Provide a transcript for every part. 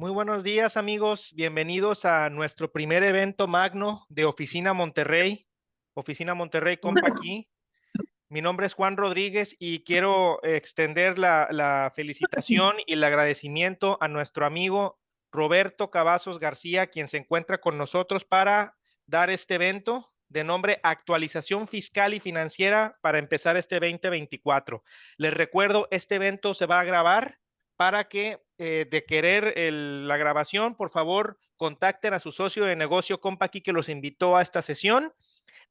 Muy buenos días, amigos. Bienvenidos a nuestro primer evento magno de Oficina Monterrey Compa aquí. Mi nombre es Juan Rodríguez y quiero extender la felicitación y el agradecimiento a nuestro amigo Roberto Cavazos García, quien se encuentra con nosotros para dar este evento de nombre Actualización Fiscal y Financiera para empezar este 2024. Les recuerdo, este evento se va a grabar para que de querer la grabación, por favor, contacten a su socio de negocio compa aquí que los invitó a esta sesión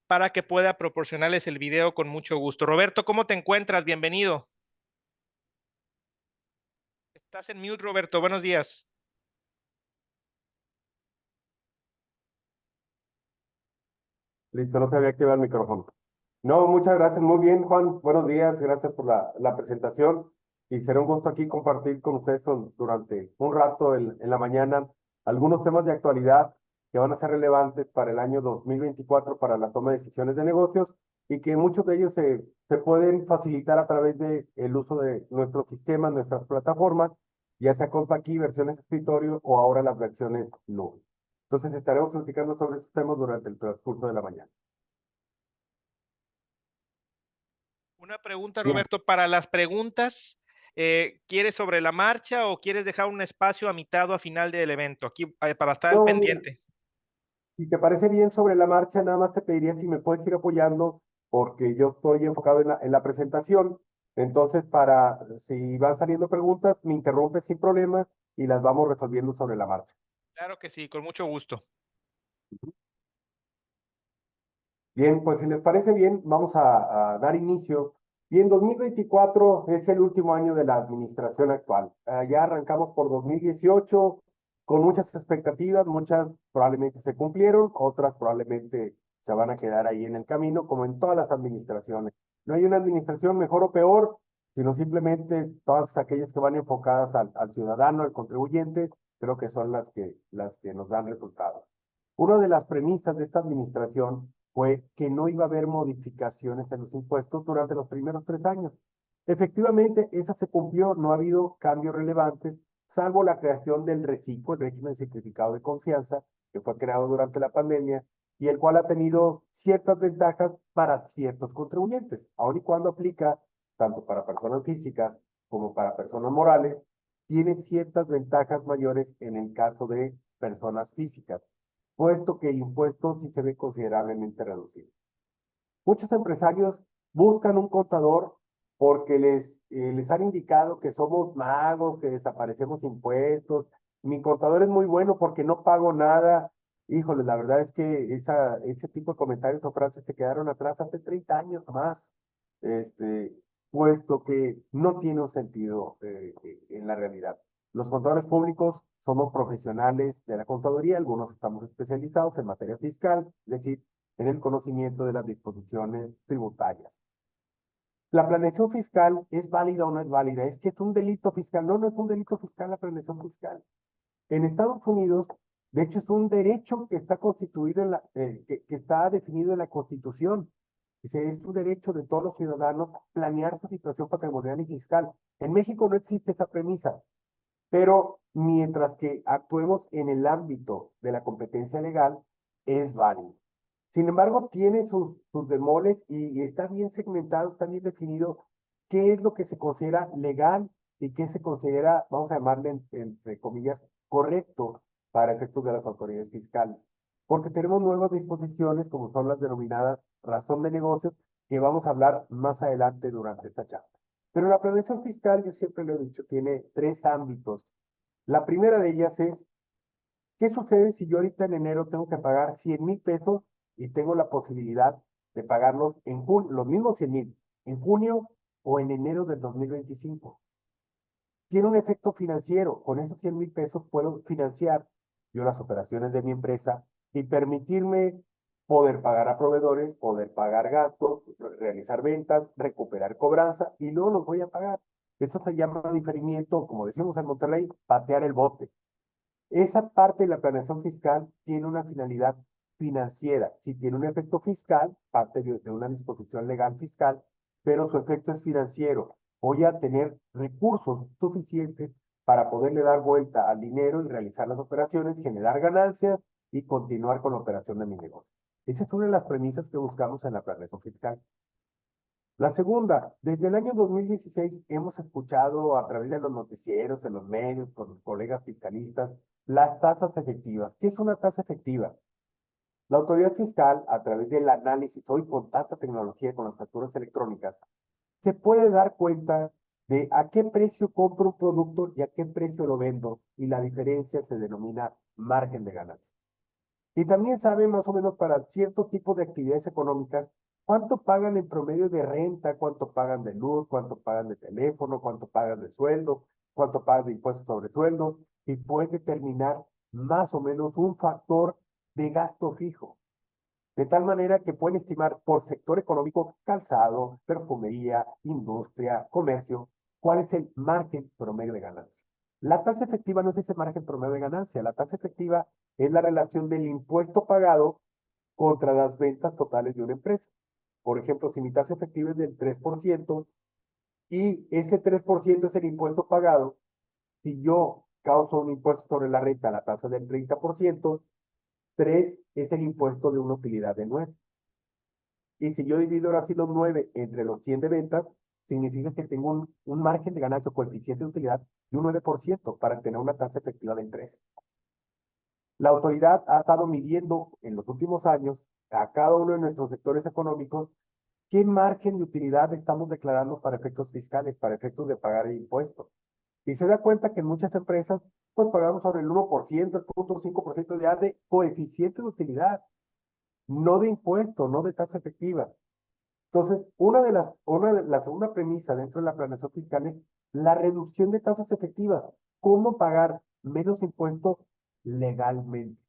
para que pueda proporcionarles el video con mucho gusto. Roberto, ¿cómo te encuentras? Bienvenido. Estás en mute, Roberto. Buenos días. Listo, no se había activado el micrófono. No, muchas gracias. Muy bien, Juan. Buenos días. Gracias por la presentación. Y será un gusto aquí compartir con ustedes durante un rato en la mañana algunos temas de actualidad que van a ser relevantes para el año 2024 para la toma de decisiones de negocios y que muchos de ellos se pueden facilitar a través del uso de nuestros sistemas, nuestras plataformas, ya sea Compaqui, versiones escritorio o ahora las versiones nube. Entonces estaremos platicando sobre esos temas durante el transcurso de la mañana. Una pregunta, Bien, Roberto. Para las preguntas, ¿quieres sobre la marcha o quieres dejar un espacio a mitad o a final del evento? Aquí para estar al no, mira, pendiente. si te parece bien sobre la marcha, nada más te pediría si me puedes ir apoyando, porque yo estoy enfocado en la presentación. Entonces, si van saliendo preguntas, me interrumpes sin problema y las vamos resolviendo sobre la marcha. Claro que sí, con mucho gusto. Bien, pues si les parece bien, vamos a dar inicio. Bien, 2024 es el último año de la administración actual. Ya arrancamos por 2018 con muchas expectativas, muchas probablemente se cumplieron, otras probablemente se van a quedar ahí en el camino, como en todas las administraciones. No hay una administración mejor o peor, sino simplemente todas aquellas que van enfocadas al ciudadano, al contribuyente, creo que son las que nos dan resultados. Una de las premisas de esta administración fue que no iba a haber modificaciones en los impuestos durante los primeros 3 años. Efectivamente, esa se cumplió, no ha habido cambios relevantes, salvo la creación del RECICO, el régimen simplificado de confianza, que fue creado durante la pandemia y el cual ha tenido ciertas ventajas para ciertos contribuyentes, aun y cuando aplica tanto para personas físicas como para personas morales, tiene ciertas ventajas mayores en el caso de personas físicas, puesto que el impuesto sí se ve considerablemente reducido. Muchos empresarios buscan un contador porque les han indicado que somos magos, que desaparecemos impuestos. Mi contador es muy bueno porque no pago nada. Híjole, la verdad es que ese tipo de comentarios o frases se quedaron atrás hace 30 años más, este, puesto que no tiene un sentido en la realidad. Los contadores públicos somos profesionales de la contaduría, algunos estamos especializados en materia fiscal, es decir, en el conocimiento de las disposiciones tributarias. ¿La planeación fiscal es válida o no es válida? Es que es un delito fiscal. No, no es un delito fiscal la planeación fiscal. En Estados Unidos, de hecho, es un derecho que está constituido que está definido en la Constitución. Dice, es un derecho de todos los ciudadanos planear su situación patrimonial y fiscal. En México no existe esa premisa, pero mientras que actuemos en el ámbito de la competencia legal, es válido. Sin embargo, tiene sus bemoles y está bien segmentado, está bien definido qué es lo que se considera legal y qué se considera, vamos a llamarle entre comillas, correcto para efectos de las autoridades fiscales. Porque tenemos nuevas disposiciones, como son las denominadas razón de negocio, que vamos a hablar más adelante durante esta charla. Pero la planeación fiscal, yo siempre lo he dicho, tiene 3 ámbitos. La primera de ellas es, ¿qué sucede si yo ahorita en enero tengo que pagar 100,000 pesos y tengo la posibilidad de pagarlos en junio, los mismos 100,000, en junio o en enero del 2025? Tiene un efecto financiero. Con esos 100,000 pesos puedo financiar yo las operaciones de mi empresa y permitirme poder pagar a proveedores, poder pagar gastos, realizar ventas, recuperar cobranza y luego los voy a pagar. Eso se llama diferimiento, como decimos en Monterrey, patear el bote. Esa parte de la planeación fiscal tiene una finalidad financiera. Si tiene un efecto fiscal, parte de una disposición legal fiscal, pero su efecto es financiero. Voy a tener recursos suficientes para poderle dar vuelta al dinero y realizar las operaciones, generar ganancias y continuar con la operación de mi negocio. Esa es una de las premisas que buscamos en la planeación fiscal. La segunda, desde el año 2016 hemos escuchado a través de los noticieros, en los medios, con colegas fiscalistas, las tasas efectivas. ¿Qué es una tasa efectiva? La autoridad fiscal, a través del análisis hoy con tanta tecnología con las facturas electrónicas, se puede dar cuenta de a qué precio compro un producto y a qué precio lo vendo, y la diferencia se denomina margen de ganancia. Y también saben más o menos para cierto tipo de actividades económicas cuánto pagan en promedio de renta, cuánto pagan de luz, cuánto pagan de teléfono, cuánto pagan de sueldos, cuánto pagan de impuestos sobre sueldos, y pueden determinar más o menos un factor de gasto fijo. De tal manera que pueden estimar por sector económico, calzado, perfumería, industria, comercio, cuál es el margen promedio de ganancia. La tasa efectiva no es ese margen promedio de ganancia. La tasa efectiva es la relación del impuesto pagado contra las ventas totales de una empresa. Por ejemplo, si mi tasa efectiva es del 3% y ese 3% es el impuesto pagado, si yo causo un impuesto sobre la renta a la tasa del 30%, 3 es el impuesto de una utilidad de 9. Y si yo divido ahora sí los 9 entre los 100 de ventas, significa que tengo un margen de ganancia o coeficiente de utilidad de un 9% para tener una tasa efectiva del 3. La autoridad ha estado midiendo en los últimos años a cada uno de nuestros sectores económicos qué margen de utilidad estamos declarando para efectos fiscales, para efectos de pagar el impuesto. Y se da cuenta que en muchas empresas, pues pagamos sobre el 1%, el 0.5% de coeficiente de utilidad, no de impuesto, no de tasa efectiva. Entonces, la segunda premisa dentro de la planeación fiscal es la reducción de tasas efectivas. ¿Cómo pagar menos impuestos legalmente?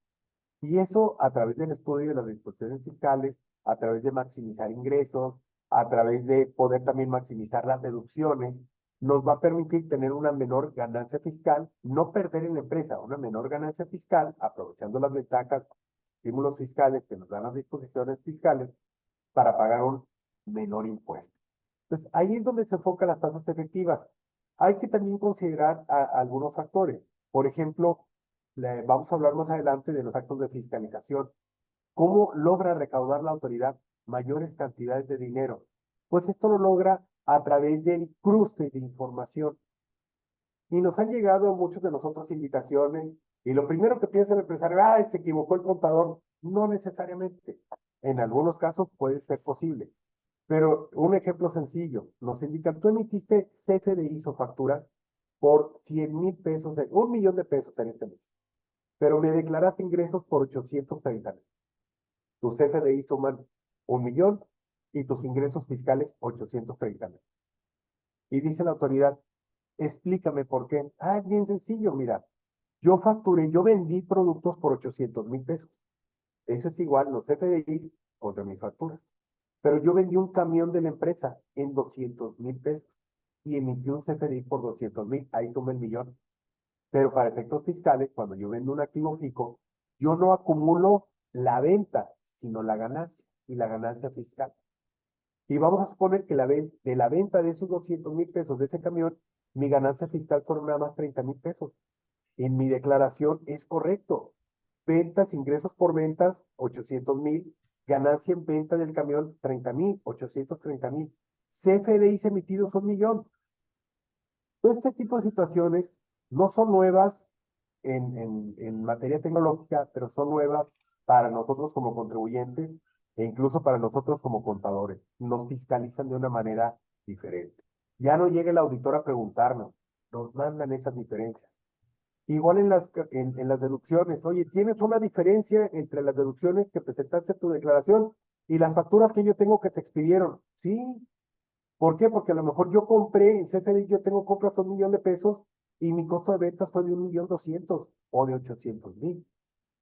Y eso a través del estudio de las disposiciones fiscales, a través de maximizar ingresos, a través de poder también maximizar las deducciones, nos va a permitir tener una menor ganancia fiscal, no perder en la empresa, una menor ganancia fiscal, aprovechando las ventajas, estímulos fiscales que nos dan las disposiciones fiscales para pagar un menor impuesto. Entonces, ahí es donde se enfocan las tasas efectivas. Hay que también considerar algunos factores. Por ejemplo, vamos a hablar más adelante de los actos de fiscalización. ¿Cómo logra recaudar la autoridad mayores cantidades de dinero? Pues esto lo logra a través del cruce de información. Y nos han llegado muchos de nosotros invitaciones, y lo primero que piensa el empresario, se equivocó el contador. No necesariamente. En algunos casos puede ser posible. Pero un ejemplo sencillo, nos indican, tú emitiste CFDIs o facturas por 100,000 pesos, 1,000,000 de pesos en este mes, pero me declaraste ingresos por 830,000. Tus CFDIs suman 1,000,000 y tus ingresos fiscales 830,000. Y dice la autoridad, explícame por qué. Es bien sencillo, mira, yo vendí productos por 800,000 pesos. Eso es igual los CFDIs contra mis facturas. Pero yo vendí un camión de la empresa en 200,000 pesos y emití un CFDI por 200,000, ahí suma el millón. Pero para efectos fiscales, cuando yo vendo un activo fijo, yo no acumulo la venta, sino la ganancia y la ganancia fiscal. Y vamos a suponer que de la venta de esos 200,000 pesos de ese camión, mi ganancia fiscal fueron nada más 30,000 pesos. En mi declaración es correcto. Ventas, ingresos por ventas, 800,000. Ganancia en venta del camión, 30,000, 830,000. CFDIs emitidos 1,000,000. Todo este tipo de situaciones no son nuevas en materia tecnológica, pero son nuevas para nosotros como contribuyentes e incluso para nosotros como contadores. Nos fiscalizan de una manera diferente. Ya no llega el auditor a preguntarnos, nos mandan esas diferencias. Igual en las deducciones. Oye, ¿tienes una diferencia entre las deducciones que presentaste en tu declaración y las facturas que yo tengo que te expidieron? Sí. ¿Por qué? Porque a lo mejor yo compré en CFDI, yo tengo compras de 1,000,000 de pesos y mi costo de ventas fue de 1,200,000 o de 800,000.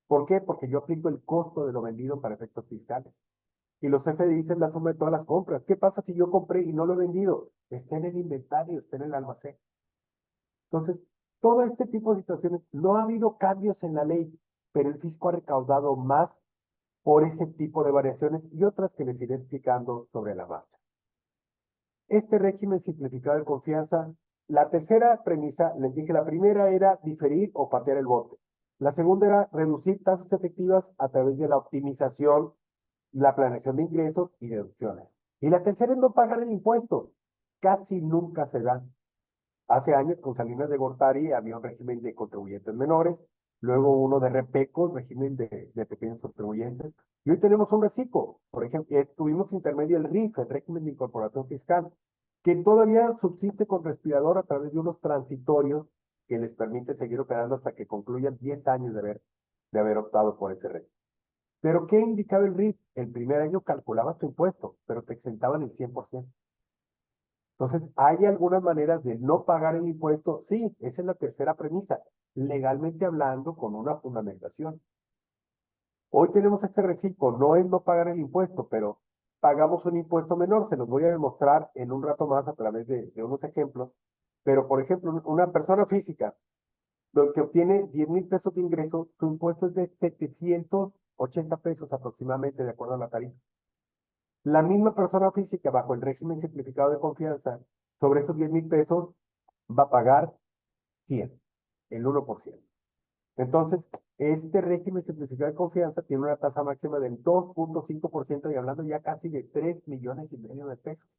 ¿Por qué? Porque yo aplico el costo de lo vendido para efectos fiscales. Y los CFDI es la suma de todas las compras. ¿Qué pasa si yo compré y no lo he vendido? Está en el inventario, está en el almacén. Entonces, todo este tipo de situaciones, no ha habido cambios en la ley, pero el fisco ha recaudado más por ese tipo de variaciones y otras que les iré explicando sobre la marcha. Este régimen simplificado de confianza La tercera premisa, les dije, la primera era diferir o patear el bote. La segunda era reducir tasas efectivas a través de la optimización, la planeación de ingresos y deducciones. Y la tercera es no pagar el impuesto. Casi nunca se da. Hace años con Salinas de Gortari había un régimen de contribuyentes menores, luego uno de REPECO, régimen de pequeños contribuyentes, y hoy tenemos un reciclo. Por ejemplo, tuvimos intermedio el RIF, el régimen de incorporación fiscal, que todavía subsiste con respirador a través de unos transitorios que les permite seguir operando hasta que concluyan 10 años de haber optado por ese régimen. Pero ¿qué indicaba el RIF? El primer año calculabas tu impuesto, pero te exentaban el 100%. Entonces, ¿hay algunas maneras de no pagar el impuesto? Sí, esa es la tercera premisa, legalmente hablando con una fundamentación. Hoy tenemos este reciclo, no es no pagar el impuesto, pero pagamos un impuesto menor, se los voy a demostrar en un rato más a través de unos ejemplos, pero por ejemplo, una persona física que obtiene 10,000 pesos de ingreso, su impuesto es de 780 pesos aproximadamente, de acuerdo a la tarifa. La misma persona física, bajo el régimen simplificado de confianza, sobre esos 10,000 pesos, va a pagar 100, el 1%. Entonces, este régimen simplificado de confianza tiene una tasa máxima del 2,5% y hablando ya casi de 3,5 millones de pesos.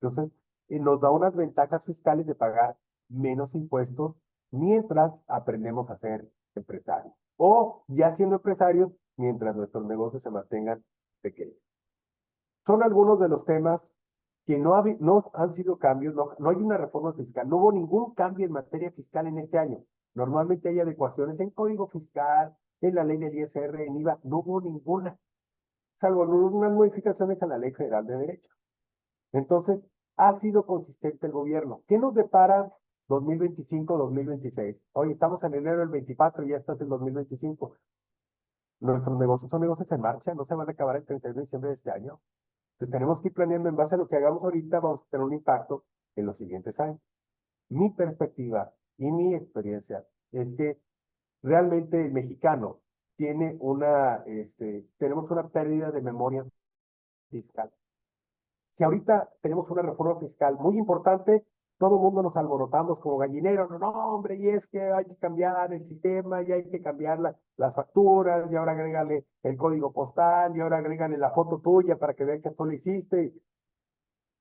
Entonces, nos da unas ventajas fiscales de pagar menos impuestos mientras aprendemos a ser empresarios. O ya siendo empresarios, mientras nuestros negocios se mantengan pequeños. Son algunos de los temas que no han sido cambios, no hay una reforma fiscal, no hubo ningún cambio en materia fiscal en este año. Normalmente hay adecuaciones en código fiscal, en la ley del ISR, en IVA, no hubo ninguna, salvo unas modificaciones a la Ley Federal de Derecho. Entonces, ha sido consistente el gobierno. ¿Qué nos depara 2025-2026? Hoy estamos en enero del 24 y ya estás en 2025. Nuestros negocios son negocios en marcha, no se van a acabar el 31 de diciembre de este año. Entonces tenemos que ir planeando en base a lo que hagamos ahorita, vamos a tener un impacto en los siguientes años. Mi perspectiva y mi experiencia es que realmente el mexicano tenemos una pérdida de memoria fiscal. Si ahorita tenemos una reforma fiscal muy importante, todo el mundo nos alborotamos como gallineros, no, no, hombre, y es que hay que cambiar el sistema, y hay que cambiar las facturas, y ahora agrégale el código postal, y ahora agrégale la foto tuya para que vean que tú lo hiciste.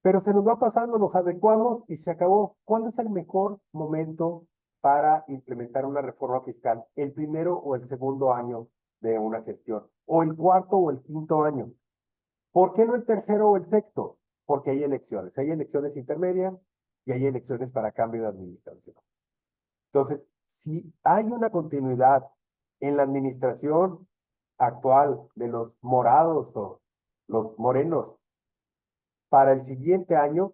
Pero se nos va pasando, nos adecuamos y se acabó. ¿Cuándo es el mejor momento para implementar una reforma fiscal? ¿El primero o el segundo año de una gestión? ¿O el cuarto o el quinto año? ¿Por qué no el tercero o el sexto? Porque hay elecciones intermedias y hay elecciones para cambio de administración. Entonces, si hay una continuidad en la administración actual de los morados o los morenos para el siguiente año,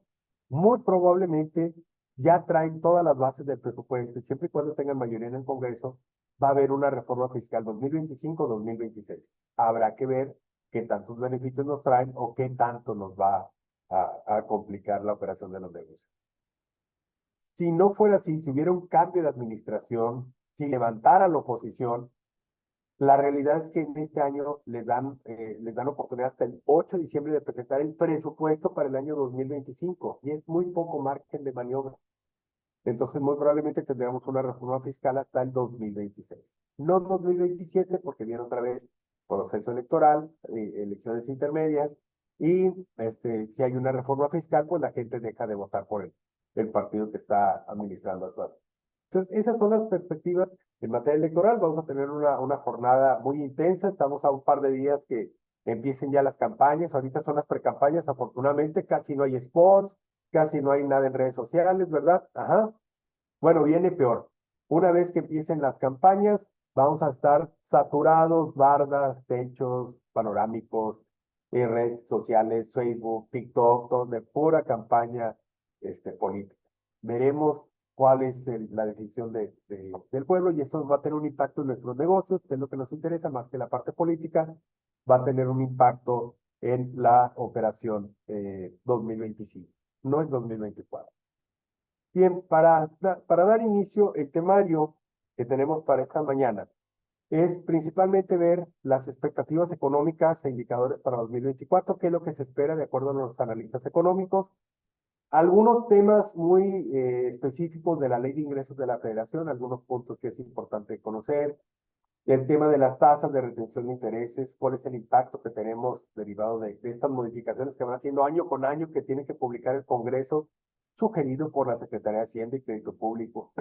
muy probablemente ya traen todas las bases del presupuesto y siempre y cuando tengan mayoría en el Congreso, va a haber una reforma fiscal 2025-2026. Habrá que ver qué tantos beneficios nos traen o qué tanto nos va a complicar la operación de los negocios. Si no fuera así, si hubiera un cambio de administración, si levantara la oposición, la realidad es que en este año les dan oportunidad hasta el 8 de diciembre de presentar el presupuesto para el año 2025 y es muy poco margen de maniobra. Entonces, muy probablemente tendremos una reforma fiscal hasta el 2026. No 2027, porque viene otra vez proceso electoral, elecciones intermedias, y si hay una reforma fiscal, pues la gente deja de votar por el partido que está administrando actualmente. Entonces, esas son las perspectivas en materia electoral. Vamos a tener una jornada muy intensa. Estamos a un par de días que empiecen ya las campañas. Ahorita son las precampañas, afortunadamente. Casi no hay spots, casi no hay nada en redes sociales, ¿verdad? Ajá. Bueno, viene peor. Una vez que empiecen las campañas, vamos a estar saturados, bardas, techos, panorámicos, redes sociales, Facebook, TikTok, donde pura campaña política. Veremos cuál es la decisión del pueblo y eso va a tener un impacto en nuestros negocios, que es lo que nos interesa más que la parte política, va a tener un impacto en la operación 2025, no en 2024. Bien, para dar inicio, el temario que tenemos para esta mañana es principalmente ver las expectativas económicas e indicadores para 2024, qué es lo que se espera de acuerdo a los analistas económicos, Algunos temas muy específicos de la Ley de Ingresos de la Federación, algunos puntos que es importante conocer. El tema de las tasas de retención de intereses, cuál es el impacto que tenemos derivado de estas modificaciones que van haciendo año con año que tiene que publicar el Congreso, sugerido por la Secretaría de Hacienda y Crédito Público.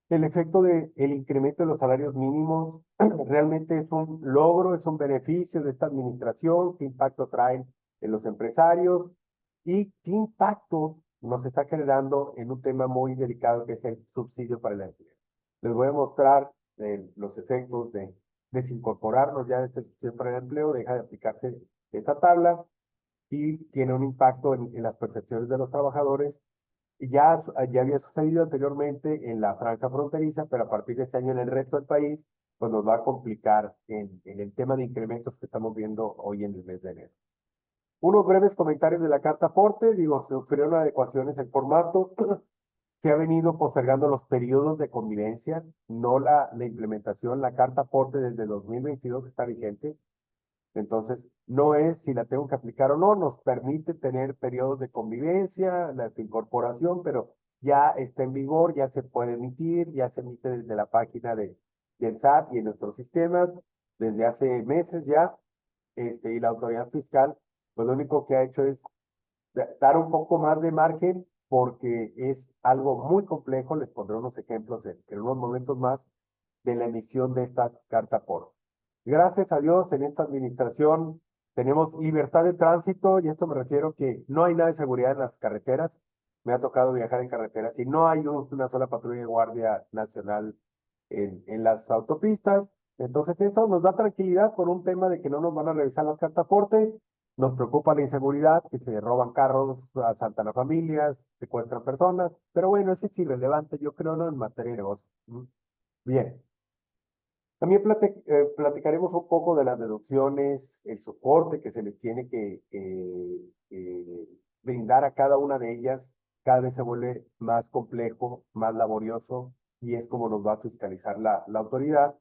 El efecto del incremento de los salarios mínimos realmente es un logro, es un beneficio de esta administración, qué impacto traen en los empresarios y qué impacto nos está generando en un tema muy delicado que es el subsidio para el empleo. Les voy a mostrar los efectos de desincorporarnos ya de este subsidio para el empleo, deja de aplicarse esta tabla y tiene un impacto en las percepciones de los trabajadores ya había sucedido anteriormente en la franja fronteriza, pero a partir de este año en el resto del país, pues nos va a complicar en el tema de incrementos que estamos viendo hoy en el mes de enero. Unos breves comentarios de la carta aporte, digo, se sufrieron adecuaciones en formato, se ha venido postergando los periodos de convivencia, no la implementación, la carta aporte desde 2022 está vigente, entonces, no es si la tengo que aplicar o no, nos permite tener periodos de convivencia, la incorporación, pero ya está en vigor, ya se puede emitir, ya se emite desde la página del SAT y en nuestros sistemas desde hace meses ya, y la autoridad fiscal, pues lo único que ha hecho es dar un poco más de margen porque es algo muy complejo, les pondré unos ejemplos en unos momentos más de la emisión de esta carta por. Gracias a Dios, en esta administración tenemos libertad de tránsito y esto me refiero que no hay nada de seguridad en las carreteras. Me ha tocado viajar en carreteras y no hay una sola patrulla de Guardia Nacional en las autopistas. Entonces eso nos da tranquilidad por un tema de que no nos van a revisar las cartaporte. Nos preocupa la inseguridad, que se roban carros, asaltan a familias, secuestran personas. Pero bueno, eso es irrelevante, yo creo, no en materia de negocio. Bien. También platicaremos un poco de las deducciones, el soporte que se les tiene que brindar a cada una de ellas. Cada vez se vuelve más complejo, más laborioso y es como nos va a fiscalizar la autoridad.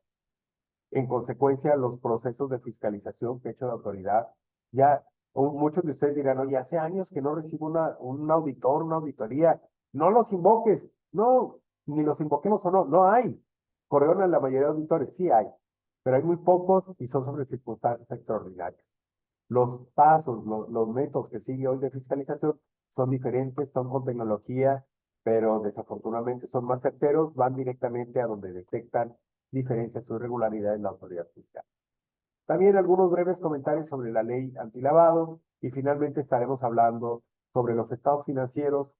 En consecuencia, los procesos de fiscalización que ha hecho la autoridad, ya muchos de ustedes dirán, oye, hace años que no recibo un auditor, una auditoría. No los invoques, no, ni los invoquemos o no, no hay. Corrieron a la mayoría de auditores, sí hay, pero hay muy pocos y son sobre circunstancias extraordinarias. Los pasos, los métodos que sigue hoy de fiscalización son diferentes, son con tecnología, pero desafortunadamente son más certeros, van directamente a donde detectan diferencias o irregularidades en la autoridad fiscal. También algunos breves comentarios sobre la ley antilavado y finalmente estaremos hablando sobre los estados financieros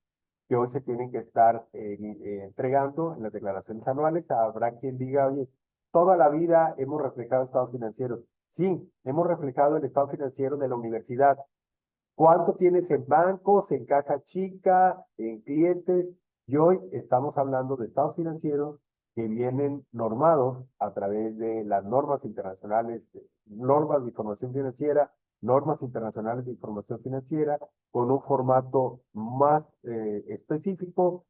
que hoy se tienen que estar entregando en las declaraciones anuales. Habrá quien diga, oye, toda la vida hemos reflejado estados financieros. Sí, hemos reflejado el estado financiero de la universidad. ¿Cuánto tienes en bancos, en caja chica, en clientes? Y hoy estamos hablando de estados financieros que vienen normados a través de las normas internacionales, normas de información financiera, normas internacionales de información financiera, con un formato más específico,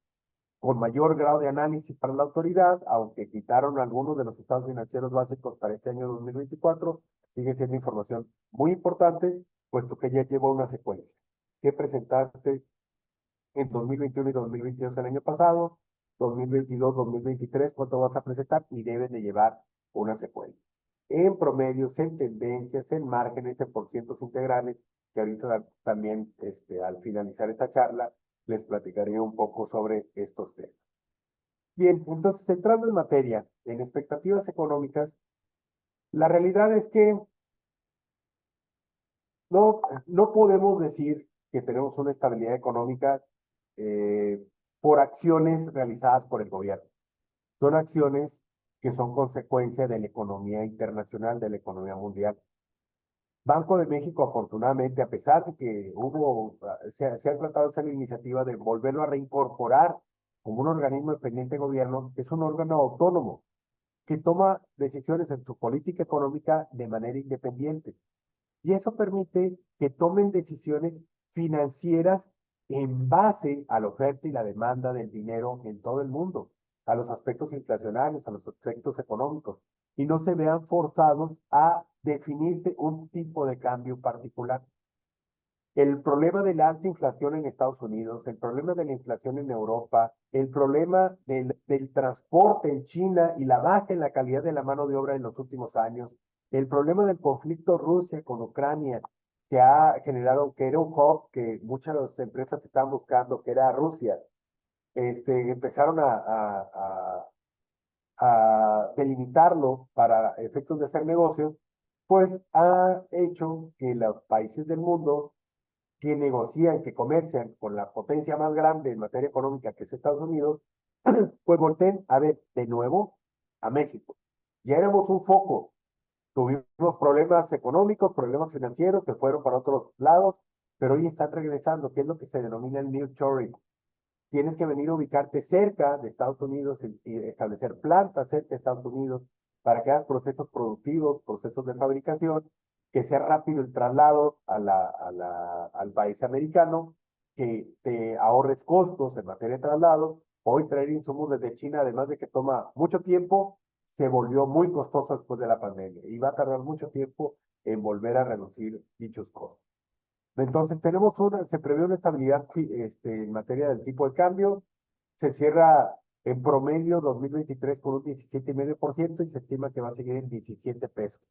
con mayor grado de análisis para la autoridad, aunque quitaron algunos de los estados financieros básicos para este año 2024, sigue siendo información muy importante, puesto que ya lleva una secuencia. ¿Qué presentaste en 2021 y 2022 el año pasado? 2022, 2023, ¿cuánto vas a presentar? Y deben de llevar una secuencia. En promedios, en tendencias, en márgenes, en porcientos integrales, que ahorita también al finalizar esta charla les platicaré un poco sobre estos temas. Bien, entonces entrando en materia, en expectativas económicas, la realidad es que no podemos decir que tenemos una estabilidad económica eh, por acciones realizadas por el gobierno. Son acciones que son consecuencia de la economía internacional, de la economía mundial. Banco de México, afortunadamente, a pesar de que se ha tratado esa iniciativa de volverlo a reincorporar como un organismo dependiente de gobierno, es un órgano autónomo que toma decisiones en su política económica de manera independiente. Y eso permite que tomen decisiones financieras en base a la oferta y la demanda del dinero en todo el mundo, a los aspectos inflacionarios, a los aspectos económicos, y no se vean forzados a definirse un tipo de cambio particular. El problema de la alta inflación en Estados Unidos, el problema de la inflación en Europa, el problema del transporte en China y la baja en la calidad de la mano de obra en los últimos años, el problema del conflicto Rusia con Ucrania, que ha generado, que era un hub que muchas de las empresas estaban buscando, que era Rusia, empezaron a delimitarlo para efectos de hacer negocios, pues ha hecho que los países del mundo que negocian, que comercian con la potencia más grande en materia económica, que es Estados Unidos, pues volteen a ver de nuevo a México. Ya éramos un foco, tuvimos problemas económicos, problemas financieros que fueron para otros lados, pero hoy están regresando, que es lo que se denomina el nearshoring. Tienes que venir a ubicarte cerca de Estados Unidos y establecer plantas cerca de Estados Unidos para que hagas procesos productivos, procesos de fabricación, que sea rápido el traslado al país americano, que te ahorres costos en materia de traslado. Hoy traer insumos desde China, además de que toma mucho tiempo, se volvió muy costoso después de la pandemia y va a tardar mucho tiempo en volver a reducir dichos costos. Entonces se prevé una estabilidad en materia del tipo de cambio, se cierra en promedio 2023 con un 17,5% y se estima que va a seguir en 17 pesos.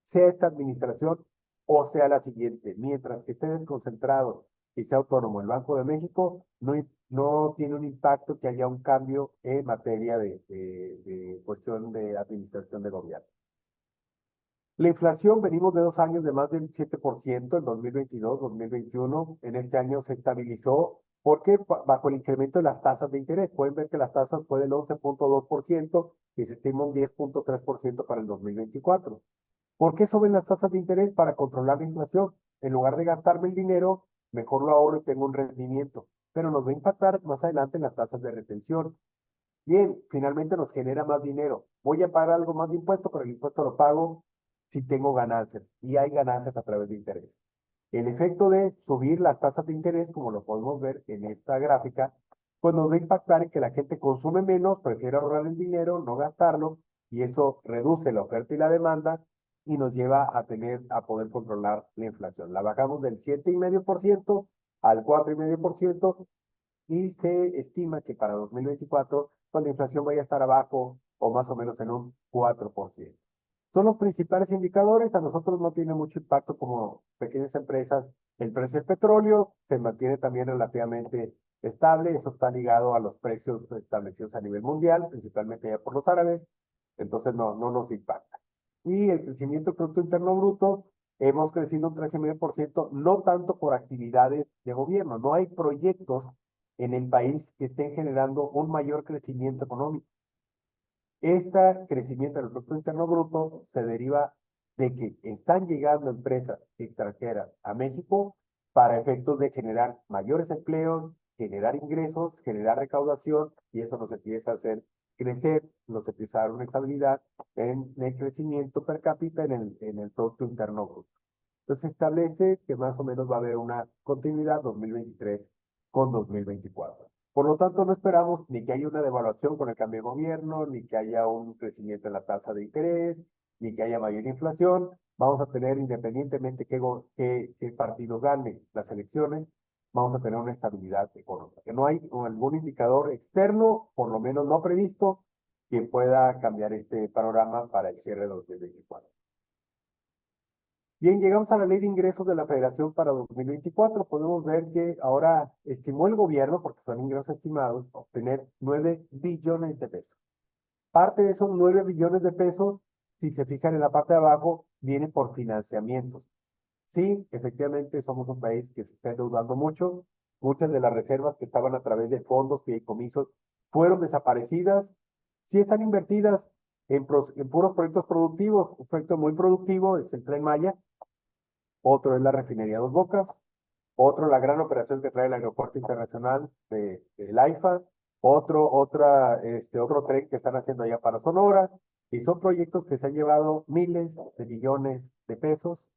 Sea esta administración o sea la siguiente, mientras que esté desconcentrado y sea autónomo el Banco de México, no tiene un impacto que haya un cambio en materia de cuestión de administración de gobierno. La inflación, venimos de 2 años de más del 7%, el 2022, 2021. En este año se estabilizó porque bajo el incremento de las tasas de interés. Pueden ver que las tasas fue del 11,2% y se estima un 10,3% para el 2024. ¿Por qué suben las tasas de interés? Para controlar la inflación. En lugar de gastarme el dinero, mejor lo ahorro y tengo un rendimiento. Pero nos va a impactar más adelante en las tasas de retención. Bien, finalmente nos genera más dinero. Voy a pagar algo más de impuesto, pero el impuesto lo pago si tengo ganancias y hay ganancias a través de interés. El efecto de subir las tasas de interés, como lo podemos ver en esta gráfica, pues nos va a impactar en que la gente consume menos, prefiere ahorrar el dinero, no gastarlo, y eso reduce la oferta y la demanda y nos lleva a poder controlar la inflación. La bajamos del 7,5% al 4,5% y se estima que para 2024, pues la inflación vaya a estar abajo o más o menos en un 4%. Son los principales indicadores, a nosotros no tiene mucho impacto como pequeñas empresas. El precio del petróleo se mantiene también relativamente estable, eso está ligado a los precios establecidos a nivel mundial, principalmente ya por los árabes, entonces no nos impacta. Y el crecimiento del Producto Interno Bruto, hemos crecido un 13,5%, no tanto por actividades de gobierno, no hay proyectos en el país que estén generando un mayor crecimiento económico. Este crecimiento del Producto Interno Bruto se deriva de que están llegando empresas extranjeras a México para efectos de generar mayores empleos, generar ingresos, generar recaudación, y eso nos empieza a hacer crecer, nos empieza a dar una estabilidad en el crecimiento per cápita en el Producto Interno Bruto. Entonces establece que más o menos va a haber una continuidad 2023 con 2024. Por lo tanto, no esperamos ni que haya una devaluación con el cambio de gobierno, ni que haya un crecimiento en la tasa de interés, ni que haya mayor inflación. Vamos a tener, independientemente qué partido gane las elecciones, vamos a tener una estabilidad económica. Que no hay algún indicador externo, por lo menos no previsto, que pueda cambiar este panorama para el cierre de 2024. Bien, llegamos a la ley de ingresos de la Federación para 2024. Podemos ver que ahora estimó el gobierno, porque son ingresos estimados, obtener 9 billones de pesos. Parte de esos 9 billones de pesos, si se fijan en la parte de abajo, viene por financiamientos. Sí, efectivamente somos un país que se está endeudando mucho. Muchas de las reservas que estaban a través de fondos, fideicomisos, fueron desaparecidas. Sí están invertidas en puros proyectos productivos. Un proyecto muy productivo es el Tren Maya, otro es la refinería Dos Bocas, otro la gran operación que trae el Aeropuerto Internacional del AIFA, otro tren que están haciendo allá para Sonora, y son proyectos que se han llevado miles de millones de pesos,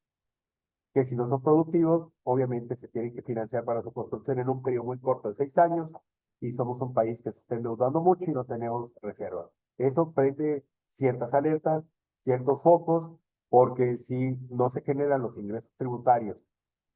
que si no son productivos, obviamente se tienen que financiar para su construcción en un periodo muy corto de 6 años, y somos un país que se está endeudando mucho y no tenemos reservas. Eso prende ciertas alertas, ciertos focos, porque si no se generan los ingresos tributarios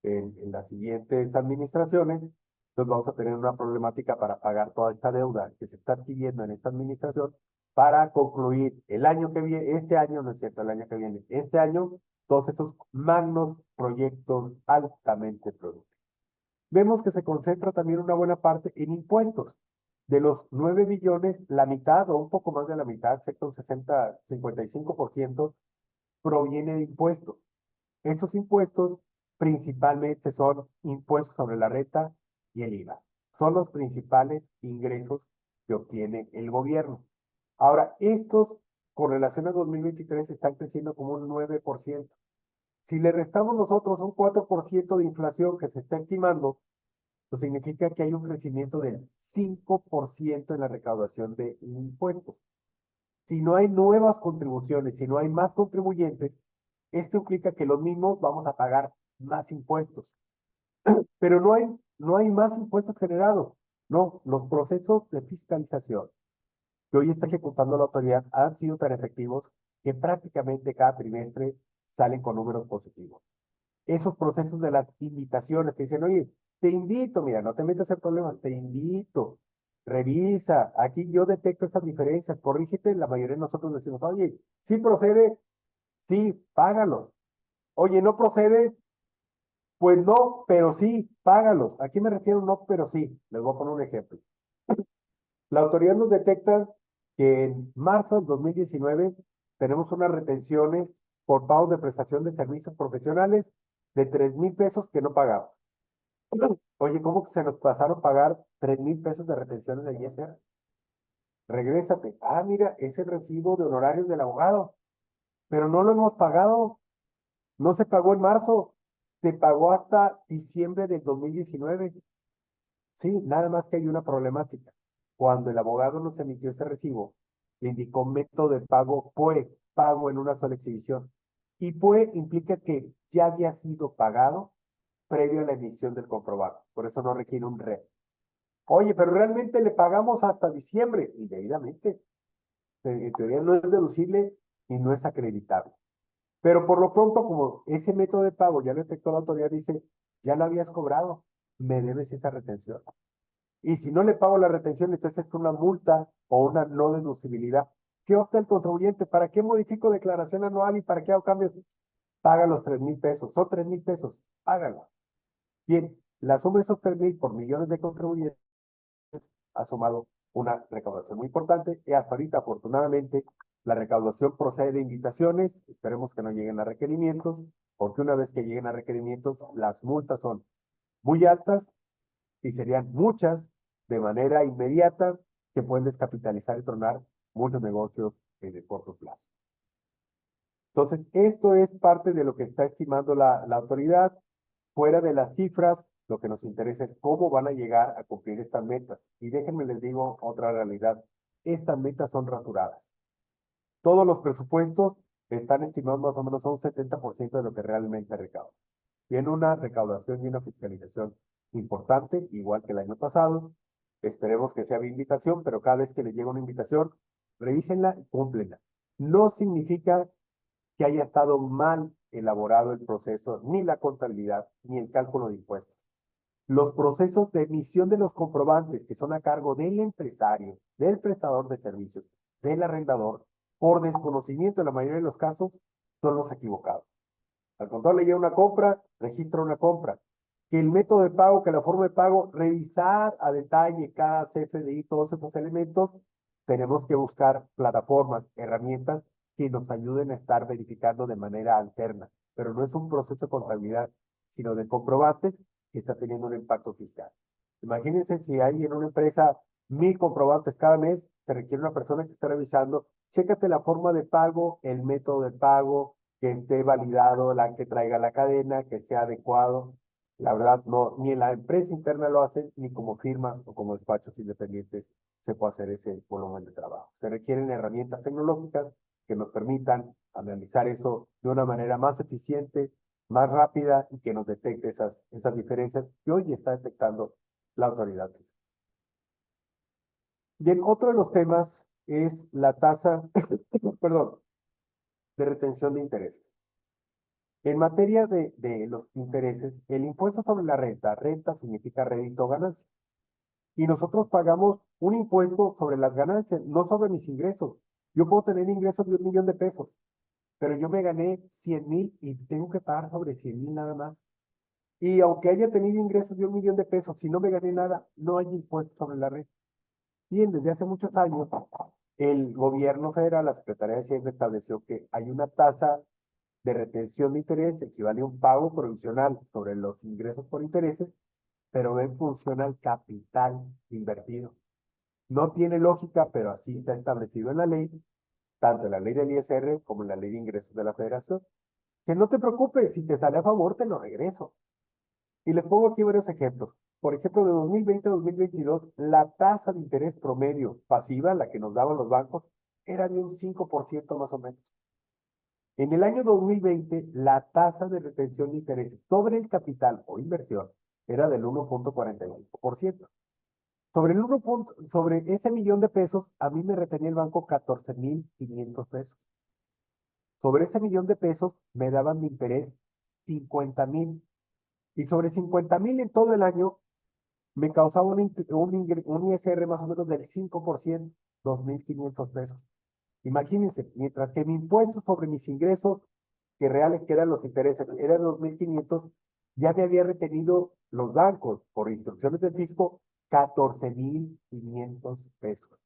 en las siguientes administraciones, entonces vamos a tener una problemática para pagar toda esta deuda que se está adquiriendo en esta administración para concluir el año que viene, este año, no es cierto, el año que viene, este año, todos esos magnos proyectos altamente productivos. Vemos que se concentra también una buena parte en impuestos. De los 9 billones, la mitad o un poco más de la mitad, cerca de un 55%, proviene de impuestos. Estos impuestos principalmente son impuestos sobre la renta y el IVA. Son los principales ingresos que obtiene el gobierno. Ahora, estos con relación a 2023 están creciendo como un 9%. Si le restamos nosotros un 4% de inflación que se está estimando, pues significa que hay un crecimiento del 5% en la recaudación de impuestos. Si no hay nuevas contribuciones, si no hay más contribuyentes, esto implica que los mismos vamos a pagar más impuestos. Pero no hay más impuestos generados. No, los procesos de fiscalización que hoy está ejecutando la autoridad han sido tan efectivos que prácticamente cada trimestre salen con números positivos. Esos procesos de las invitaciones que dicen, oye, te invito, mira, no te metas en problemas, te invito, revisa, aquí yo detecto estas diferencias, corrígete, la mayoría de nosotros decimos, oye, sí procede, sí, págalos. Oye, no procede, pues no, pero sí, págalos. Aquí me refiero no, pero sí. Les voy a poner un ejemplo. La autoridad nos detecta que en marzo del 2019 tenemos unas retenciones por pagos de prestación de servicios profesionales de 3,000 pesos que no pagamos. Oye, ¿cómo que se nos pasaron a pagar 3,000 pesos de retenciones de ISR? Regrésate. Ah, mira, ese recibo de honorarios del abogado, pero no lo hemos pagado. No se pagó en marzo, se pagó hasta diciembre del 2019. Sí, nada más que hay una problemática. Cuando el abogado nos emitió ese recibo, le indicó método de pago PUE, pago en una sola exhibición. Y PUE implica que ya había sido pagado previo a la emisión del comprobado. Por eso no requiere un RE. Oye, pero realmente le pagamos hasta diciembre, indebidamente. En teoría no es deducible y no es acreditable. Pero por lo pronto, como ese método de pago ya detectó la autoridad, dice, ya lo habías cobrado, me debes esa retención. Y si no le pago la retención, entonces es una multa o una no deducibilidad. ¿Qué opta el contribuyente? ¿Para qué modifico declaración anual y para qué hago cambios? Paga los 3,000 pesos. Son 3,000 pesos. Hágalo. Bien, la suma de esos 3,000 por millones de contribuyentes ha sumado una recaudación muy importante y hasta ahorita, afortunadamente, la recaudación procede de invitaciones. Esperemos que no lleguen a requerimientos, porque una vez que lleguen a requerimientos, las multas son muy altas y serían muchas de manera inmediata que pueden descapitalizar y tronar muchos negocios en el corto plazo. Entonces, esto es parte de lo que está estimando la autoridad. Fuera de las cifras, lo que nos interesa es cómo van a llegar a cumplir estas metas. Y déjenme les digo otra realidad. Estas metas son rasuradas. Todos los presupuestos están estimados más o menos a un 70% de lo que realmente recaudan. Tiene una recaudación y una fiscalización importante, igual que el año pasado. Esperemos que sea mi invitación, pero cada vez que les llegue una invitación, revísenla y cúmplenla. No significa que haya estado mal elaborado el proceso, ni la contabilidad, ni el cálculo de impuestos. Los procesos de emisión de los comprobantes que son a cargo del empresario, del prestador de servicios, del arrendador, por desconocimiento en la mayoría de los casos, son los equivocados. Al contador le llega una compra, registra una compra. Que el método de pago, que la forma de pago, revisar a detalle cada CFDI, todos esos elementos, tenemos que buscar plataformas, herramientas que nos ayuden a estar verificando de manera alterna. Pero no es un proceso de contabilidad, sino de comprobantes que está teniendo un impacto fiscal. Imagínense si hay en una empresa 1,000 comprobantes cada mes, se requiere una persona que esté revisando, chécate la forma de pago, el método de pago, que esté validado, la que traiga la cadena, que sea adecuado. La verdad, no, ni en la empresa interna lo hacen, ni como firmas o como despachos independientes se puede hacer ese volumen de trabajo. Se requieren herramientas tecnológicas que nos permitan analizar eso de una manera más eficiente, más rápida y que nos detecte esas diferencias que hoy está detectando la autoridad fiscal. Bien, otro de los temas es la tasa, perdón, de retención de intereses. En materia de los intereses, el impuesto sobre la renta, renta significa rédito o ganancia. Y nosotros pagamos un impuesto sobre las ganancias, no sobre mis ingresos. Yo puedo tener ingresos de 1 millón de pesos, pero yo me gané 100,000 y tengo que pagar sobre 100,000 nada más. Y aunque haya tenido ingresos de 1 millón de pesos, si no me gané nada, no hay impuesto sobre la renta. Bien, desde hace muchos años, el gobierno federal, la Secretaría de Hacienda, estableció que hay una tasa de retención de interés, equivale a un pago provisional sobre los ingresos por intereses, pero en función al capital invertido. No tiene lógica, pero así está establecido en la ley, tanto en la ley del ISR como en la ley de ingresos de la Federación. Que no te preocupes, si te sale a favor, te lo regreso. Y les pongo aquí varios ejemplos. Por ejemplo, de 2020 a 2022, la tasa de interés promedio pasiva, la que nos daban los bancos, era de un 5% más o menos. En el año 2020, la tasa de retención de intereses sobre el capital o inversión era del 1,45%. Sobre ese millón de pesos, a mí me retenía el banco 14,500 pesos. Sobre ese millón de pesos, me daban de interés 50,000. Y sobre 50,000 en todo el año, me causaba un ISR más o menos del 5%, 2,500 pesos. Imagínense, mientras que mi impuesto sobre mis ingresos, que reales que eran los intereses, era de 2,500, ya me había retenido los bancos, por instrucciones del fisco, 14,500 pesos.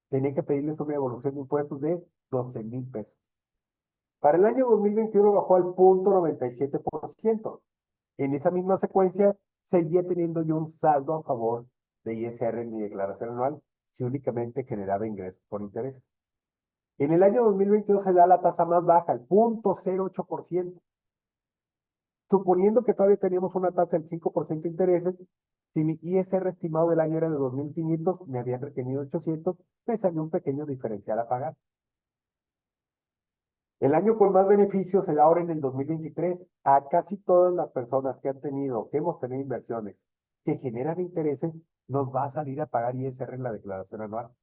Tenía que pedirles una devolución de impuestos de 12,000 pesos. Para el año 2021 bajó al 0,97%. En esa misma secuencia, seguía teniendo yo un saldo a favor de ISR en mi declaración anual, si únicamente generaba ingresos por intereses. En el año 2022 se da la tasa más baja, el 0,08%. Suponiendo que todavía teníamos una tasa del 5% de intereses, si mi ISR estimado del año era de 2,500, me habían retenido 800, me salió un pequeño diferencial a pagar. El año con más beneficios se da ahora en el 2023. A casi todas las personas que hemos tenido inversiones que generan intereses, nos va a salir a pagar ISR en la declaración anual.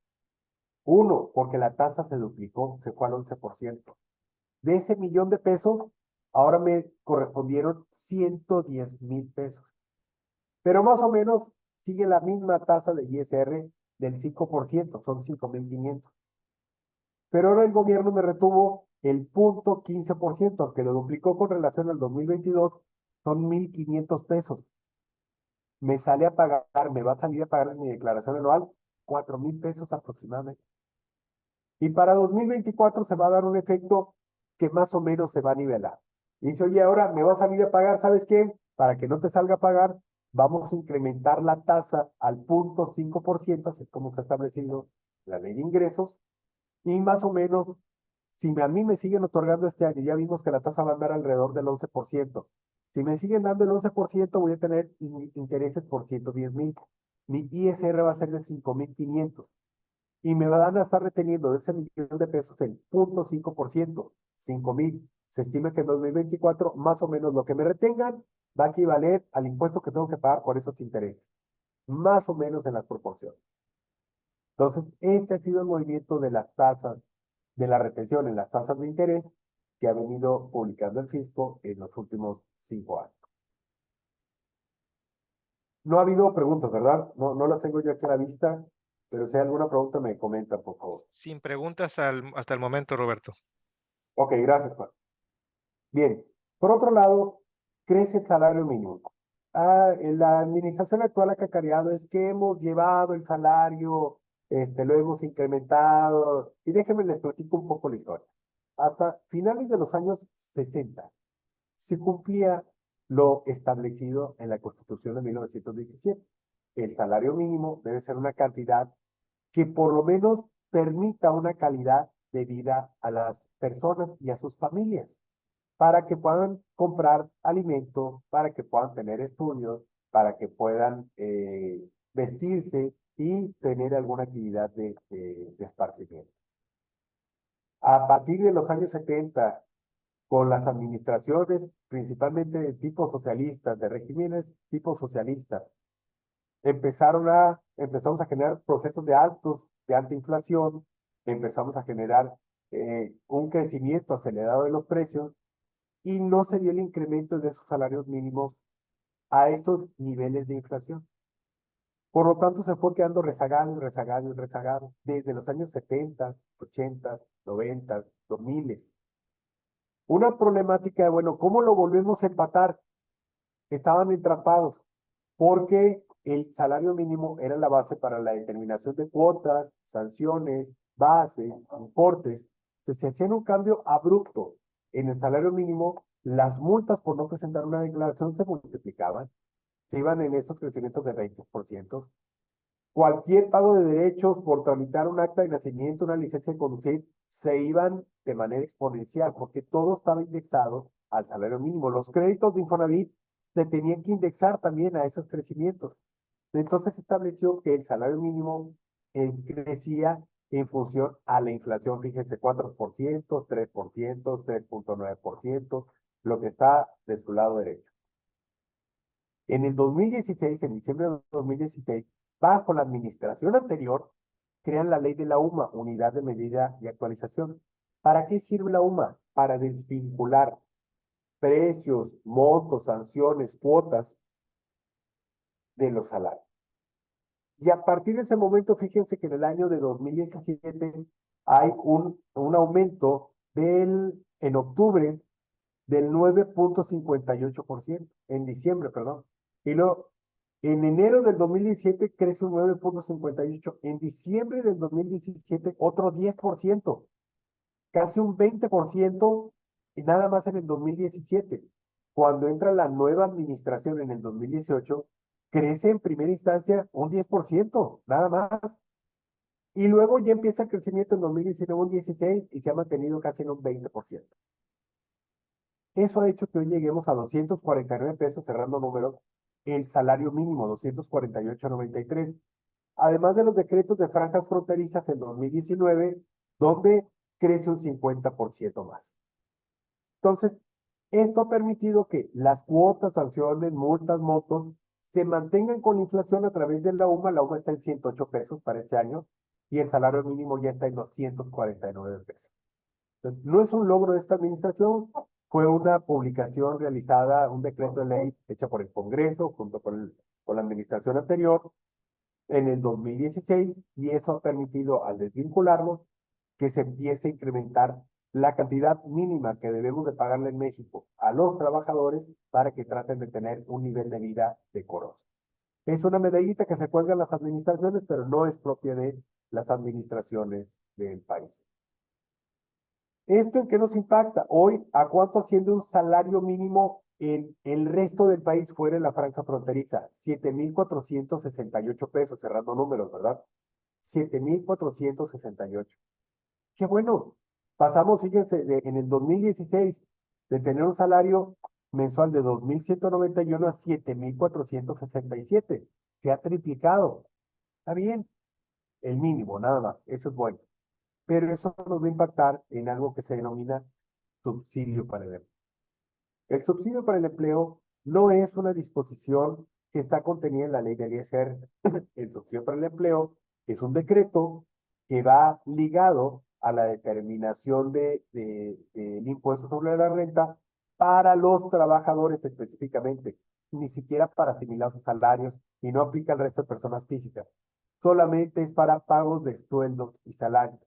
Uno, porque la tasa se duplicó, se fue al 11%. De ese millón de pesos, ahora me correspondieron 110,000 pesos. Pero más o menos sigue la misma tasa de ISR del 5%, son 5,500. Pero ahora el gobierno me retuvo el 0,15%, que lo duplicó con relación al 2022, son 1,500 pesos. Me va a salir a pagar en mi declaración anual 4,000 pesos aproximadamente. Y para 2024 se va a dar un efecto que más o menos se va a nivelar. Dice, oye, ahora me va a salir a pagar, ¿sabes qué? Para que no te salga a pagar, vamos a incrementar la tasa al 0,5%, así es como se ha establecido la ley de ingresos, y más o menos, si a mí me siguen otorgando este año, ya vimos que la tasa va a andar alrededor del 11%. Si me siguen dando el 11%, voy a tener intereses por 110,000. Mi ISR va a ser de 5,500 y me van a estar reteniendo de ese millón de pesos el 0,5%, 5,000. Se estima que en 2024, más o menos lo que me retengan va a equivaler al impuesto que tengo que pagar por esos intereses, más o menos en las proporciones. Entonces, este ha sido el movimiento de las tasas, de la retención en las tasas de interés que ha venido publicando el fisco en los últimos 5 años. No ha habido preguntas, ¿verdad? No, no las tengo yo aquí a la vista, pero si hay alguna pregunta me comenta, por favor. Sin preguntas hasta el momento, Roberto. Ok, gracias, Juan. Bien, por otro lado, crece el salario mínimo. La administración actual ha cacareado es que hemos llevado el salario, lo hemos incrementado, y déjenme les platico un poco la historia. Hasta finales de los años 60 se cumplía lo establecido en la Constitución de 1917. El salario mínimo debe ser una cantidad que por lo menos permita una calidad de vida a las personas y a sus familias para que puedan comprar alimento, para que puedan tener estudios, para que puedan vestirse y tener alguna actividad de esparcimiento. A partir de los años 70, con las administraciones, principalmente de tipo socialistas, de regímenes tipo socialistas, empezamos a generar procesos de alta inflación, empezamos a generar un crecimiento acelerado de los precios y no se dio el incremento de esos salarios mínimos a estos niveles de inflación. Por lo tanto, se fue quedando rezagado, rezagado y rezagado desde los años 70, 80, 90, 2000. Una problemática, bueno, ¿cómo lo volvemos a empatar? Estaban entrampados porque el salario mínimo era la base para la determinación de cuotas, sanciones, bases, importes. Entonces, se hacían un cambio abrupto en el salario mínimo, las multas por no presentar una declaración se multiplicaban, se iban en estos crecimientos de 20%. Cualquier pago de derechos por tramitar un acta de nacimiento, una licencia de conducir, se iban de manera exponencial porque todo estaba indexado al salario mínimo. Los créditos de Infonavit se tenían que indexar también a esos crecimientos. Entonces se estableció que el salario mínimo crecía en función a la inflación, fíjense, 4%, 3%, 3.9%, lo que está de su lado derecho. En el 2016, en diciembre de 2016, bajo la administración anterior, crean la ley de la UMA, Unidad de Medida y Actualización. ¿Para qué sirve la UMA? Para desvincular precios, montos, sanciones, cuotas de los salarios. Y a partir de ese momento, fíjense que en el año de 2017 hay un aumento en octubre del 9.58%, en diciembre, perdón. Y luego, en enero del 2017 crece un 9.58%, en diciembre del 2017 otro 10%, casi un 20% y nada más en el 2017. Cuando entra la nueva administración en el 2018, crece en primera instancia un 10%, nada más. Y luego ya empieza el crecimiento en 2019, un 16%, y se ha mantenido casi en un 20%. Eso ha hecho que hoy lleguemos a 249 pesos, cerrando números, el salario mínimo, 248.93. Además de los decretos de franjas fronterizas en 2019, donde crece un 50% más. Entonces, esto ha permitido que las cuotas, sanciones, multas, motos se mantengan con inflación a través de la UMA. La UMA está en 108 pesos para este año y el salario mínimo ya está en 249 pesos. Entonces, no es un logro de esta administración, fue una publicación realizada, un decreto de ley hecha por el Congreso junto con la administración anterior en el 2016 y eso ha permitido al desvincularlo que se empiece a incrementar la cantidad mínima que debemos de pagarle en México a los trabajadores para que traten de tener un nivel de vida decoroso. Es una medallita que se cuelga en las administraciones, pero no es propia de las administraciones del país. ¿Esto en qué nos impacta? Hoy, ¿a cuánto asciende un salario mínimo en el resto del país fuera de la franja fronteriza? 7,468 pesos, cerrando números, ¿verdad? 7,468. Qué bueno. Pasamos, fíjense, en el 2016 de tener un salario mensual de 2,191 a 7,467. Se ha triplicado. Está bien, el mínimo, nada más. Eso es bueno. Pero eso nos va a impactar en algo que se denomina subsidio para el empleo. El subsidio para el empleo no es una disposición que está contenida en la ley del ISR. El subsidio para el empleo es un decreto que va ligado a la determinación del impuesto sobre la renta para los trabajadores específicamente, ni siquiera para asimilados a salarios y no aplica al resto de personas físicas. Solamente es para pagos de sueldos y salarios.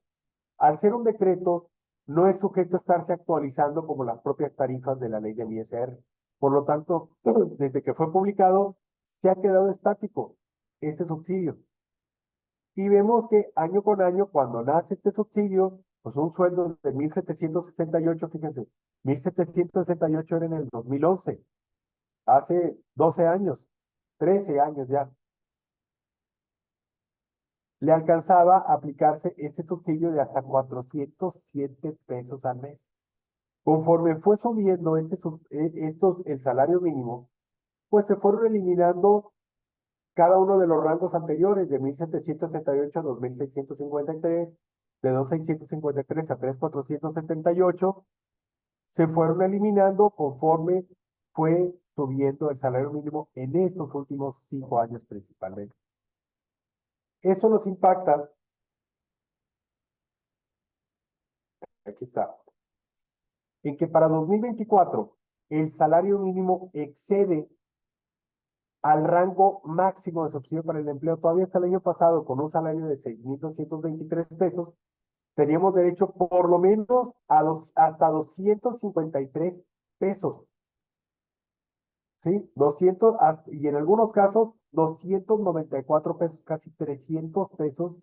Al ser un decreto, no es sujeto a estarse actualizando como las propias tarifas de la ley del ISR. Por lo tanto, desde que fue publicado, se ha quedado estático este subsidio. Y vemos que año con año, cuando nace este subsidio, pues un sueldo de 1,768, fíjense, 1,768 era en el 2011, hace 12 años, 13 años ya. Le alcanzaba a aplicarse este subsidio de hasta 407 pesos al mes. Conforme fue subiendo el salario mínimo, pues se fueron eliminando cada uno de los rangos anteriores, de 1,768 a 2,653, de 2,653 a 3,478, se fueron eliminando conforme fue subiendo el salario mínimo en estos últimos 5 años principalmente. Esto nos impacta, aquí está, en que para 2024 el salario mínimo excede al rango máximo de subsidio para el empleo. Todavía hasta el año pasado, con un salario de 6,223 pesos, teníamos derecho por lo menos hasta 253 pesos. ¿Sí? 200, y en algunos casos 294 pesos, casi 300 pesos,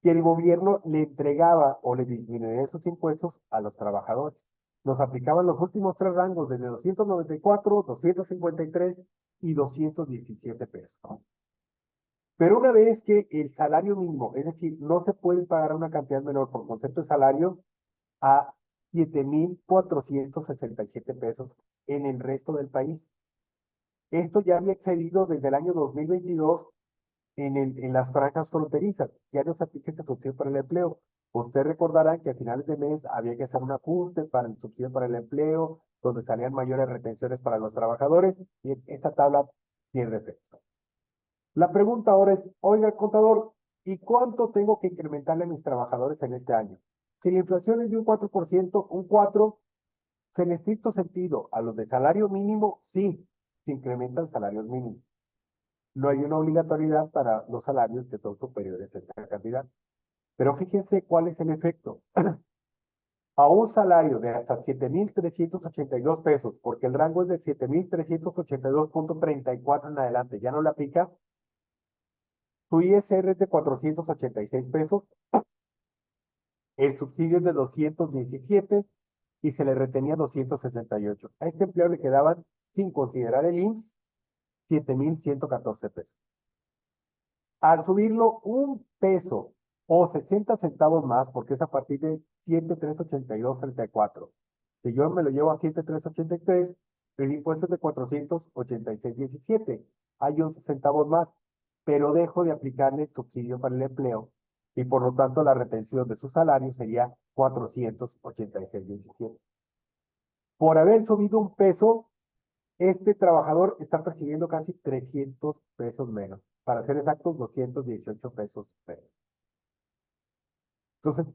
que el gobierno le entregaba o le disminuía esos impuestos a los trabajadores. Nos aplicaban los últimos tres rangos, desde 294, 253 y 217 pesos. Pero una vez que el salario mínimo, es decir, no se puede pagar una cantidad menor por concepto de salario a 7,467 pesos en el resto del país. Esto ya había excedido desde el año 2022 en las franjas fronterizas. Ya no se aplica este subsidio para el empleo. Usted recordará que a finales de mes había que hacer un ajuste para el subsidio para el empleo, donde salían mayores retenciones para los trabajadores, y esta tabla pierde efecto. La pregunta ahora es, oiga, contador, ¿y cuánto tengo que incrementarle a mis trabajadores en este año? Si la inflación es de un 4%, un 4%, en estricto sentido, a los de salario mínimo, sí, se incrementan salarios mínimos. No hay una obligatoriedad para los salarios que son superiores a esta cantidad. Pero fíjense cuál es el efecto. A un salario de hasta 7,382 pesos, porque el rango es de 7,382,34 en adelante, ya no le aplica. Su ISR es de 486 pesos, el subsidio es de 217 y se le retenía 268. A este empleado le quedaban, sin considerar el IMSS, 7,114 pesos. Al subirlo un peso o 60 centavos más, porque es a partir de 7,382,34. Si yo me lo llevo a 7,383, el impuesto es de 486,17. Hay 11 centavos más, pero dejo de aplicarle el subsidio para el empleo y por lo tanto la retención de su salario sería 486,17. Por haber subido un peso, este trabajador está percibiendo casi 300 pesos menos. Para ser exactos, 218 pesos menos. Entonces,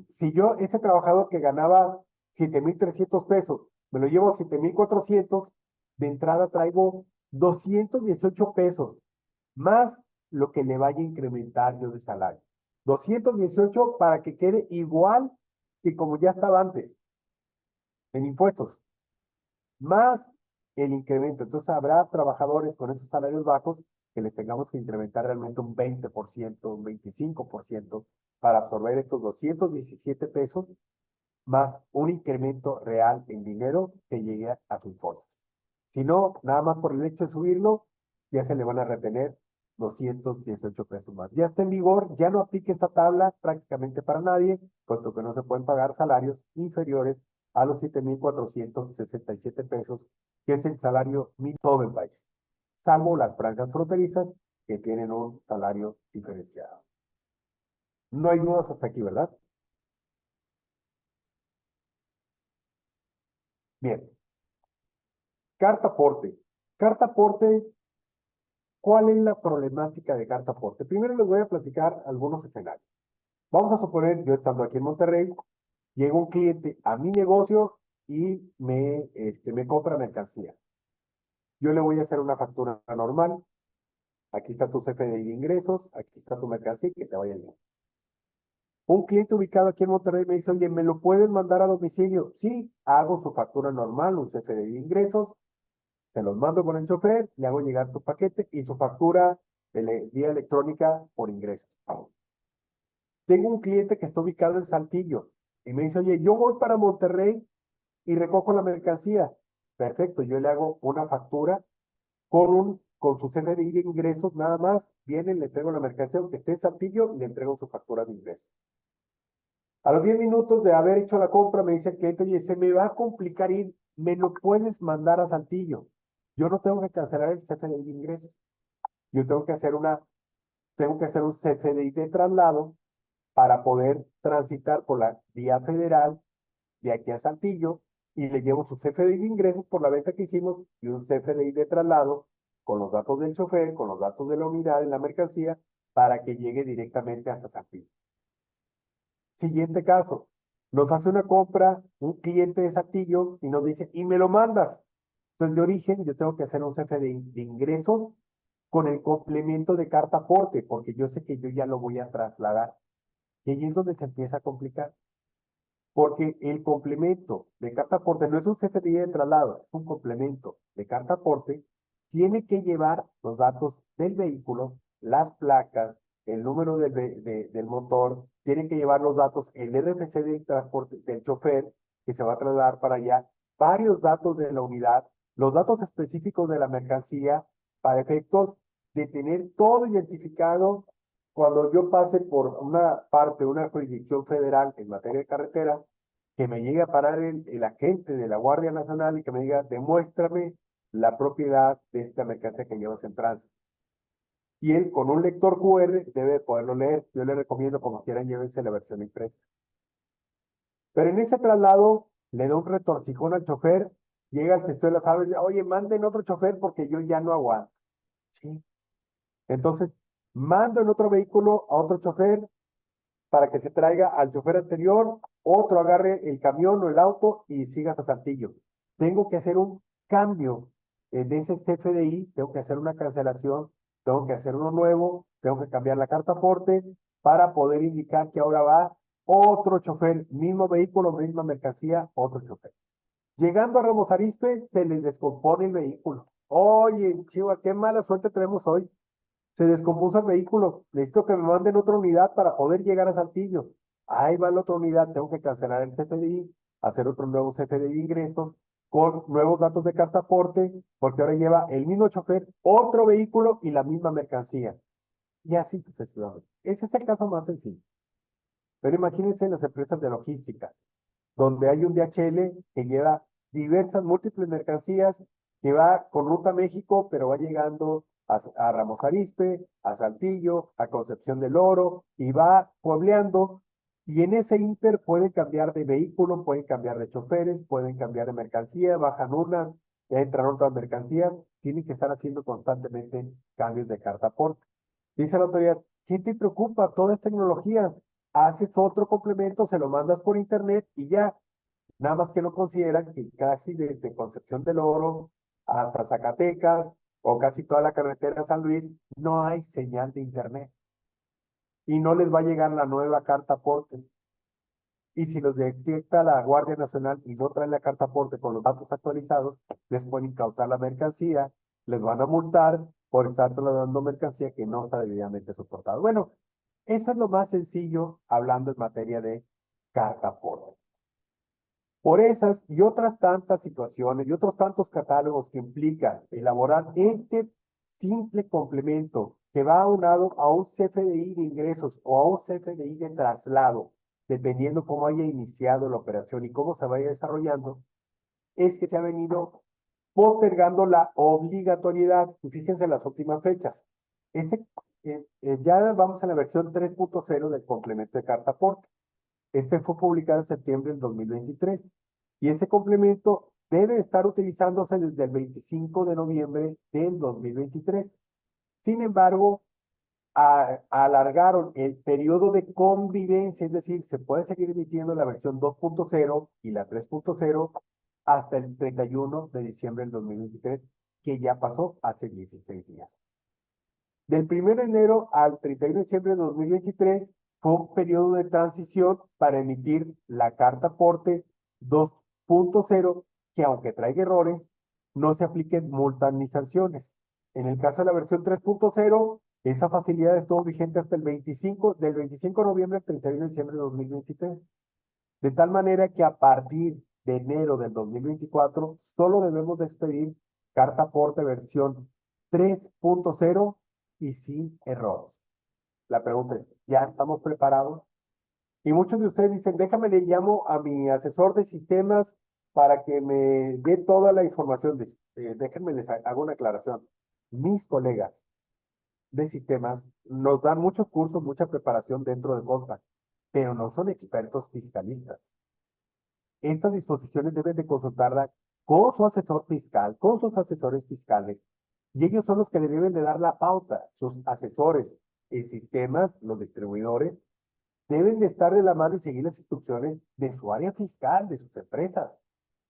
si yo, este trabajador que ganaba 7,300 pesos, me lo llevo a 7,400, de entrada traigo 218 pesos, más lo que le vaya a incrementar yo de salario. 218 para que quede igual que como ya estaba antes, en impuestos, más el incremento. Entonces habrá trabajadores con esos salarios bajos que les tengamos que incrementar realmente un 20%, un 25% para absorber estos 217 pesos más un incremento real en dinero que llegue a sus bolsas. Si no, nada más por el hecho de subirlo, ya se le van a retener 218 pesos más. Ya está en vigor, ya no aplique esta tabla prácticamente para nadie, puesto que no se pueden pagar salarios inferiores a los 7,467 pesos, que es el salario mínimo de todo el país, salvo las franjas fronterizas que tienen un salario diferenciado. No hay dudas hasta aquí, ¿verdad? Bien. Carta aporte. Carta aporte, ¿cuál es la problemática de carta aporte? Primero les voy a platicar algunos escenarios. Vamos a suponer, yo estando aquí en Monterrey, llega un cliente a mi negocio y me compra mercancía. Yo le voy a hacer una factura normal. Aquí está tu CFDI de ingresos, aquí está tu mercancía y que te vaya bien. Un cliente ubicado aquí en Monterrey me dice, oye, ¿me lo puedes mandar a domicilio? Sí, hago su factura normal, un CFDI de ingresos, se los mando con el chofer, le hago llegar su paquete y su factura de vía electrónica por ingresos. Tengo un cliente que está ubicado en Saltillo y me dice, oye, yo voy para Monterrey y recojo la mercancía. Perfecto, yo le hago una factura con su CFDI de ingresos nada más. Viene, le entrego la mercancía aunque esté en Saltillo y le entrego su factura de ingresos. A los 10 minutos de haber hecho la compra, me dice el cliente, oye, se me va a complicar ir, me lo puedes mandar a Saltillo. Yo no tengo que cancelar el CFDI de ingresos. Yo tengo que hacer un CFDI de traslado para poder transitar por la vía federal de aquí a Saltillo y le llevo su CFDI de ingresos por la venta que hicimos y un CFDI de traslado con los datos del chofer, con los datos de la unidad en la mercancía para que llegue directamente hasta Saltillo. Siguiente caso, nos hace una compra, un cliente de Saltillo, y nos dice, y me lo mandas. Entonces, de origen, yo tengo que hacer un CFDI de ingresos con el complemento de carta aporte, porque yo sé que yo ya lo voy a trasladar. Y ahí es donde se empieza a complicar, porque el complemento de carta aporte no es un CFDI de traslado, es un complemento de carta aporte, tiene que llevar los datos del vehículo, las placas, el número del motor, tiene que llevar los datos, el RFC del transporte, del chofer que se va a trasladar para allá, varios datos de la unidad, los datos específicos de la mercancía, para efectos de tener todo identificado cuando yo pase por una parte, una jurisdicción federal en materia de carreteras, que me llegue a parar el agente de la Guardia Nacional y que me diga, demuéstrame la propiedad de esta mercancía que llevas en tránsito. Y él con un lector QR debe poderlo leer. Yo le recomiendo, como quieran, llévense la versión impresa. Pero en ese traslado le da un retorcijón al chofer, llega al sector de las aves y dice, oye, manden otro chofer porque yo ya no aguanto. ¿Sí? Entonces, mando en otro vehículo a otro chofer para que se traiga al chofer anterior, otro agarre el camión o el auto y sigas a Saltillo. Tengo que hacer un cambio de ese CFDI, tengo que hacer una cancelación, tengo que hacer uno nuevo, tengo que cambiar la carta aporte para poder indicar que ahora va otro chofer, mismo vehículo, misma mercancía, otro chofer. Llegando a Ramos Arizpe, se les descompone el vehículo. Oye, Chihuahua, qué mala suerte tenemos hoy. Se descompuso el vehículo. Necesito que me manden otra unidad para poder llegar a Saltillo. Ahí va la otra unidad. Tengo que cancelar el CFDI, hacer otro nuevo CFDI de ingresos con nuevos datos de carta aporte, porque ahora lleva el mismo chofer, otro vehículo y la misma mercancía. Y así sucesivamente. Ese es el caso más sencillo. Pero imagínense en las empresas de logística, donde hay un DHL que lleva diversas, múltiples mercancías, que va con Ruta México, pero va llegando a Ramos Arizpe, a Saltillo, a Concepción del Oro, y va puebleando, y en ese inter pueden cambiar de vehículo, pueden cambiar de choferes, pueden cambiar de mercancía, bajan unas, entran otras mercancías, tienen que estar haciendo constantemente cambios de carta aporte. Dice la autoridad, ¿qué te preocupa? Todo es tecnología. Haces otro complemento, se lo mandas por internet y ya. Nada más que no consideran que casi desde Concepción del Oro hasta Zacatecas o casi toda la carretera de San Luis no hay señal de internet y no les va a llegar la nueva carta aporte. Y si los detecta la Guardia Nacional y no traen la carta aporte con los datos actualizados, les pueden incautar la mercancía, les van a multar por estar trasladando mercancía que no está debidamente soportada. Bueno, eso es lo más sencillo hablando en materia de carta aporte. Por esas y otras tantas situaciones y otros tantos catálogos que implica elaborar este simple complemento que va aunado a un CFDI de ingresos o a un CFDI de traslado, dependiendo cómo haya iniciado la operación y cómo se vaya desarrollando, es que se ha venido postergando la obligatoriedad. Y fíjense las últimas fechas. Este, ya vamos a la versión 3.0 del complemento de carta aporte. Este fue publicado en septiembre del 2023 y ese complemento debe estar utilizándose desde el 25 de noviembre del 2023. Sin embargo, alargaron el periodo de convivencia, es decir, se puede seguir emitiendo la versión 2.0 y la 3.0 hasta el 31 de diciembre del 2023, que ya pasó hace 16 días. Del 1 de enero al 31 de diciembre de 2023 fue un periodo de transición para emitir la carta aporte 2.0, que aunque traiga errores, no se apliquen multas ni sanciones. En el caso de la versión 3.0, esa facilidad estuvo vigente hasta el 25, del 25 de noviembre al 31 de diciembre de 2023. De tal manera que a partir de enero del 2024, solo debemos de expedir carta aporte versión 3.0 y sin errores. La pregunta es, ¿ya estamos preparados? Y muchos de ustedes dicen, déjame le llamo a mi asesor de sistemas para que me dé toda la información. Déjenme les hago una aclaración. Mis colegas de sistemas nos dan muchos cursos, mucha preparación dentro de Contact, pero no son expertos fiscalistas. Estas disposiciones deben de consultarla con su asesor fiscal, con sus asesores fiscales, y ellos son los que le deben de dar la pauta, sus asesores en sistemas, los distribuidores, deben de estar de la mano y seguir las instrucciones de su área fiscal, de sus empresas.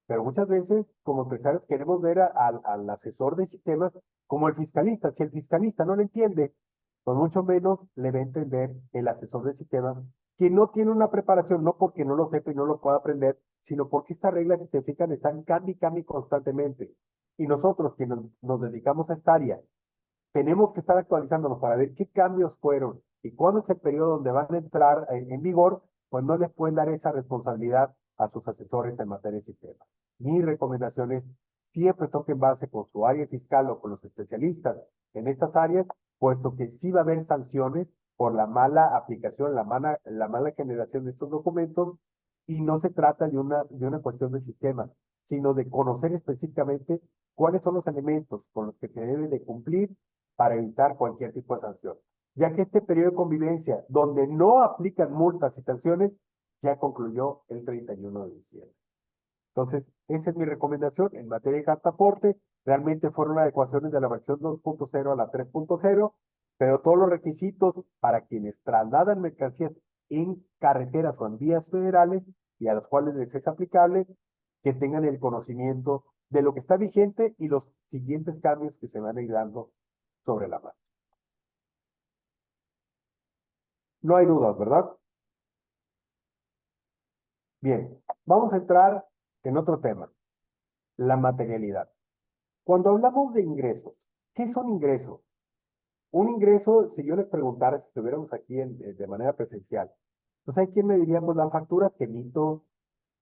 Pero muchas veces, como empresarios, queremos ver al asesor de sistemas como el fiscalista. Si el fiscalista no lo entiende, pues mucho menos le va a entender el asesor de sistemas, que no tiene una preparación, no porque no lo sepa y no lo pueda aprender, sino porque estas reglas, si se fijan, están cambio constantemente. Y nosotros, que nos dedicamos a esta área, tenemos que estar actualizándonos para ver qué cambios fueron y cuándo es el periodo donde van a entrar en vigor, pues no les pueden dar esa responsabilidad a sus asesores en materia de sistemas. Mi recomendación es siempre toquen base con su área fiscal o con los especialistas en estas áreas, puesto que sí va a haber sanciones por la mala aplicación, la mala generación de estos documentos, y no se trata de una cuestión de sistema, sino de conocer específicamente cuáles son los elementos con los que se debe de cumplir para evitar cualquier tipo de sanción, ya que este periodo de convivencia, donde no aplican multas y sanciones, ya concluyó el 31 de diciembre. Entonces, esa es mi recomendación en materia de carta aporte. Realmente fueron adecuaciones de la versión 2.0 a la 3.0, pero todos los requisitos para quienes trasladan mercancías en carreteras o en vías federales y a las cuales les es aplicable, que tengan el conocimiento de lo que está vigente y los siguientes cambios que se van a ir dando sobre la marcha. No hay dudas, ¿verdad? Bien, vamos a entrar en otro tema, la materialidad. Cuando hablamos de ingresos, ¿qué son ingresos? Un ingreso, si yo les preguntara, si estuviéramos aquí de manera presencial, pues hay quien me diría, pues las facturas que emito,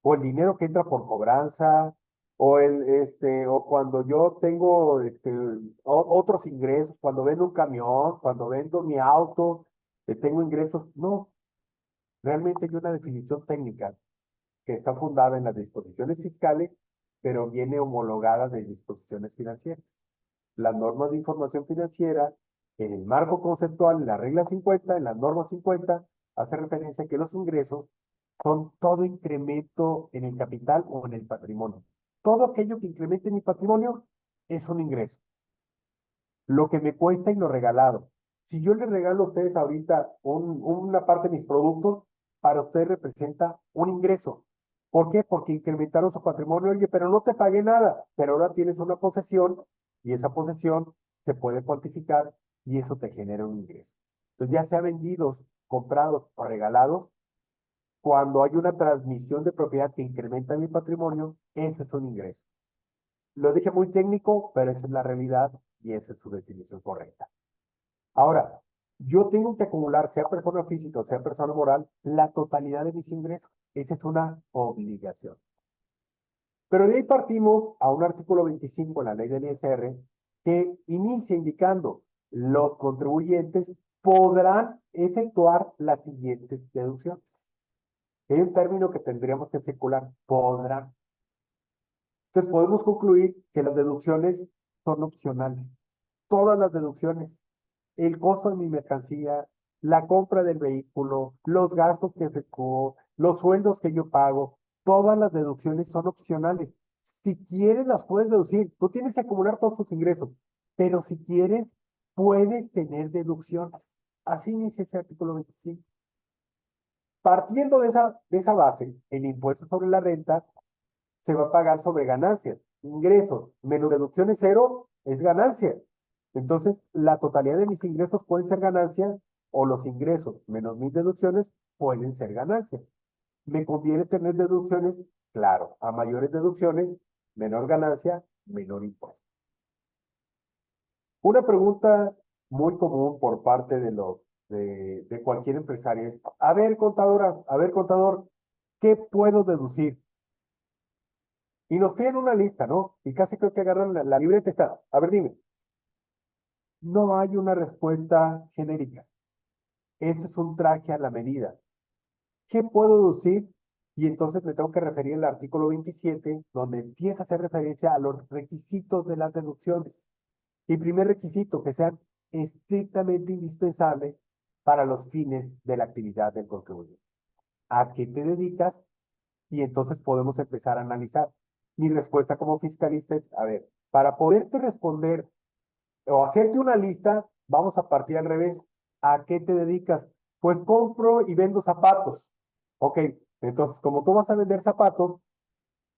o el dinero que entra por cobranza, o cuando yo tengo, otros ingresos, cuando vendo un camión, cuando vendo mi auto, tengo ingresos. No, realmente hay una definición técnica que está fundada en las disposiciones fiscales, pero viene homologada de disposiciones financieras. Las normas de información financiera, en el marco conceptual, en la regla 50, en las normas 50, hace referencia a que los ingresos son todo incremento en el capital o en el patrimonio. Todo aquello que incremente mi patrimonio es un ingreso. Lo que me cuesta y lo regalado. Si yo le regalo a ustedes ahorita una parte de mis productos, para ustedes representa un ingreso. ¿Por qué? Porque incrementaron su patrimonio. Oye, pero no te pagué nada, pero ahora tienes una posesión y esa posesión se puede cuantificar y eso te genera un ingreso. Entonces, ya sea vendidos, comprados o regalados, cuando hay una transmisión de propiedad que incrementa mi patrimonio, eso es un ingreso. Lo dije muy técnico, pero esa es la realidad y esa es su definición correcta. Ahora, yo tengo que acumular, sea persona física o sea persona moral, la totalidad de mis ingresos. Esa es una obligación. Pero de ahí partimos a un artículo 25 en la ley del ISR que inicia indicando los contribuyentes podrán efectuar las siguientes deducciones. Hay un término que tendríamos que circular, podrán. Entonces podemos concluir que las deducciones son opcionales. Todas las deducciones, el costo de mi mercancía, la compra del vehículo, los gastos que efectúo, los sueldos que yo pago, todas las deducciones son opcionales. Si quieres, las puedes deducir. Tú tienes que acumular todos tus ingresos, pero si quieres, puedes tener deducciones. Así inicia ese artículo 25. Partiendo de esa base, el impuesto sobre la renta se va a pagar sobre ganancias. Ingresos menos deducciones cero es ganancia. Entonces, la totalidad de mis ingresos pueden ser ganancia o los ingresos menos mis deducciones pueden ser ganancia. ¿Me conviene tener deducciones? Claro, a mayores deducciones, menor ganancia, menor impuesto. Una pregunta muy común por parte de cualquier empresario es, a ver, contadora, a ver, contador, ¿qué puedo deducir? Y nos piden una lista, ¿no? Y casi creo que agarran la libreta y está. A ver, dime. No hay una respuesta genérica. Eso es un traje a la medida. ¿Qué puedo deducir? Y entonces me tengo que referir al artículo 27, donde empieza a hacer referencia a los requisitos de las deducciones. Y primer requisito, que sean estrictamente indispensables para los fines de la actividad del contribuyente. ¿A qué te dedicas? Y entonces podemos empezar a analizar. Mi respuesta como fiscalista es, a ver, para poderte responder o hacerte una lista, vamos a partir al revés. ¿A qué te dedicas? Pues compro y vendo zapatos. Ok, entonces como tú vas a vender zapatos,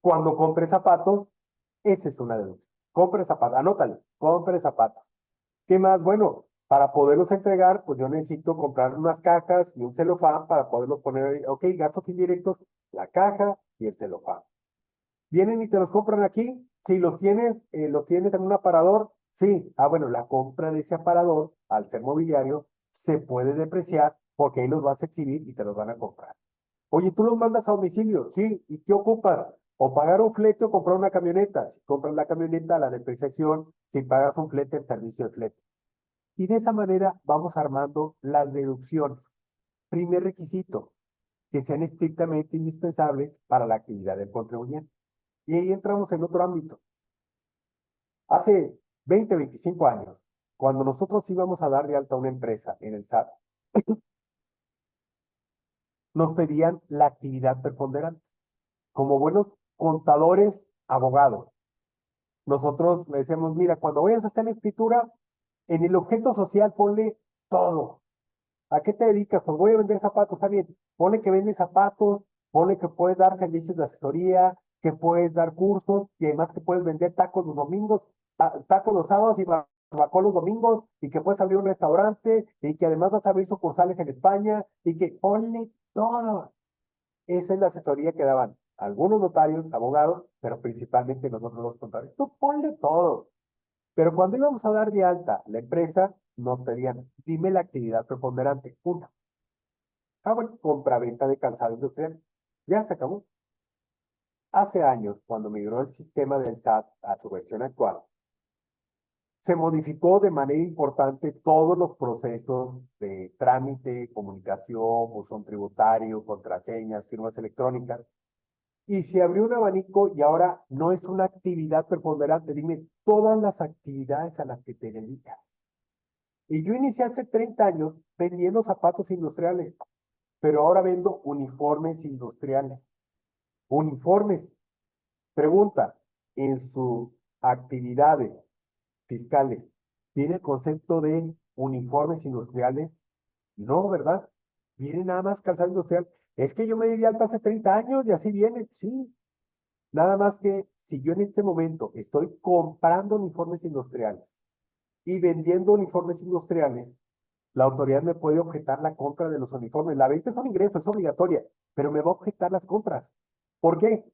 cuando compres zapatos, esa es una deducción. Compre zapatos, anótale, compre zapatos. ¿Qué más? Bueno, para poderlos entregar, pues yo necesito comprar unas cajas y un celofán para poderlos poner ahí. Ok, gastos indirectos, la caja y el celofán. ¿Vienen y te los compran aquí? Si los tienes en un aparador, sí. Ah, bueno, la compra de ese aparador, al ser mobiliario, se puede depreciar porque ahí los vas a exhibir y te los van a comprar. Oye, tú los mandas a domicilio, sí. ¿Y qué ocupas? O pagar un flete o comprar una camioneta. Si compras la camioneta, la depreciación. Si pagas un flete, el servicio de flete. Y de esa manera vamos armando las deducciones. Primer requisito, que sean estrictamente indispensables para la actividad del contribuyente. Y ahí entramos en otro ámbito. Hace 20, 25 años, cuando nosotros íbamos a dar de alta una empresa en el SAT, nos pedían la actividad preponderante. Como buenos contadores, abogados, nosotros le decíamos, mira, cuando vayas a hacer la escritura, en el objeto social ponle todo. ¿A qué te dedicas? Pues voy a vender zapatos, está bien. Ponle que vendes zapatos, ponle que puedes dar servicios de asesoría, que puedes dar cursos, y además que puedes vender tacos los domingos, tacos los sábados y barbacoa los domingos, y que puedes abrir un restaurante, y que además vas a abrir sucursales en España, y que ponle todo. Esa es la asesoría que daban algunos notarios, abogados, pero principalmente nosotros los contadores. Tú ponle todo. Pero cuando íbamos a dar de alta la empresa, nos pedían, dime la actividad preponderante. Una. Ah, bueno, compraventa de calzado industrial. Ya se acabó. Hace años, cuando migró el sistema del SAT a su versión actual, se modificó de manera importante todos los procesos de trámite, comunicación, buzón tributario, contraseñas, firmas electrónicas, y se abrió un abanico y ahora no es una actividad preponderante. Dime todas las actividades a las que te dedicas. Y yo inicié hace 30 años vendiendo zapatos industriales, pero ahora vendo uniformes industriales. Uniformes. Pregunta, en sus actividades fiscales, ¿tiene el concepto de uniformes industriales? No, ¿verdad? Viene nada más calzado industrial. Es que yo me di de alta hace 30 años y así viene. Sí, nada más que si yo en este momento estoy comprando uniformes industriales y vendiendo uniformes industriales, la autoridad me puede objetar la compra de los uniformes. La venta es un ingreso, es obligatoria, pero me va a objetar las compras. ¿Por qué?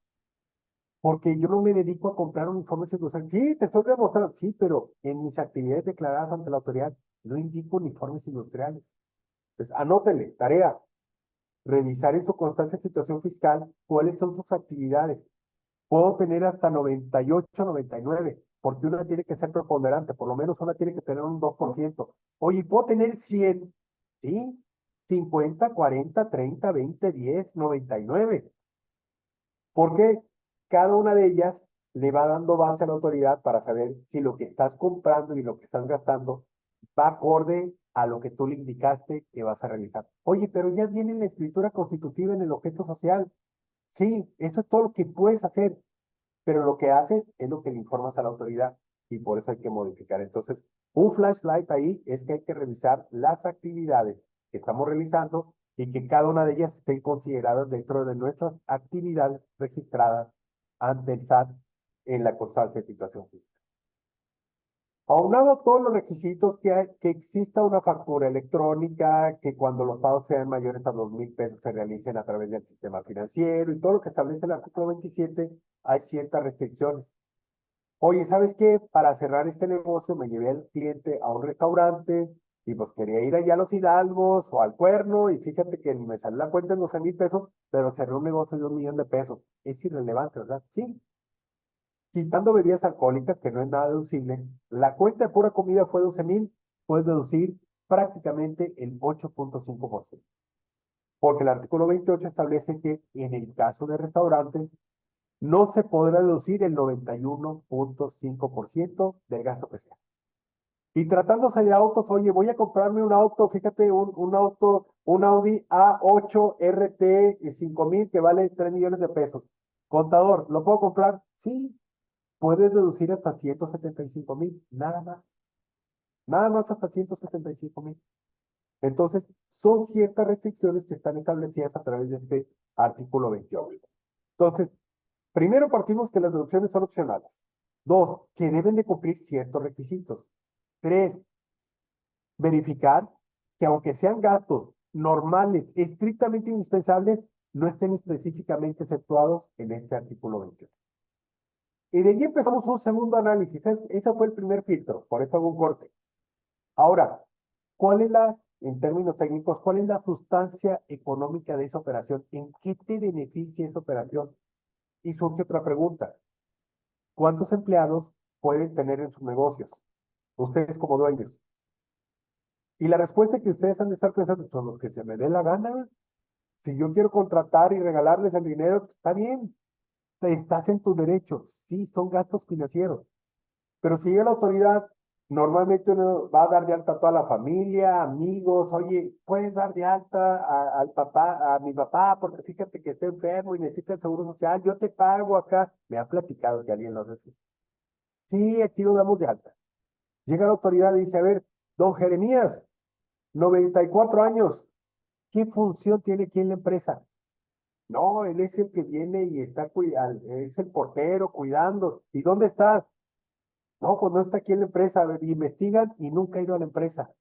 Porque yo no me dedico a comprar uniformes industriales. Sí, te estoy demostrando, sí, pero en mis actividades declaradas ante la autoridad no indico uniformes industriales. Entonces, anótele, tarea, revisar en su constante situación fiscal cuáles son sus actividades. Puedo tener hasta 98, 99, porque una tiene que ser preponderante, por lo menos una tiene que tener un 2%. Oye, puedo tener 100, ¿sí? 50, 40, 30, 20, 10, 99. Porque cada una de ellas le va dando base a la autoridad para saber si lo que estás comprando y lo que estás gastando va acorde a lo que tú le indicaste que vas a realizar. Oye, pero ya viene la escritura constitutiva en el objeto social. Sí, eso es todo lo que puedes hacer, pero lo que haces es lo que le informas a la autoridad y por eso hay que modificar. Entonces, un flashlight ahí es que hay que revisar las actividades que estamos realizando y que cada una de ellas estén consideradas dentro de nuestras actividades registradas ante el SAT en la constancia de situación fiscal. Aunado a todos los requisitos que exista una factura electrónica, que cuando los pagos sean mayores a 2,000 pesos se realicen a través del sistema financiero y todo lo que establece el artículo 27, hay ciertas restricciones. Oye, ¿sabes qué? Para cerrar este negocio me llevé al cliente a un restaurante y pues quería ir allá a Los Hidalgos o al Cuerno y fíjate que me salió la cuenta en 12,000 pesos, pero cerré un negocio de 1,000,000 de pesos. Es irrelevante, ¿verdad? Sí. Quitando bebidas alcohólicas, que no es nada deducible, la cuenta de pura comida fue 12,000, puedes deducir prácticamente el 8,5%. Porque el artículo 28 establece que en el caso de restaurantes no se podrá deducir el 91,5% del gasto que sea. Y tratándose de autos, oye, voy a comprarme un auto, fíjate, un auto, un Audi A8 RT 5000 que vale 3 millones de pesos. Contador, ¿lo puedo comprar? Sí, puedes deducir hasta 175,000, nada más hasta 175,000. Entonces, son ciertas restricciones que están establecidas a través de este artículo 28. Entonces, primero partimos que las deducciones son opcionales. Dos, que deben de cumplir ciertos requisitos. Tres, verificar que aunque sean gastos normales, estrictamente indispensables, no estén específicamente exceptuados en este artículo 28. Y de allí empezamos un segundo análisis. Ese fue el primer filtro, por eso hago un corte. Ahora, ¿cuál es en términos técnicos, cuál es la sustancia económica de esa operación? ¿En qué te beneficia esa operación? Y surge otra pregunta. ¿Cuántos empleados pueden tener en sus negocios? Ustedes como dueños. Y la respuesta que ustedes han de estar pensando son los que se me dé la gana. Si yo quiero contratar y regalarles el dinero, pues, está bien. Estás en tu derecho. Sí, son gastos financieros. Pero si llega la autoridad, normalmente uno va a dar de alta a toda la familia, amigos. Oye, puedes dar de alta al papá, a mi papá, porque fíjate que está enfermo y necesita el seguro social. Yo te pago acá. Me ha platicado que alguien lo hace así. Sí, aquí lo damos de alta. Llega la autoridad y dice, a ver, don Jeremías, 94 años, ¿qué función tiene aquí en la empresa? No, él es el que viene y está cuidando, es el portero cuidando. ¿Y dónde está? No, pues no está aquí en la empresa. A ver, investigan y nunca ha ido a la empresa.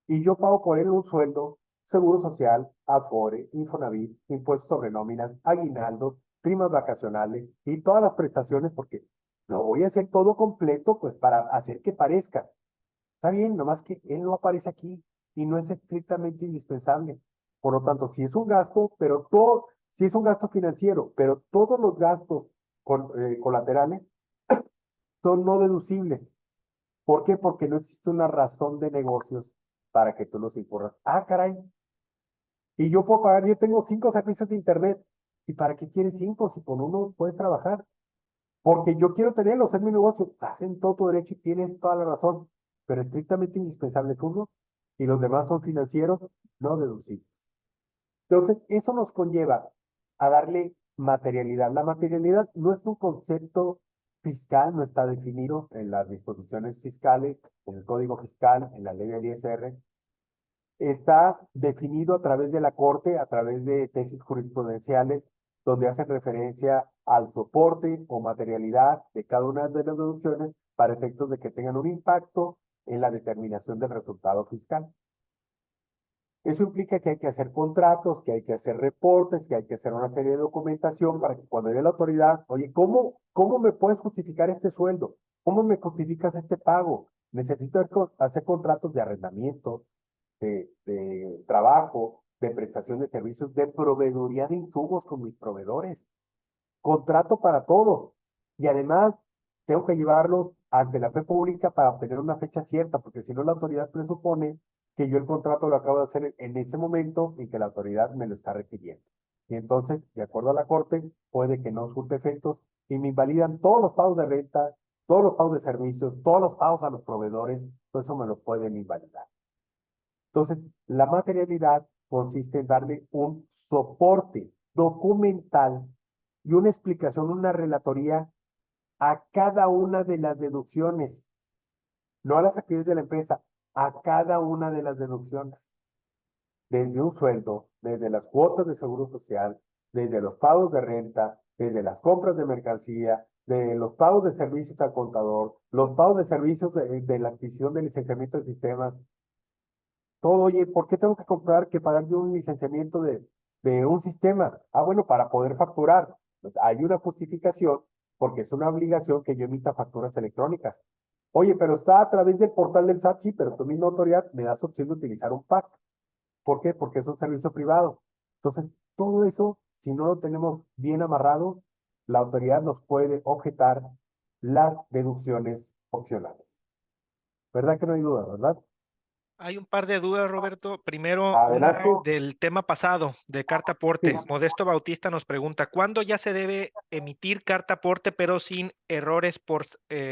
Y yo pago por él un sueldo, seguro social, Afore, Infonavit, impuestos sobre nóminas, aguinaldos, primas vacacionales y todas las prestaciones porque lo voy a hacer todo completo pues para hacer que parezca. Está bien, nomás que él no aparece aquí y no es estrictamente indispensable. Por lo tanto, si es un gasto, pero todo, si es un gasto financiero, pero todos los gastos colaterales son no deducibles. ¿Por qué? Porque no existe una razón de negocios para que tú los incurras. Ah, caray. Y yo puedo pagar, yo tengo 5 servicios de internet. ¿Y para qué quieres 5 si con uno puedes trabajar? Porque yo quiero tenerlos, es mi negocio. Estás en todo tu derecho y tienes toda la razón. Pero estrictamente indispensable es uno y los demás son financieros, no deducibles. Entonces, eso nos conlleva a darle materialidad. La materialidad no es un concepto fiscal, no está definido en las disposiciones fiscales, en el Código Fiscal, en la ley del ISR. Está definido a través de la Corte, a través de tesis jurisprudenciales, donde hacen referencia al soporte o materialidad de cada una de las deducciones para efectos de que tengan un impacto en la determinación del resultado fiscal. Eso implica que hay que hacer contratos, que hay que hacer reportes, que hay que hacer una serie de documentación para que cuando llegue la autoridad, oye, ¿cómo me puedes justificar este sueldo? ¿Cómo me justificas este pago? Necesito hacer contratos de arrendamiento, de trabajo, de prestación de servicios, de proveeduría de insumos con mis proveedores. Contrato para todo. Y además, tengo que llevarlos ante la fe pública para obtener una fecha cierta, porque si no la autoridad presupone que yo el contrato lo acabo de hacer en ese momento y que la autoridad me lo está requiriendo. Y entonces, de acuerdo a la Corte, puede que no surte efectos y me invalidan todos los pagos de renta, todos los pagos de servicios, todos los pagos a los proveedores, todo eso me lo pueden invalidar. Entonces, la materialidad consiste en darle un soporte documental y una explicación, una relatoría a cada una de las deducciones, no a las actividades de la empresa, a cada una de las deducciones, desde un sueldo, desde las cuotas de seguro social, desde los pagos de renta, desde las compras de mercancía, de los pagos de servicios al contador, los pagos de servicios de la adquisición de licenciamiento de sistemas, todo. Oye, ¿por qué tengo que comprar, que pagar yo un licenciamiento de un sistema? Ah, bueno, para poder facturar. Hay una justificación porque es una obligación que yo emita facturas electrónicas. Oye, pero está a través del portal del SAT, sí, pero tu misma autoridad me das opción de utilizar un PAC. ¿Por qué? Porque es un servicio privado. Entonces, todo eso, si no lo tenemos bien amarrado, la autoridad nos puede objetar las deducciones opcionales. ¿Verdad que no hay duda, verdad? Hay un par de dudas, Roberto. Primero, una Adelante. del tema pasado, de carta Sí. aporte. Modesto Bautista nos pregunta, ¿cuándo ya se debe emitir carta aporte, pero sin errores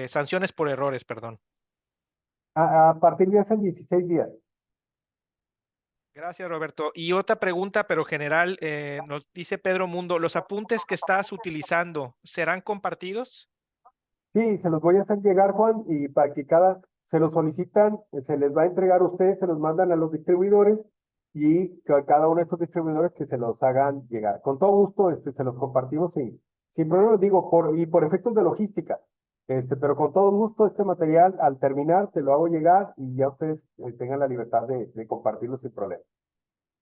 sanciones por errores, perdón? A partir de hace 16 días. Gracias, Roberto. Y otra pregunta, pero general, nos dice Pedro Mundo, ¿los apuntes que estás utilizando serán compartidos? Sí, se los voy a hacer llegar, Juan, y para que se los solicitan, se les va a entregar a ustedes, se los mandan a los distribuidores y cada uno de estos distribuidores que se los hagan llegar. Con todo gusto, se los compartimos sin problema, digo, por efectos de logística. Pero con todo gusto, este material, al terminar, te lo hago llegar y ya ustedes tengan la libertad de compartirlo sin problema.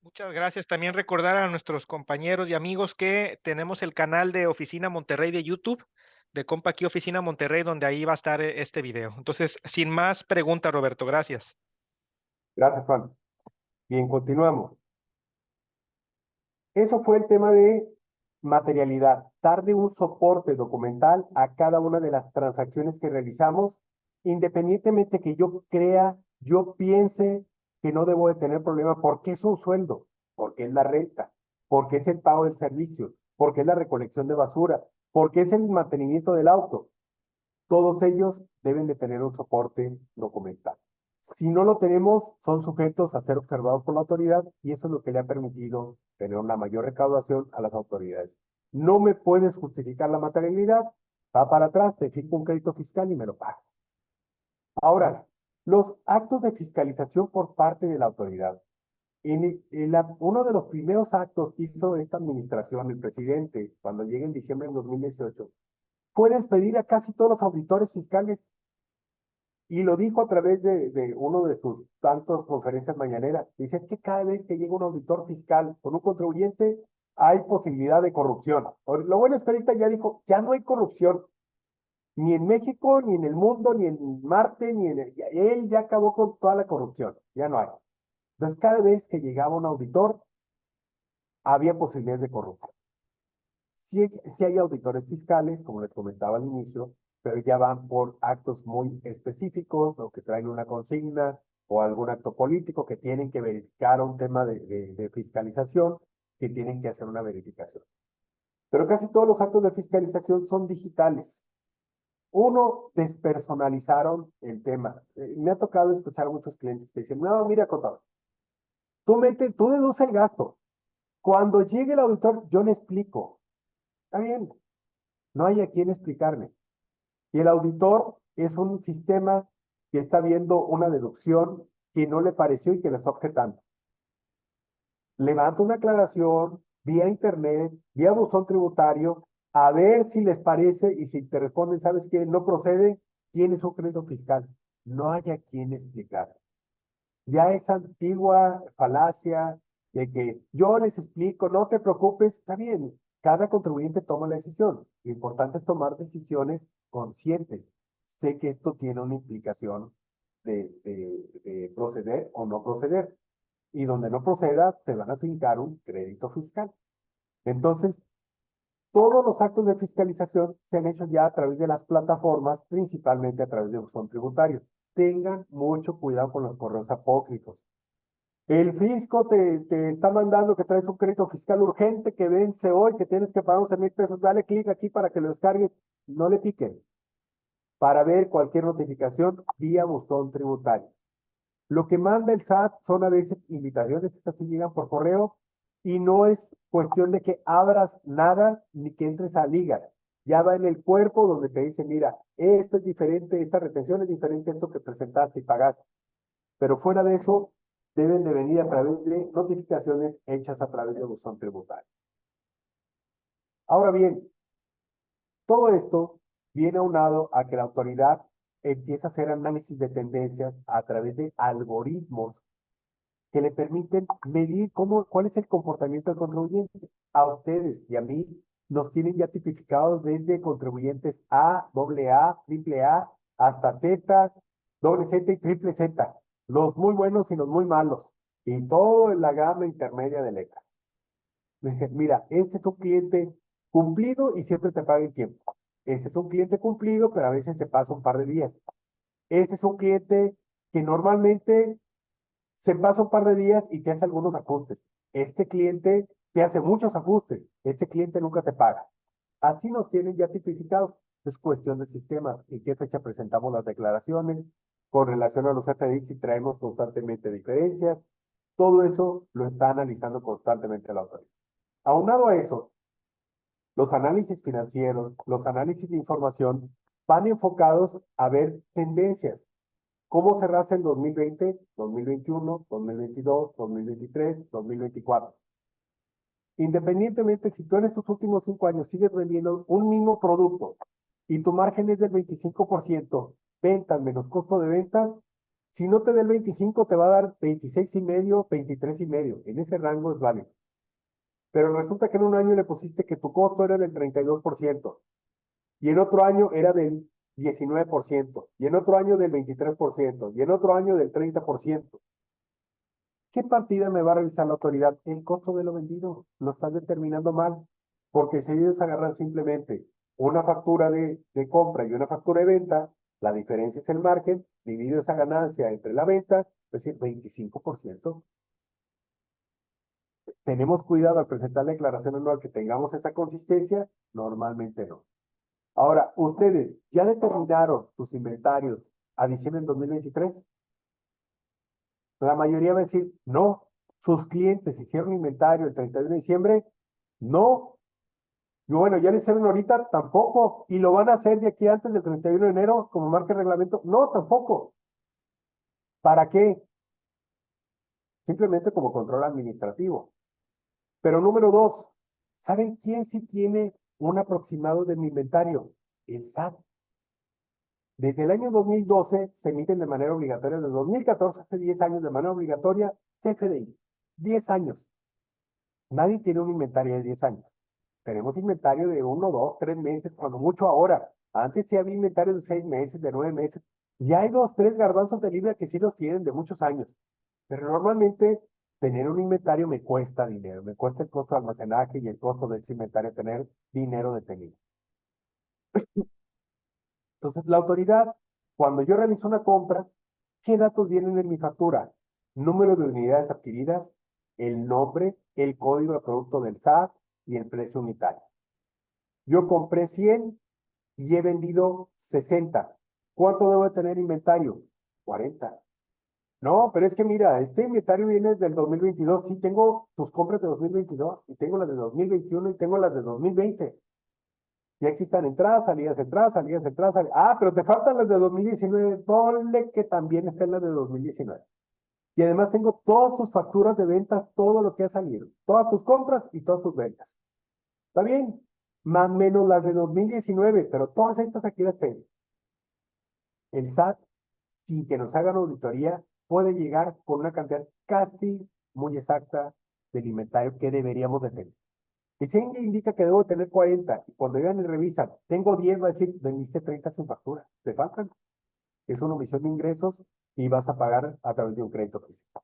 Muchas gracias. También recordar a nuestros compañeros y amigos que tenemos el canal de Oficina Monterrey de YouTube, de Compa aquí Oficina Monterrey, donde ahí va a estar este video. Entonces, sin más preguntas, Roberto, gracias. Gracias, Juan. Bien, continuamos. Eso fue el tema de materialidad, darle un soporte documental a cada una de las transacciones que realizamos, independientemente que yo crea, yo piense que no debo de tener problema, porque es un sueldo, porque es la renta, porque es el pago del servicio, porque es la recolección de basura, porque es el mantenimiento del auto. Todos ellos deben de tener un soporte documental. Si no lo tenemos, son sujetos a ser observados por la autoridad y eso es lo que le ha permitido tener una mayor recaudación a las autoridades. No me puedes justificar la materialidad, va para atrás, te fijo un crédito fiscal y me lo pagas. Ahora, los actos de fiscalización por parte de la autoridad. Uno de los primeros actos que hizo esta administración, el presidente, cuando llegue en diciembre de 2018, fue despedir a casi todos los auditores fiscales y lo dijo a través de uno de sus tantas conferencias mañaneras. Dice, es que cada vez que llega un auditor fiscal con un contribuyente, hay posibilidad de corrupción. Lo bueno es que ahorita ya dijo, ya no hay corrupción, ni en México, ni en el mundo, ni en Marte, ni en él ya acabó con toda la corrupción, ya no hay. Entonces, cada vez que llegaba un auditor, había posibilidades de corrupción. Sí hay auditores fiscales, como les comentaba al inicio, pero ya van por actos muy específicos o que traen una consigna o algún acto político que tienen que verificar un tema de fiscalización, que tienen que hacer una verificación. Pero casi todos los actos de fiscalización son digitales. Uno, despersonalizaron el tema. Me ha tocado escuchar a muchos clientes que dicen, no, mira, contador, tú deduce el gasto. Cuando llegue el auditor, yo le explico. Está bien, no hay a quien explicarme. Y el auditor es un sistema que está viendo una deducción que no le pareció y que le está objetando. Levanta una aclaración vía internet, vía buzón tributario, a ver si les parece y si te responden, ¿sabes qué? No procede, tienes un crédito fiscal. No hay a quien explicar. Ya esa antigua falacia de que yo les explico, no te preocupes, está bien. Cada contribuyente toma la decisión. Lo importante es tomar decisiones conscientes. Sé que esto tiene una implicación de proceder o no proceder. Y donde no proceda, te van a fincar un crédito fiscal. Entonces, todos los actos de fiscalización se han hecho ya a través de las plataformas, principalmente a través de buzón tributario. Tengan mucho cuidado con los correos apócrifos. El fisco te está mandando que traes un crédito fiscal urgente que vence hoy, que tienes que pagar 11,000 pesos. Dale clic aquí para que lo descargues. No le piquen. Para ver cualquier notificación vía buzón tributario. Lo que manda el SAT son a veces invitaciones, estas sí llegan por correo, y no es cuestión de que abras nada ni que entres a ligas. Ya va en el cuerpo donde te dice, mira, esto es diferente, esta retención es diferente a esto que presentaste y pagaste. Pero fuera de eso, deben de venir a través de notificaciones hechas a través de buzón tributario. Ahora bien, todo esto viene aunado a que la autoridad empieza a hacer análisis de tendencias a través de algoritmos que le permiten medir cuál es el comportamiento del contribuyente. A ustedes y a mí nos tienen ya tipificados desde contribuyentes A, AA, AAA, hasta Z, doble Z y triple Z. Los muy buenos y los muy malos. Y todo en la gama intermedia de letras. Dice, mira, este es un cliente cumplido y siempre te paga en tiempo. Este es un cliente cumplido, pero a veces se pasa un par de días. Este es un cliente que normalmente se pasa un par de días y te hace algunos ajustes. Este cliente te hace muchos ajustes. Este cliente nunca te paga. Así nos tienen ya tipificados. Es cuestión de sistemas. ¿En qué fecha presentamos las declaraciones? Con relación a los FDI, si traemos constantemente diferencias. Todo eso lo está analizando constantemente la autoridad. Aunado a eso, los análisis financieros, los análisis de información van enfocados a ver tendencias. ¿Cómo cerraste en 2020, 2021, 2022, 2023, 2024? Independientemente, si tú en estos últimos 5 años sigues vendiendo un mismo producto y tu margen es del 25%, ventas menos costo de ventas, si no te da el 25, te va a dar 26 y medio, 23 y medio. En ese rango es válido. Pero resulta que en un año le pusiste que tu costo era del 32% y en otro año era del 19% y en otro año del 23% y en otro año del 30%. ¿Qué partida me va a revisar la autoridad? El costo de lo vendido. Lo estás determinando mal. Porque si ellos agarran simplemente una factura de compra y una factura de venta, la diferencia es el margen, divido esa ganancia entre la venta, es decir, 25%. ¿Tenemos cuidado al presentar la declaración anual que tengamos esa consistencia? Normalmente no. Ahora, ¿ustedes ya determinaron sus inventarios a diciembre del 2023? La mayoría va a decir, no, sus clientes hicieron inventario el 31 de diciembre, no. Y bueno, ya lo hicieron ahorita, tampoco. Y lo van a hacer de aquí antes del 31 de enero, como marca el reglamento, no, tampoco. ¿Para qué? Simplemente como control administrativo. Pero número dos, ¿saben quién sí tiene un aproximado de mi inventario? El SAT. Desde el año 2012 se emiten de manera obligatoria, desde 2014, hace 10 años de manera obligatoria, CFDI. 10 años. Nadie tiene un inventario de 10 años. Tenemos inventario de 1, 2, 3 meses, cuando mucho ahora. Antes sí había inventario de 6 meses, de 9 meses. Y hay 2, 3 garbanzos de libra que sí los tienen de muchos años. Pero normalmente tener un inventario me cuesta dinero. Me cuesta el costo de almacenaje y el costo de ese inventario tener dinero detenido. Entonces, la autoridad, cuando yo realizo una compra, ¿qué datos vienen en mi factura? Número de unidades adquiridas, el nombre, el código de producto del SAT y el precio unitario. Yo compré 100 y he vendido 60. ¿Cuánto debo de tener inventario? 40. No, pero es que mira, este inventario viene del 2022. Sí, tengo tus compras de 2022 y tengo las de 2021 y tengo las de 2020. Y aquí están entradas, salidas, entradas, salidas, entradas, salidas. Ah, pero te faltan las de 2019. Ponle que también estén las de 2019. Y además tengo todas tus facturas de ventas, todo lo que ha salido. Todas tus compras y todas tus ventas. ¿Está bien? Más o menos las de 2019, pero todas estas aquí las tengo. El SAT, sin que nos hagan auditoría, puede llegar con una cantidad casi muy exacta del inventario que deberíamos de tener. Y si indica que debo tener 40, y cuando llegan y revisan, tengo 10, va a decir, vendiste 30 sin factura, te faltan. Es una omisión de ingresos y vas a pagar a través de un crédito fiscal.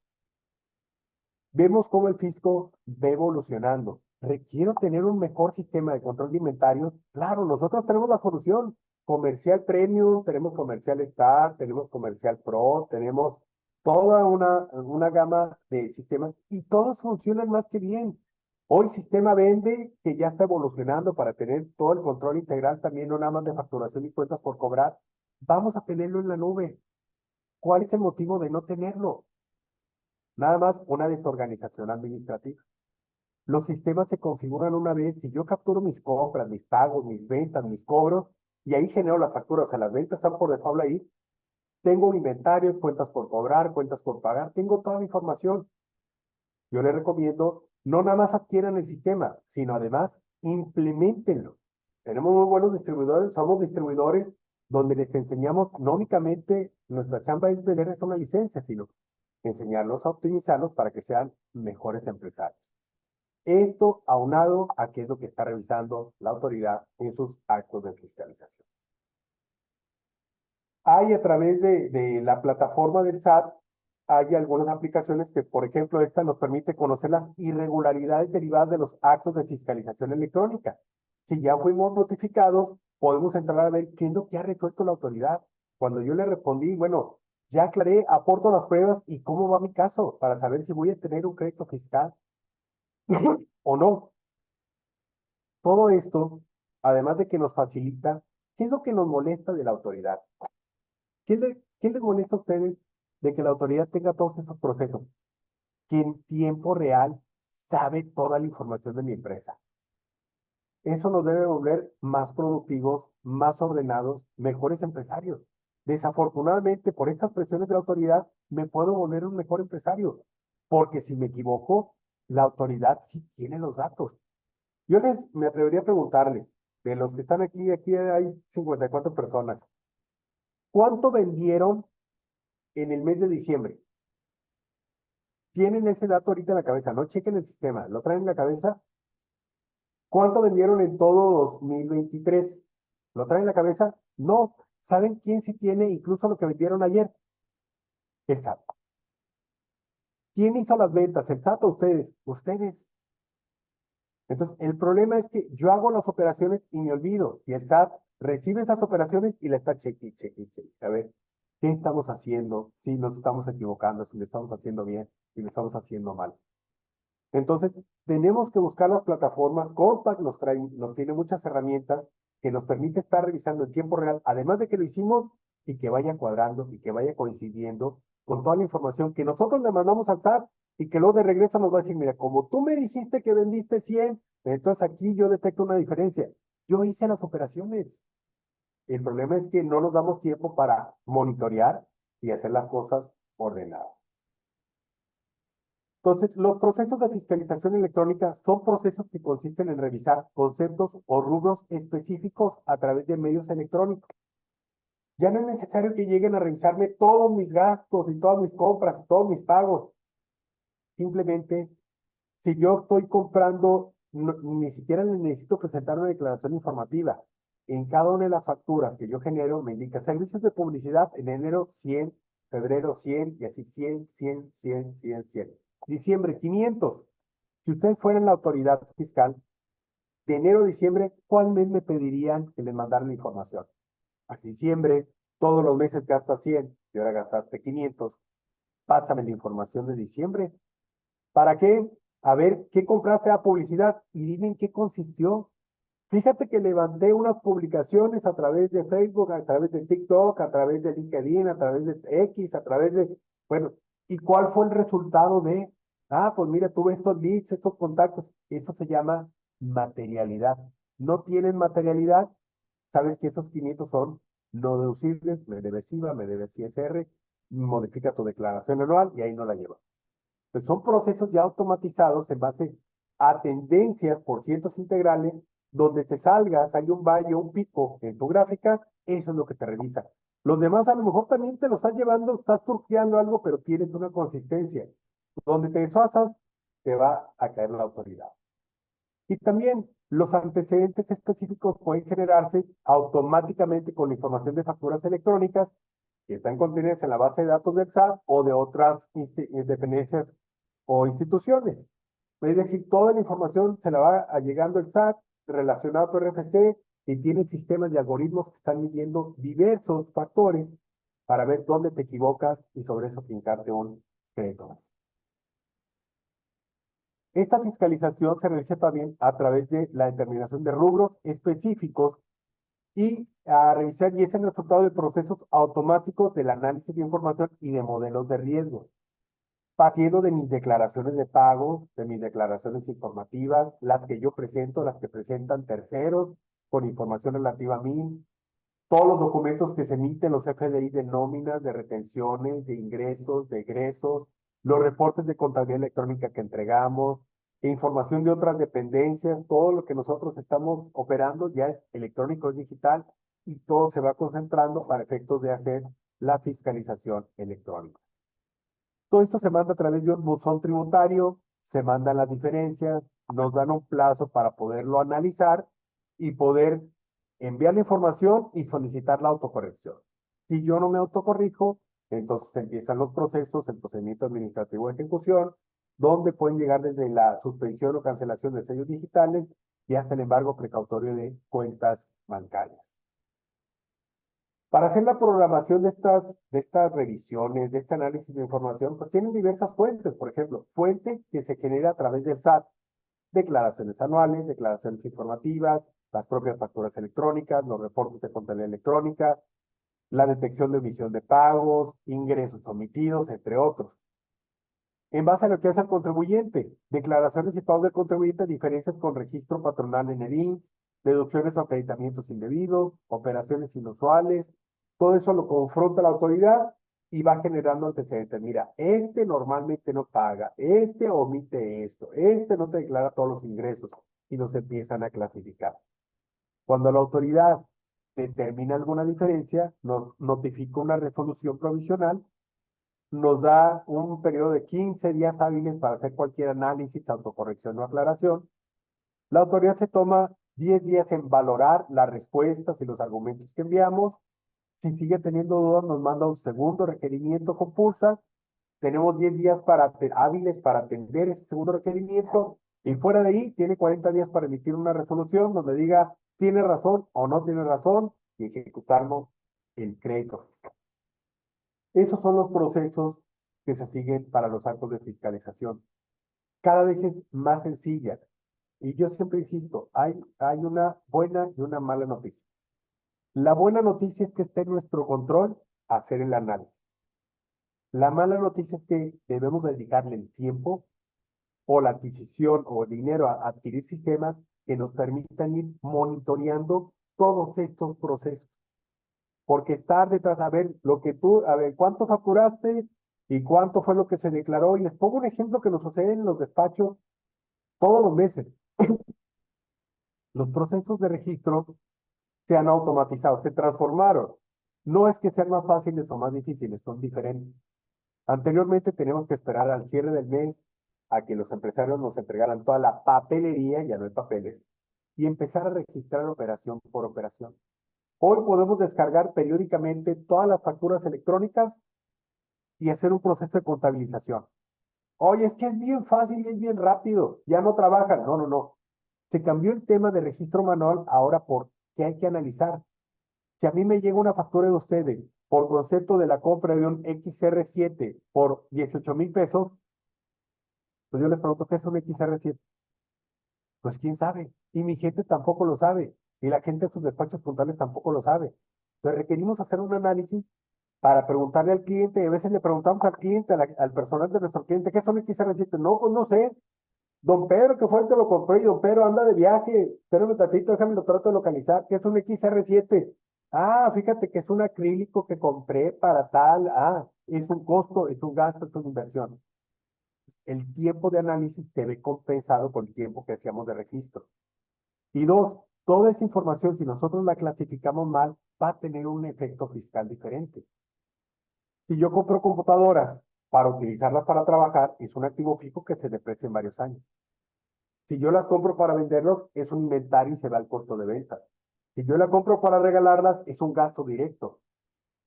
Vemos cómo el fisco va evolucionando. ¿Requiero tener un mejor sistema de control de inventarios? Claro, nosotros tenemos la solución. Comercial Premium, tenemos Comercial Star, tenemos Comercial Pro, tenemos toda una gama de sistemas y todos funcionan más que bien. Hoy Sistema Vende, que ya está evolucionando para tener todo el control integral, también no nada más de facturación y cuentas por cobrar, vamos a tenerlo en la nube. ¿Cuál es el motivo de no tenerlo? Nada más una desorganización administrativa. Los sistemas se configuran una vez. Si yo capturo mis compras, mis pagos, mis ventas, mis cobros, y ahí genero las facturas, o sea, las ventas están por default ahí, tengo un inventario, cuentas por cobrar, cuentas por pagar, tengo toda la información. Yo les recomiendo, no nada más adquieran el sistema, sino además implementenlo. Tenemos muy buenos distribuidores, somos distribuidores donde les enseñamos, no únicamente nuestra chamba es venderles una licencia, sino enseñarlos a optimizarlos para que sean mejores empresarios. Esto aunado a qué es lo que está revisando la autoridad en sus actos de fiscalización. Hay a través de la plataforma del SAT, hay algunas aplicaciones que, por ejemplo, esta nos permite conocer las irregularidades derivadas de los actos de fiscalización electrónica. Si ya fuimos notificados, podemos entrar a ver qué es lo que ha resuelto la autoridad. Cuando yo le respondí, bueno, ya aclaré, aporto las pruebas y cómo va mi caso para saber si voy a tener un crédito fiscal o no. Todo esto, además de que nos facilita, ¿qué es lo que nos molesta de la autoridad? ¿Qué les molesta a ustedes de que la autoridad tenga todos estos procesos? Que en tiempo real sabe toda la información de mi empresa. Eso nos debe volver más productivos, más ordenados, mejores empresarios. Desafortunadamente, por estas presiones de la autoridad, me puedo volver un mejor empresario, porque si me equivoco, la autoridad sí tiene los datos. Me atrevería a preguntarles, de los que están aquí hay 54 personas, ¿cuánto vendieron en el mes de diciembre? Tienen ese dato ahorita en la cabeza, no chequen el sistema, lo traen en la cabeza. ¿Cuánto vendieron en todo 2023? ¿Lo traen en la cabeza? No. ¿Saben quién sí tiene incluso lo que vendieron ayer? El SAT. ¿Quién hizo las ventas? ¿El SAT o ustedes? Ustedes. Entonces, el problema es que yo hago las operaciones y me olvido. Y el SAT recibe esas operaciones y la está cheque, cheque, cheque. A ver, ¿qué estamos haciendo? Si nos estamos equivocando, si lo estamos haciendo bien, si lo estamos haciendo mal. Entonces, tenemos que buscar las plataformas. Compact nos tiene muchas herramientas que nos permite estar revisando en tiempo real, además de que lo hicimos y que vaya cuadrando y que vaya coincidiendo con toda la información que nosotros le mandamos al SAT y que luego de regreso nos va a decir, mira, como tú me dijiste que vendiste 100, entonces aquí yo detecto una diferencia. Yo hice las operaciones. El problema es que no nos damos tiempo para monitorear y hacer las cosas ordenadas. Entonces, los procesos de fiscalización electrónica son procesos que consisten en revisar conceptos o rubros específicos a través de medios electrónicos. Ya no es necesario que lleguen a revisarme todos mis gastos y todas mis compras y todos mis pagos. Simplemente, si yo estoy comprando, ni siquiera necesito presentar una declaración informativa. En cada una de las facturas que yo genero me indica servicios de publicidad en enero 100, febrero 100 y así 100, 100, 100, 100, 100. Diciembre 500. Si ustedes fueran la autoridad fiscal, de enero a diciembre, ¿cuál mes me pedirían que les mandara la información? A diciembre, todos los meses gastas 100 y ahora gastaste 500. Pásame la información de diciembre. ¿Para qué? A ver, ¿qué compraste a publicidad? Y dime en qué consistió. Fíjate que levanté unas publicaciones a través de Facebook, a través de TikTok, a través de LinkedIn, a través de X, a través de, bueno, ¿y cuál fue el resultado de? Ah, pues mira, tuve estos leads, estos contactos. Eso se llama materialidad. No tienen materialidad, sabes que esos 500 son no deducibles, me debes IVA, me debes ISR, modifica tu declaración anual y ahí no la lleva. Pues son procesos ya automatizados en base a tendencias por cientos integrales, donde te salgas, hay un valle, un pico en tu gráfica, eso es lo que te revisa. Los demás a lo mejor también te lo estás llevando, estás turqueando algo, pero tienes una consistencia. Donde te desfasas, te va a caer la autoridad. Y también los antecedentes específicos pueden generarse automáticamente con la información de facturas electrónicas que están contenidas en la base de datos del SAT o de otras dependencias o instituciones. Es decir, toda la información se la va llegando el SAT relacionado a tu RFC y tiene sistemas de algoritmos que están midiendo diversos factores para ver dónde te equivocas y sobre eso fincarte un crédito más. Esta fiscalización se realiza también a través de la determinación de rubros específicos y a revisar, y es el resultado de procesos automáticos del análisis de información y de modelos de riesgo, partiendo de mis declaraciones de pago, de mis declaraciones informativas, las que yo presento, las que presentan terceros, con información relativa a mí, todos los documentos que se emiten los FDI de nóminas, de retenciones, de ingresos, de egresos, los reportes de contabilidad electrónica que entregamos, información de otras dependencias, todo lo que nosotros estamos operando ya es electrónico, es digital y todo se va concentrando para efectos de hacer la fiscalización electrónica. Todo esto se manda a través de un buzón tributario, se mandan las diferencias, nos dan un plazo para poderlo analizar y poder enviar la información y solicitar la autocorrección. Si yo no me autocorrijo, entonces empiezan los procesos, el procedimiento administrativo de ejecución, donde pueden llegar desde la suspensión o cancelación de sellos digitales y hasta el embargo precautorio de cuentas bancarias. Para hacer la programación de estas revisiones, de este análisis de información, pues tienen diversas fuentes. Por ejemplo, fuente que se genera a través del SAT, declaraciones anuales, declaraciones informativas, las propias facturas electrónicas, los reportes de contabilidad electrónica, la detección de omisión de pagos, ingresos omitidos, entre otros. En base a lo que hace el contribuyente, declaraciones y pagos del contribuyente, diferencias con registro patronal en el INSS, deducciones o acreditamientos indebidos, operaciones inusuales, todo eso lo confronta la autoridad y va generando antecedentes. Mira, este normalmente no paga, este omite esto, este no te declara todos los ingresos y nos empiezan a clasificar. Cuando la autoridad determina alguna diferencia, nos notifica una resolución provisional, nos da un periodo de 15 días hábiles para hacer cualquier análisis, autocorrección o aclaración. La autoridad se toma 10 días en valorar las respuestas y los argumentos que enviamos. Si sigue teniendo dudas, nos manda un segundo requerimiento con PULSA. Tenemos 10 días hábiles para atender ese segundo requerimiento y fuera de ahí tiene 40 días para emitir una resolución donde diga tiene razón o no tiene razón y ejecutarnos el crédito fiscal. Esos son los procesos que se siguen para los actos de fiscalización. Cada vez es más sencilla. Y yo siempre insisto, hay una buena y una mala noticia. La buena noticia es que está en nuestro control hacer el análisis. La mala noticia es que debemos dedicarle el tiempo o la adquisición o dinero a adquirir sistemas que nos permitan ir monitoreando todos estos procesos. Porque estar detrás, a ver, a ver, cuánto facturaste y cuánto fue lo que se declaró. Y les pongo un ejemplo que nos sucede en los despachos todos los meses. Los procesos de registro se han automatizado, se transformaron. No es que sean más fáciles o más difíciles, son diferentes. Anteriormente teníamos que esperar al cierre del mes a que los empresarios nos entregaran toda la papelería, ya no hay papeles, y empezar a registrar operación por operación. Hoy podemos descargar periódicamente todas las facturas electrónicas y hacer un proceso de contabilización. Oye, es que es bien fácil y es bien rápido, ya no trabajan. No, no, no. Se cambió el tema de registro manual ahora por qué hay que analizar. Si a mí me llega una factura de ustedes por concepto de la compra de un XR7 por 18,000 pesos, pues yo les pregunto, ¿qué es un XR7? Pues quién sabe. Y mi gente tampoco lo sabe. Y la gente de sus despachos contables tampoco lo sabe. Entonces requerimos hacer un análisis para preguntarle al cliente. Y a veces le preguntamos al cliente, al personal de nuestro cliente, ¿qué es un XR7? No, pues no sé. Don Pedro, que fue el que lo compró, y don Pedro anda de viaje. Espérame tantito, déjame lo trato de localizar. ¿Qué es un XR7? Ah, fíjate que es un acrílico que compré para tal. Ah, es un costo, es un gasto, es una inversión. El tiempo de análisis se ve compensado con el tiempo que hacíamos de registro. Y dos, toda esa información, si nosotros la clasificamos mal, va a tener un efecto fiscal diferente. Si yo compro computadoras para utilizarlas para trabajar, es un activo fijo que se deprecia en varios años. Si yo las compro para venderlos, es un inventario y se va al costo de ventas. Si yo la compro para regalarlas, es un gasto directo.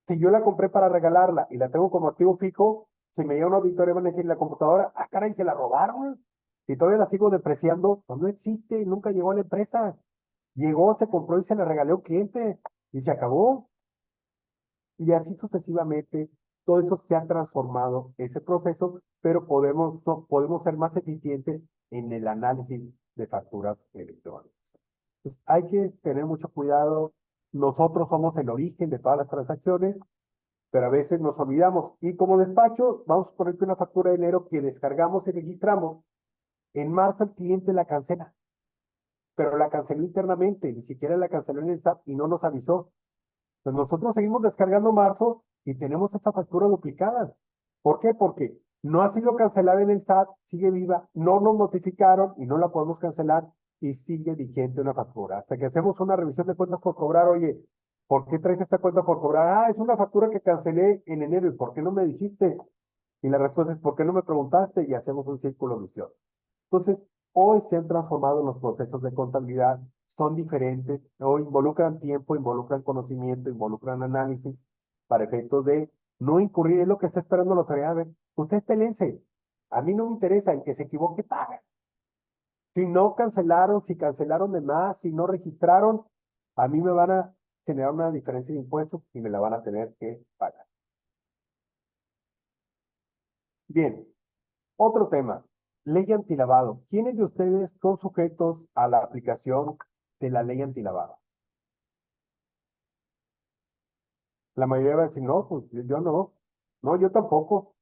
Si yo la compré para regalarla y la tengo como activo fijo, si me llega un auditorio van a decir la computadora, ah, caray, se la robaron. Y todavía la sigo depreciando, pues no existe, nunca llegó a la empresa. Llegó, se compró y se la regalé a un cliente y se acabó. Y así sucesivamente, todo eso se ha transformado, ese proceso, pero podemos ser más eficientes en el análisis de facturas electrónicas. Entonces, hay que tener mucho cuidado. Nosotros somos el origen de todas las transacciones, pero a veces nos olvidamos. Y como despacho, vamos a poner que una factura de enero que descargamos y registramos, en marzo el cliente la cancela, pero la canceló internamente, ni siquiera la canceló en el SAT y no nos avisó. Pues nosotros seguimos descargando marzo y tenemos esta factura duplicada. ¿Por qué? Porque no ha sido cancelada en el SAT, sigue viva, no nos notificaron y no la podemos cancelar y sigue vigente una factura. Hasta que hacemos una revisión de cuentas por cobrar, oye, ¿por qué traes esta cuenta por cobrar? Ah, es una factura que cancelé en enero, ¿y por qué no me dijiste? Y la respuesta es, ¿por qué no me preguntaste? Y hacemos un círculo vicioso. Entonces, hoy se han transformado los procesos de contabilidad, son diferentes, o involucran tiempo, involucran conocimiento, involucran análisis para efectos de no incurrir en lo que está esperando la autoridad. A ver, ustedes pelense, a mí no me interesa, el que se equivoque paga. Si no cancelaron, si cancelaron de más, si no registraron, a mí me van a generar una diferencia de impuestos y me la van a tener que pagar. Bien, otro tema, ley antilavado. ¿Quiénes de ustedes son sujetos a la aplicación de la ley antilavado? La mayoría va a decir, no, pues yo no. No, yo tampoco.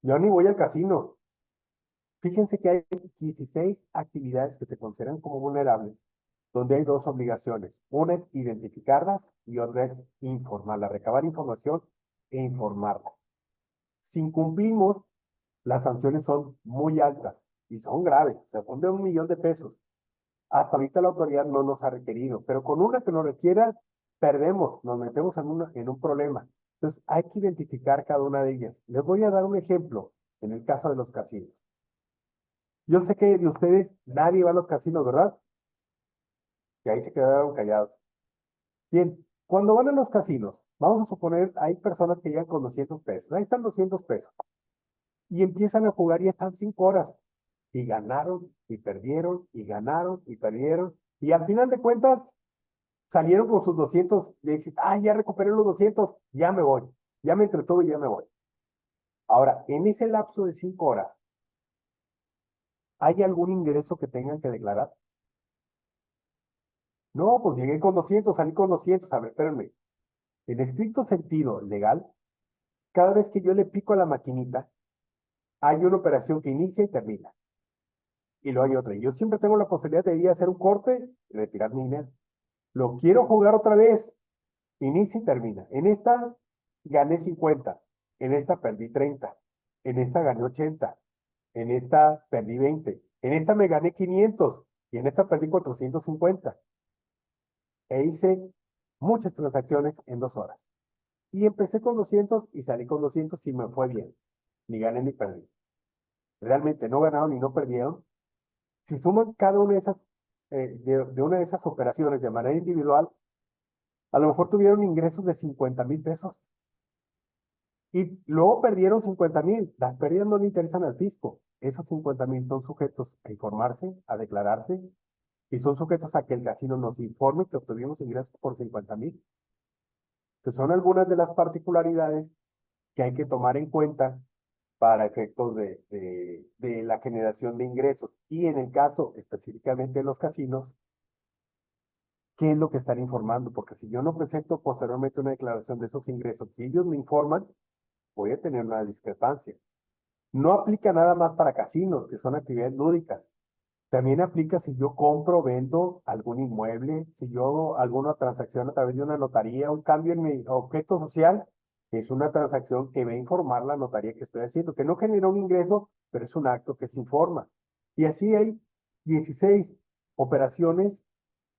Yo ni voy al casino. Fíjense que hay 16 actividades que se consideran como vulnerables donde hay dos obligaciones. Una es identificarlas y otra es informarlas, recabar información e informarlas. Si incumplimos, las sanciones son muy altas y son graves, o sea, son de 1 millón de pesos. Hasta ahorita la autoridad no nos ha requerido, pero con una que nos requiera, perdemos, nos metemos en un problema. Entonces, hay que identificar cada una de ellas. Les voy a dar un ejemplo en el caso de los casinos. Yo sé que de ustedes nadie va a los casinos, ¿verdad? Y ahí se quedaron callados. Bien, cuando van a los casinos, vamos a suponer, hay personas que llegan con 200 pesos. Ahí están 200 pesos. Y empiezan a jugar y están 5 horas. Y ganaron, y perdieron, y ganaron, y perdieron. Y al final de cuentas, salieron con sus 200. Y dicen, ah, ya recuperé los 200, ya me voy. Ya me entretuve y ya me voy. Ahora, en ese lapso de 5 horas, ¿hay algún ingreso que tengan que declarar? No, pues llegué con 200, salí con 200. A ver, espérenme. En estricto sentido legal, cada vez que yo le pico a la maquinita, hay una operación que inicia y termina. Y luego hay otra. Y yo siempre tengo la posibilidad de ir a hacer un corte y retirar mi dinero. Lo quiero jugar otra vez. Inicia y termina. En esta gané 50. En esta perdí 30. En esta gané 80. En esta perdí 20. En esta me gané 500. Y en esta perdí 450. E hice muchas transacciones en 2 horas. Y empecé con 200 y salí con 200 y me fue bien. Ni gané ni perdí. Realmente no ganaron ni no perdieron. Si suman cada una de esas, de una de esas operaciones de manera individual, a lo mejor tuvieron ingresos de 50,000 pesos y luego perdieron 50,000. Las pérdidas no le interesan al fisco. Esos 50,000 son sujetos a informarse, a declararse y son sujetos a que el casino nos informe que obtuvimos ingresos por 50,000. Que son algunas de las particularidades que hay que tomar en cuenta para efectos de la generación de ingresos. Y en el caso específicamente de los casinos, ¿qué es lo que están informando? Porque si yo no presento posteriormente una declaración de esos ingresos, si ellos me informan, voy a tener una discrepancia. No aplica nada más para casinos, que son actividades lúdicas. También aplica si yo compro, vendo algún inmueble, si yo hago alguna transacción a través de una notaría, un cambio en mi objeto social, es una transacción que va a informar la notaría que estoy haciendo, que no genera un ingreso, pero es un acto que se informa. Y así hay 16 operaciones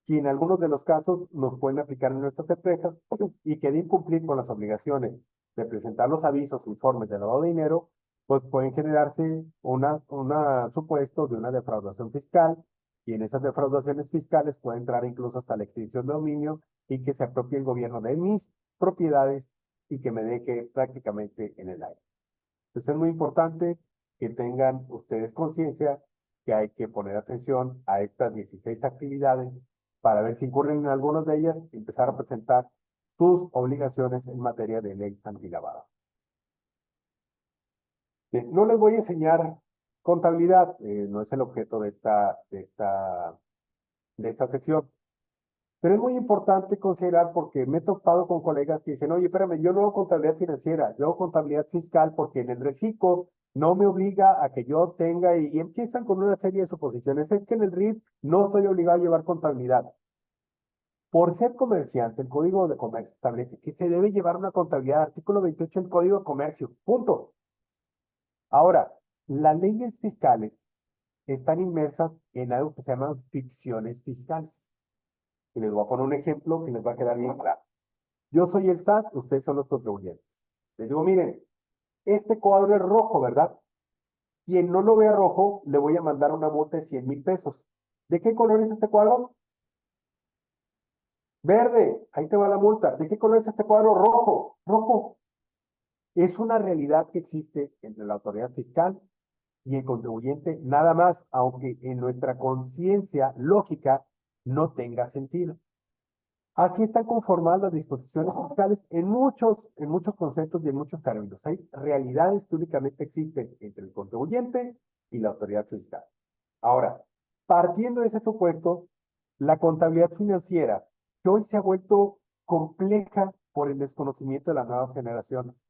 que en algunos de los casos nos pueden aplicar en nuestras empresas y que de incumplir con las obligaciones de presentar los avisos, informes de lavado de dinero, pues pueden generarse una supuesto de una defraudación fiscal y en esas defraudaciones fiscales puede entrar incluso hasta la extinción de dominio y que se apropie el gobierno de mis propiedades y que me deje prácticamente en el aire. Entonces es muy importante que tengan ustedes conciencia que hay que poner atención a estas 16 actividades para ver si incurren en algunas de ellas y empezar a presentar sus obligaciones en materia de ley antilavado. Bien, no les voy a enseñar contabilidad, no es el objeto de esta sesión, pero es muy importante considerar porque me he topado con colegas que dicen, oye, espérame, yo no hago contabilidad financiera, yo hago contabilidad fiscal porque en el reciclo no me obliga a que yo tenga y empiezan con una serie de suposiciones. Es que en el RIF no estoy obligado a llevar contabilidad. Por ser comerciante, el Código de Comercio establece que se debe llevar una contabilidad, artículo 28 del Código de Comercio, punto. Ahora, las leyes fiscales están inmersas en algo que se llaman ficciones fiscales. Y les voy a poner un ejemplo que les va a quedar bien claro. Yo soy el SAT, ustedes son los contribuyentes. Les digo, miren, este cuadro es rojo, ¿verdad? Quien no lo vea rojo, le voy a mandar una multa de 100,000 pesos. ¿De qué color es este cuadro? Verde, ahí te va la multa. ¿De qué color es este cuadro? Rojo, rojo. Es una realidad que existe entre la autoridad fiscal y el contribuyente, nada más, aunque en nuestra conciencia lógica no tenga sentido. Así están conformadas las disposiciones fiscales en muchos conceptos y en muchos términos. Hay realidades que únicamente existen entre el contribuyente y la autoridad fiscal. Ahora, partiendo de ese supuesto, la contabilidad financiera, que hoy se ha vuelto compleja por el desconocimiento de las nuevas generaciones.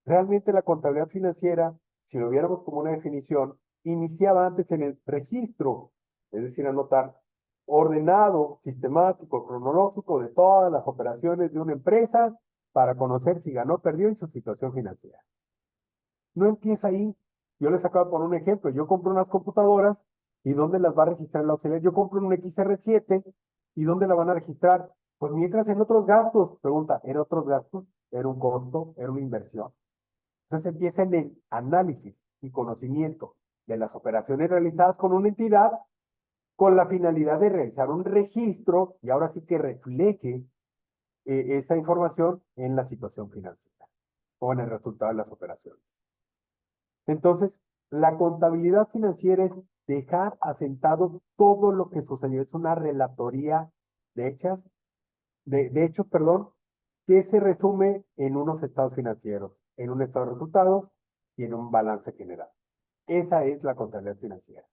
Realmente la contabilidad financiera, si lo viéramos como una definición, iniciaba antes en el registro, es decir, anotar ordenado, sistemático, cronológico de todas las operaciones de una empresa para conocer si ganó o perdió en su situación financiera. No empieza ahí. Yo les acabo de poner un ejemplo. Yo compro unas computadoras y ¿dónde las va a registrar el auxiliar? Yo compro un XR7 y ¿dónde la van a registrar? Pues mientras en otros gastos. Pregunta, ¿era otros gastos? ¿Era un costo? ¿Era una inversión? Entonces empieza en el análisis y conocimiento de las operaciones realizadas con una entidad con la finalidad de realizar un registro y ahora sí que refleje esa información en la situación financiera o en el resultado de las operaciones. Entonces, la contabilidad financiera es dejar asentado todo lo que sucedió. Es una relatoría de hechos, perdón, que se resume en unos estados financieros, en un estado de resultados y en un balance general. Esa es la contabilidad financiera.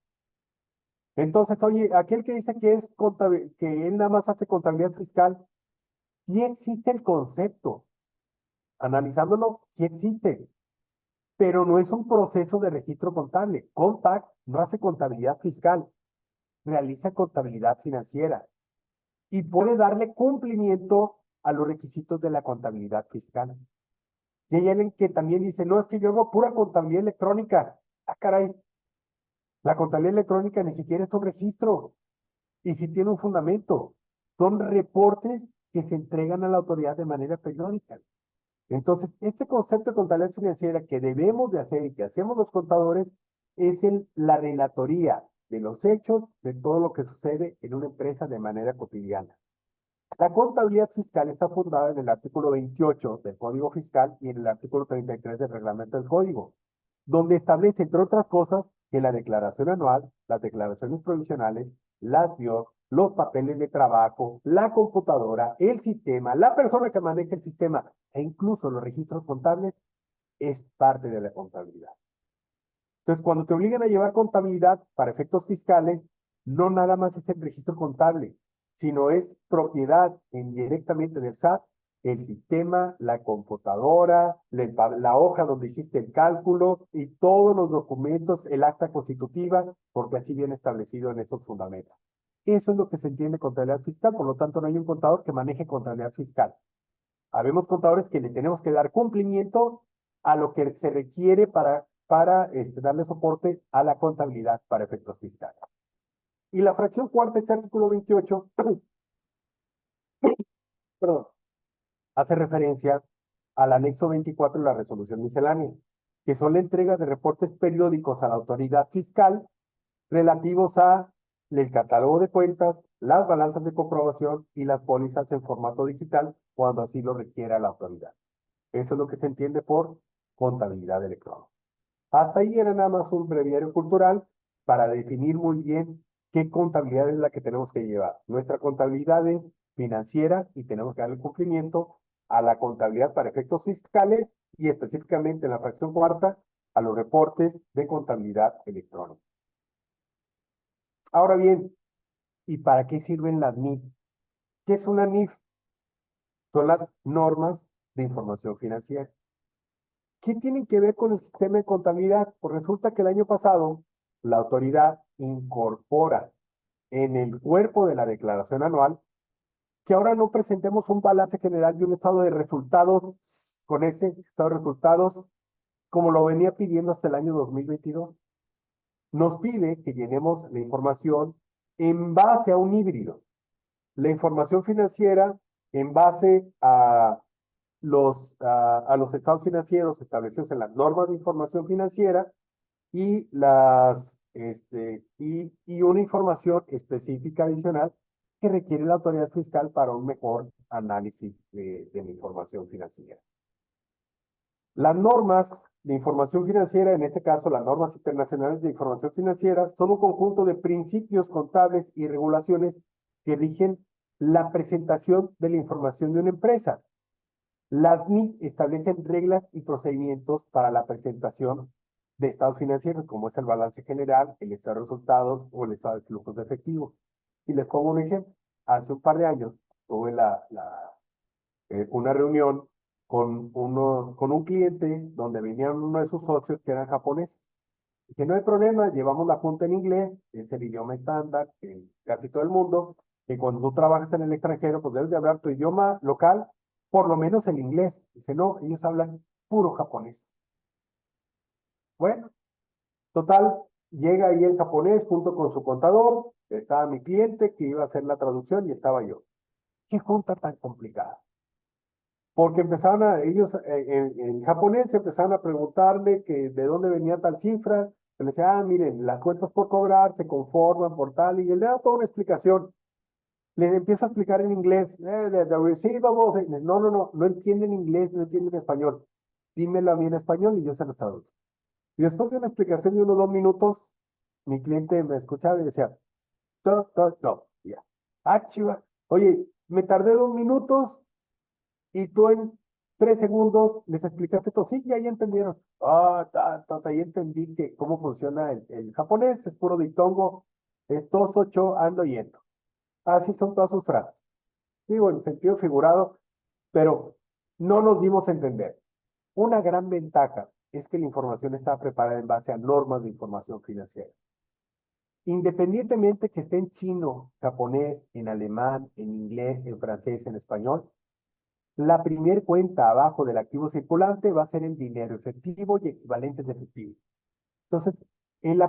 Entonces, oye, aquel que dice que que él nada más hace contabilidad fiscal, sí existe el concepto. Analizándolo, sí existe, pero no es un proceso de registro contable. Contact no hace contabilidad fiscal, realiza contabilidad financiera y puede darle cumplimiento a los requisitos de la contabilidad fiscal. Y hay alguien que también dice, no, es que yo hago pura contabilidad electrónica. Ah, caray, la contabilidad electrónica ni siquiera es un registro y si tiene un fundamento. Son reportes que se entregan a la autoridad de manera periódica. Entonces, este concepto de contabilidad financiera que debemos de hacer y que hacemos los contadores es la relatoría de los hechos de todo lo que sucede en una empresa de manera cotidiana. La contabilidad fiscal está fundada en el artículo 28 del Código Fiscal y en el artículo 33 del Reglamento del Código, donde establece, entre otras cosas, que la declaración anual, las declaraciones provisionales, las DIOR, los papeles de trabajo, la computadora, el sistema, la persona que maneja el sistema e incluso los registros contables es parte de la contabilidad. Entonces, cuando te obligan a llevar contabilidad para efectos fiscales, no nada más es el registro contable, sino es propiedad indirectamente del SAT, el sistema, la computadora, la hoja donde hiciste el cálculo y todos los documentos, el acta constitutiva, porque así viene establecido en esos fundamentos. Eso es lo que se entiende contabilidad fiscal, por lo tanto no hay un contador que maneje contabilidad fiscal. Habemos contadores que le tenemos que dar cumplimiento a lo que se requiere para darle soporte a la contabilidad para efectos fiscales. Y la fracción cuarta de este artículo 28, perdón, hace referencia al anexo 24 de la resolución miscelánea, que son la entrega de reportes periódicos a la autoridad fiscal relativos a el catálogo de cuentas, las balanzas de comprobación y las pólizas en formato digital cuando así lo requiera la autoridad. Eso es lo que se entiende por contabilidad electrónica. Hasta ahí era nada más un breviario cultural para definir muy bien qué contabilidad es la que tenemos que llevar. Nuestra contabilidad es financiera y tenemos que darle cumplimiento a la contabilidad para efectos fiscales y específicamente en la fracción cuarta a los reportes de contabilidad electrónica. Ahora bien, ¿y para qué sirven las NIF? ¿Qué es una NIF? Son las normas de información financiera. ¿Qué tienen que ver con el sistema de contabilidad? Pues resulta que el año pasado la autoridad incorpora en el cuerpo de la declaración anual que ahora no presentemos un balance general y un estado de resultados con ese estado de resultados como lo venía pidiendo hasta el año 2022. Nos pide que llenemos la información en base a un híbrido. La información financiera en base a los estados financieros establecidos en las normas de información financiera y, y una información específica adicional que requiere la autoridad fiscal para un mejor análisis de la información financiera. Las normas de información financiera, en este caso las normas internacionales de información financiera, son un conjunto de principios contables y regulaciones que rigen la presentación de la información de una empresa. Las NIF establecen reglas y procedimientos para la presentación de estados financieros, como es el balance general, el estado de resultados o el estado de flujos de efectivo. Y les pongo un ejemplo. Hace un par de años tuve una reunión con un cliente donde venían uno de sus socios que eran japoneses. Dije, no hay problema, llevamos la junta en inglés, es el idioma estándar en casi todo el mundo, que cuando tú trabajas en el extranjero, pues debes de hablar tu idioma local, por lo menos el inglés. Dice, no, ellos hablan puro japonés. Bueno, total, llega ahí el japonés junto con su contador, estaba mi cliente que iba a hacer la traducción y estaba yo. ¿Qué junta tan complicada? Porque empezaron ellos en japonés empezaron a preguntarle que de dónde venía tal cifra. Le decía, miren, las cuentas por cobrar se conforman por tal, y él le da toda una explicación. Les empiezo a explicar en inglés, the receivables, no, no, no, no entienden inglés, no entienden español. Dímelo a mí en español y yo se los traduzco. Y después de una explicación de unos 2 minutos, mi cliente me escuchaba y decía, to, ya. Ah, chiva. Oye, me tardé 2 minutos y tú en 3 segundos les explicaste todo. Sí, ya entendieron. Ya entendí que cómo funciona el japonés, es puro dictongo, es toso, ando, yendo. Así son todas sus frases. Digo, en sentido figurado, pero no nos dimos a entender. Una gran ventaja es que la información está preparada en base a normas de información financiera. Independientemente que esté en chino, japonés, en alemán, en inglés, en francés, en español, la primer cuenta abajo del activo circulante va a ser el dinero efectivo y equivalentes de efectivo. Entonces, el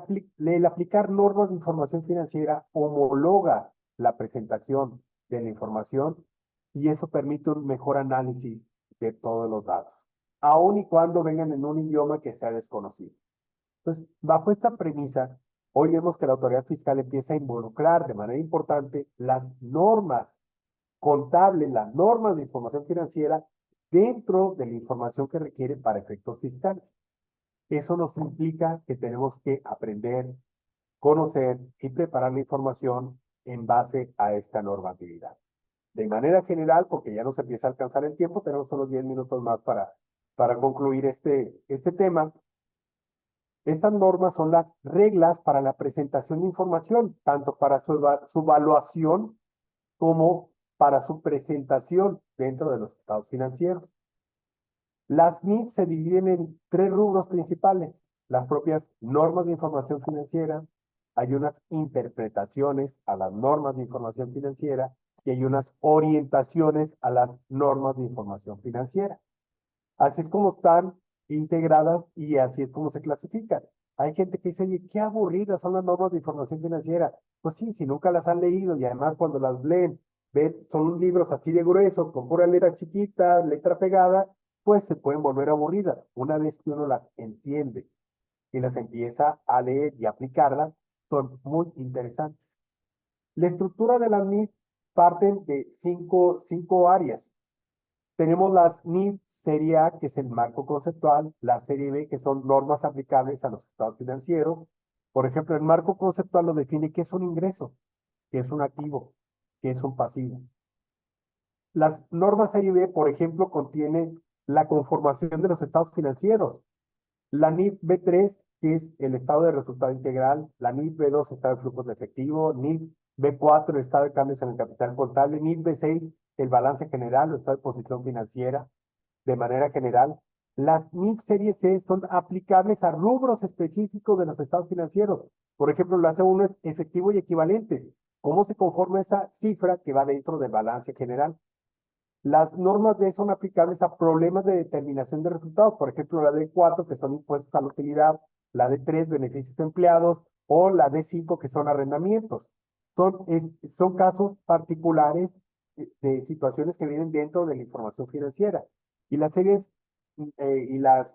aplicar normas de información financiera homologa la presentación de la información y eso permite un mejor análisis de todos los datos, aun y cuando vengan en un idioma que sea desconocido. Entonces, bajo esta premisa, hoy vemos que la autoridad fiscal empieza a involucrar de manera importante las normas contables, las normas de información financiera dentro de la información que requiere para efectos fiscales. Eso nos implica que tenemos que aprender, conocer y preparar la información en base a esta normatividad. De manera general, porque ya nos empieza a alcanzar el tiempo, tenemos solo 10 minutos más para concluir este tema. Estas normas son las reglas para la presentación de información, tanto para su evaluación como para su presentación dentro de los estados financieros. Las NIF se dividen en 3 rubros principales: las propias normas de información financiera, hay unas interpretaciones a las normas de información financiera y hay unas orientaciones a las normas de información financiera. Así es como están integradas y así es como se clasifican. Hay gente que dice, oye, qué aburridas son las normas de información financiera. Pues sí, si nunca las han leído y además cuando las leen, ven, son libros así de gruesos, con pura letra chiquita, letra pegada, pues se pueden volver aburridas. Una vez que uno las entiende y las empieza a leer y aplicarlas, son muy interesantes. La estructura de las NIF parten de cinco áreas. Tenemos las NIF Serie A, que es el marco conceptual, la Serie B, que son normas aplicables a los estados financieros. Por ejemplo, el marco conceptual lo define qué es un ingreso, qué es un activo, qué es un pasivo. Las normas Serie B, por ejemplo, contienen la conformación de los estados financieros. La NIF B3, que es el estado de resultado integral, la NIF B2, estado de flujos de efectivo, NIF B4, estado de cambios en el capital contable, NIF B6, el balance general o estado de posición financiera de manera general. Las NIF Serie C son aplicables a rubros específicos de los estados financieros. Por ejemplo, la C1 es efectivo y equivalentes. ¿Cómo se conforma esa cifra que va dentro del balance general? Las normas D son aplicables a problemas de determinación de resultados, por ejemplo, la D4, que son impuestos a la utilidad, la D3, beneficios empleados, o la D5, que son arrendamientos. Son casos particulares de situaciones que vienen dentro de la información financiera. Y las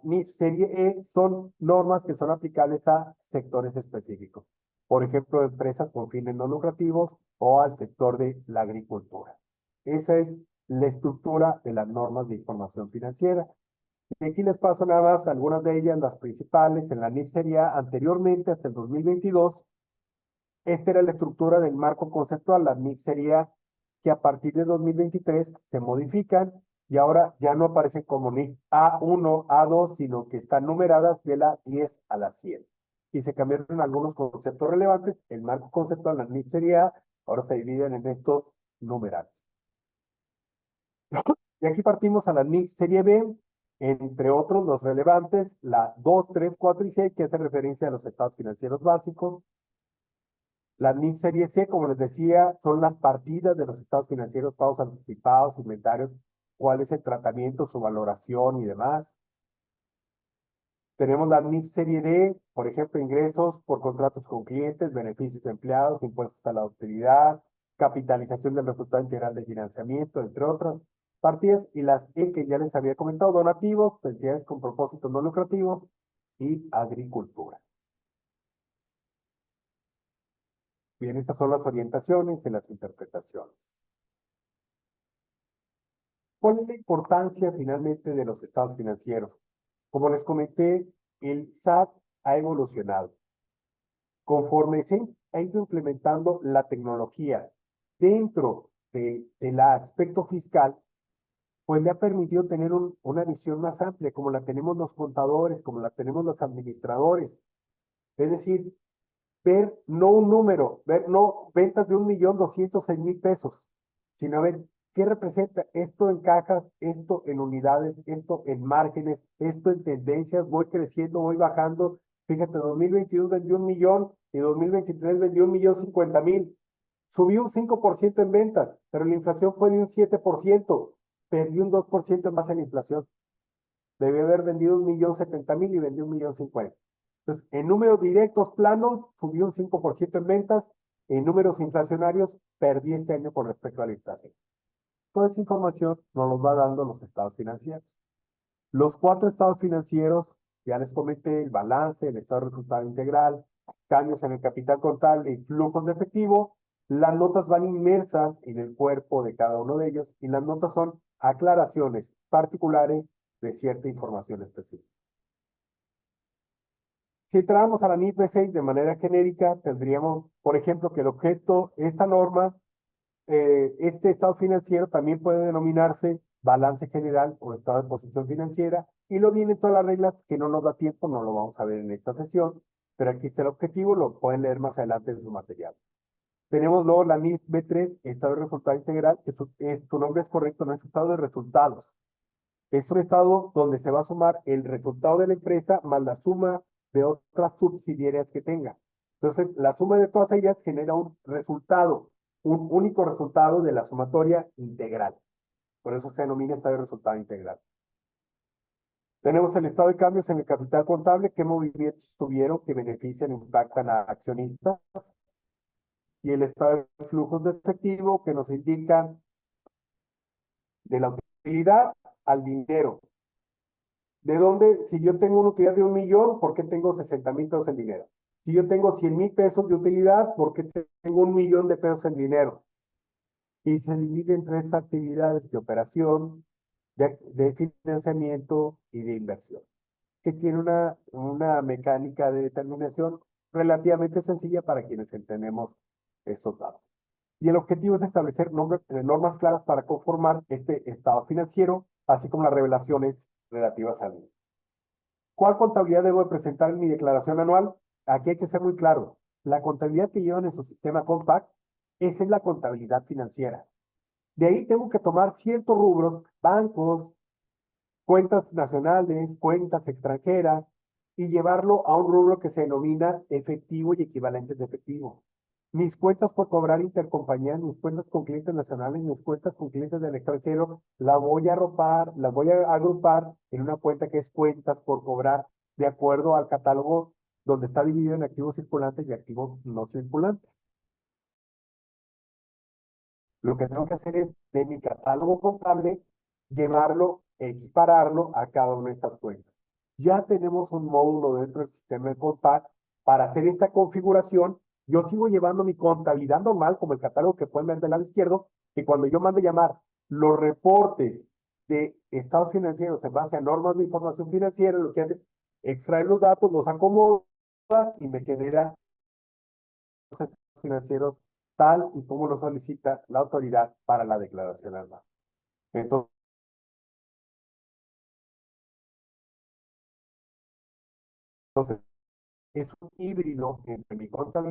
NIF Serie E son normas que son aplicables a sectores específicos. Por ejemplo, empresas con fines no lucrativos o al sector de la agricultura. Esa es la estructura de las normas de información financiera. Y aquí les paso nada más algunas de ellas, las principales. En la NIF sería anteriormente, hasta el 2022, esta era la estructura del marco conceptual. La NIF sería que a partir de 2023 se modifican y ahora ya no aparecen como NIF A1, A2, sino que están numeradas de la 10 a la 100. Y se cambiaron algunos conceptos relevantes. El marco conceptual, la NIF sería, ahora se dividen en estos numerales. Y aquí partimos a la NIF Serie B. entre otros los relevantes, la 2, 3, 4 y 6, que hace referencia a los estados financieros básicos. La NIF Serie C, como les decía, son las partidas de los estados financieros, pagos anticipados, inventarios, cuál es el tratamiento, su valoración y demás. Tenemos la NIF Serie D, por ejemplo, ingresos por contratos con clientes, beneficios de empleados, impuestos a la utilidad, capitalización del resultado integral de financiamiento, entre otras partidas. Y las E que ya les había comentado, donativos, entidades con propósitos no lucrativos y agricultura. Bien, estas son las orientaciones y las interpretaciones. ¿Cuál es la importancia finalmente de los estados financieros? Como les comenté, el SAT ha evolucionado. Conforme se ha ido implementando la tecnología dentro del aspecto fiscal, pues le ha permitido tener una visión más amplia, como la tenemos los contadores, como la tenemos los administradores. Es decir, ver no un número, ver no ventas de 1.206.000 pesos, sino ver qué representa esto en cajas, esto en unidades, esto en márgenes, esto en tendencias, voy creciendo, voy bajando. Fíjate, 2022 vendió 1.000.000 y 2023 vendió 1.050.000. Subió un 5% en ventas, pero la inflación fue de un 7%, perdió un 2% en base a la inflación. Debió haber vendido 1.070.000 y vendió 1.050.000. Entonces, en números directos planos, subió un 5% en ventas. En números inflacionarios, perdí este año con respecto a la inflación. Toda esa información nos los va dando los estados financieros. Los 4 estados financieros, ya les comenté, el balance, el estado de resultado integral, cambios en el capital contable y flujos de efectivo. Las notas van inmersas en el cuerpo de cada uno de ellos y las notas son aclaraciones particulares de cierta información específica. Si entramos a la NIF B6 de manera genérica, tendríamos, por ejemplo, que el objeto, esta norma, este estado financiero también puede denominarse balance general o estado de posición financiera, y lo vienen todas las reglas que no nos da tiempo, no lo vamos a ver en esta sesión, pero aquí está el objetivo, lo pueden leer más adelante en su material. Tenemos luego la NIF B3, estado de resultado integral, que tu nombre es correcto, no es estado de resultados. Es un estado donde se va a sumar el resultado de la empresa más la suma de otras subsidiarias que tenga. Entonces, la suma de todas ellas genera un resultado, un único resultado de la sumatoria integral. Por eso se denomina estado de resultado integral. Tenemos el estado de cambios en el capital contable, qué movimientos tuvieron que benefician e impactan a accionistas, y el estado de flujos de efectivo, que nos indican de la utilidad al dinero. ¿De dónde? Si yo tengo una utilidad de 1.000.000, ¿por qué tengo 60.000 pesos en dinero? Si yo tengo 100.000 pesos de utilidad, ¿por qué tengo 1.000.000 de pesos en dinero? Y se divide en 3 actividades de operación, de financiamiento y de inversión, que tiene una mecánica de determinación relativamente sencilla para quienes entendemos estos datos. Y el objetivo es establecer normas claras para conformar este estado financiero, así como las revelaciones relativas al mismo. ¿Cuál contabilidad debo presentar en mi declaración anual? Aquí hay que ser muy claro. La contabilidad que llevan en su sistema Compact, esa es la contabilidad financiera. De ahí tengo que tomar ciertos rubros, bancos, cuentas nacionales, cuentas extranjeras, y llevarlo a un rubro que se denomina efectivo y equivalentes de efectivo. Mis cuentas por cobrar intercompañías, mis cuentas con clientes nacionales, mis cuentas con clientes del extranjero, las voy a las voy a agrupar en una cuenta que es cuentas por cobrar de acuerdo al catálogo donde está dividido en activos circulantes y activos no circulantes. Lo que tengo que hacer es, de mi catálogo contable, llevarlo, equipararlo a cada una de estas cuentas. Ya tenemos un módulo dentro del sistema de Compact para hacer esta configuración. Yo sigo llevando mi contabilidad normal, como el catálogo que pueden ver del lado izquierdo, que cuando yo mande llamar los reportes de estados financieros en base a normas de información financiera, lo que hace, extraer los datos, los acomoda y me genera los estados financieros tal y como lo solicita la autoridad para la declaración anual. Entonces, es un híbrido entre mi contabilidad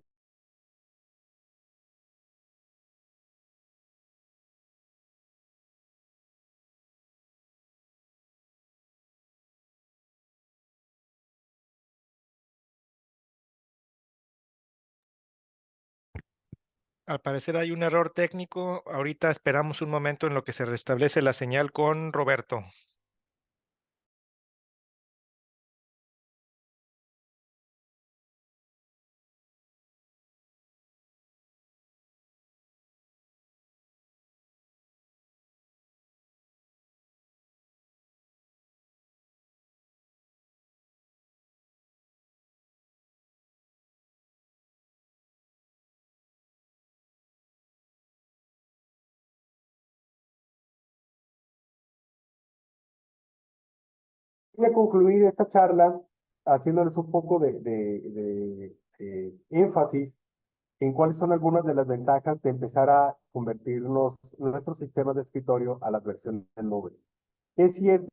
Al parecer hay un error técnico. Ahorita esperamos un momento en lo que se restablece la señal con Roberto. Voy a concluir esta charla haciéndoles un poco énfasis en cuáles son algunas de las ventajas de empezar a convertirnos nuestros sistemas de escritorio a las versiones en nube. Es cierto.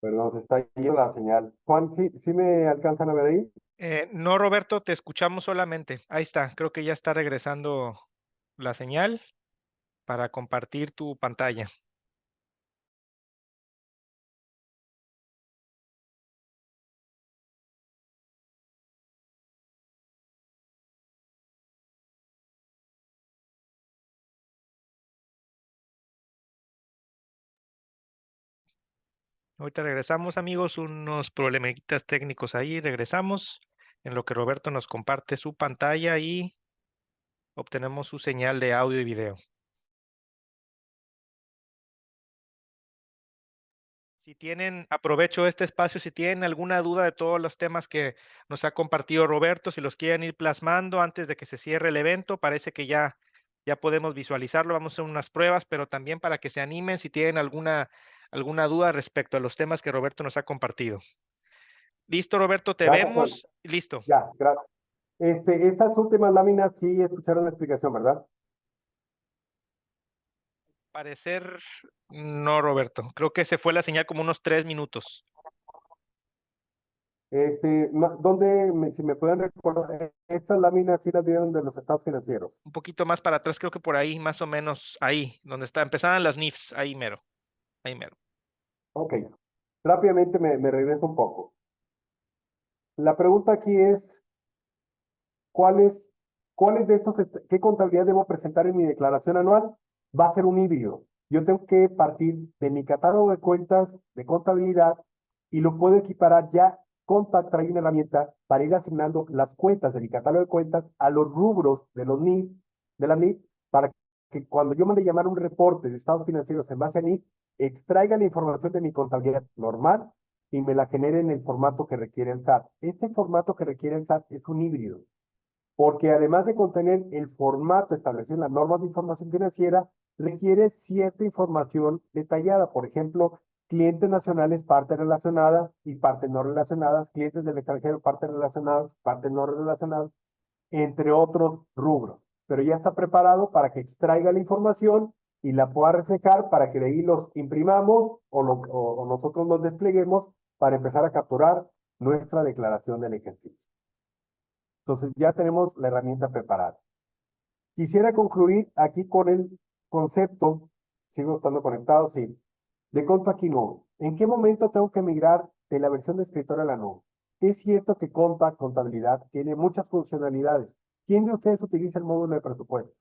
Perdón, se está yendo la señal. Juan, ¿sí me alcanzan a ver ahí? No, Roberto, te escuchamos solamente. Ahí está, creo que ya está regresando la señal para compartir tu pantalla. Ahorita regresamos, amigos, unos problemitas técnicos ahí. Regresamos en lo que Roberto nos comparte su pantalla y obtenemos su señal de audio y video. Si tienen, aprovecho este espacio, si tienen alguna duda de todos los temas que nos ha compartido Roberto, si los quieren ir plasmando antes de que se cierre el evento, parece que ya podemos visualizarlo, vamos a hacer unas pruebas, pero también para que se animen si tienen alguna duda respecto a los temas que Roberto nos ha compartido. Listo, Roberto, te Gracias, Juan. vemos. Listo. Ya, gracias. Estas últimas láminas sí escucharon la explicación, ¿verdad? Parecer, no, Roberto. Creo que se fue la señal como unos 3 minutos. Si me pueden recordar, estas láminas sí las dieron de los estados financieros. Un poquito más para atrás, creo que por ahí, más o menos ahí, donde empezaban las NIFs, ahí mero, ahí mero. Ok, rápidamente me regreso un poco. La pregunta aquí es, ¿cuáles, ¿cuáles de estos, qué contabilidad debo presentar en mi declaración anual? Va a ser un híbrido. Yo tengo que partir de mi catálogo de cuentas de contabilidad y lo puedo equiparar ya. Compact trae una herramienta para ir asignando las cuentas de mi catálogo de cuentas a los rubros de los NIF, de la NIF, para que cuando yo mande llamar un reporte de estados financieros en base a NIF, extraiga la información de mi contabilidad normal y me la genere en el formato que requiere el SAT. Este formato que requiere el SAT es un híbrido porque además de contener el formato establecido en las normas de información financiera, requiere cierta información detallada. Por ejemplo, clientes nacionales, partes relacionadas y partes no relacionadas, clientes del extranjero, partes relacionadas, partes no relacionadas, entre otros rubros. Pero ya está preparado para que extraiga la información y la pueda reflejar para que de ahí los imprimamos o nosotros los despleguemos para empezar a capturar nuestra declaración del ejercicio. Entonces ya tenemos la herramienta preparada. Quisiera concluir aquí con el concepto, sigo estando conectado, sí, de Compact y Nube. ¿En qué momento tengo que migrar de la versión de escritorio a la nube? Es cierto que Compact Contabilidad tiene muchas funcionalidades. ¿Quién de ustedes utiliza el módulo de presupuesto?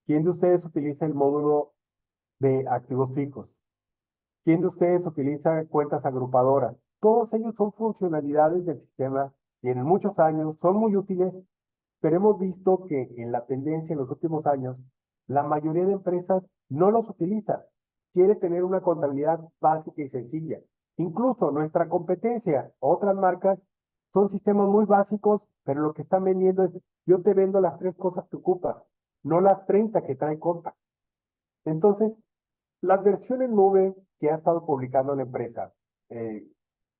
¿Quién de ustedes utiliza el módulo de activos fijos? ¿Quién de ustedes utiliza cuentas agrupadoras? Todos ellos son funcionalidades del sistema, tienen muchos años, son muy útiles, pero hemos visto que en la tendencia en los últimos años, la mayoría de empresas no los utiliza. Quiere tener una contabilidad básica y sencilla. Incluso nuestra competencia, otras marcas, son sistemas muy básicos, pero lo que están vendiendo es, yo te vendo las 3 cosas que ocupas, no las 30 que trae Compact. Entonces, las versiones nube que ha estado publicando la empresa eh,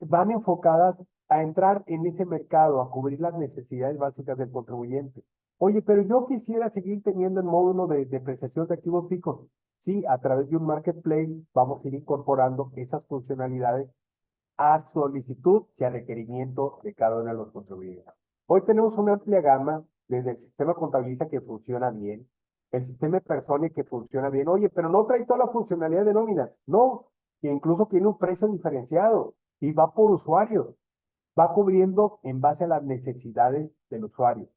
van enfocadas a entrar en ese mercado, a cubrir las necesidades básicas del contribuyente. Oye, pero yo quisiera seguir teniendo el módulo de depreciación de activos fijos. Sí, a través de un marketplace vamos a ir incorporando esas funcionalidades a solicitud y a requerimiento de cada uno de los contribuyentes. Hoy tenemos una amplia gama, desde el sistema contabilista que funciona bien, el sistema de persona que funciona bien. Oye, pero no trae toda la funcionalidad de nóminas. No, que incluso tiene un precio diferenciado y va por usuarios, va cubriendo en base a las necesidades del usuario.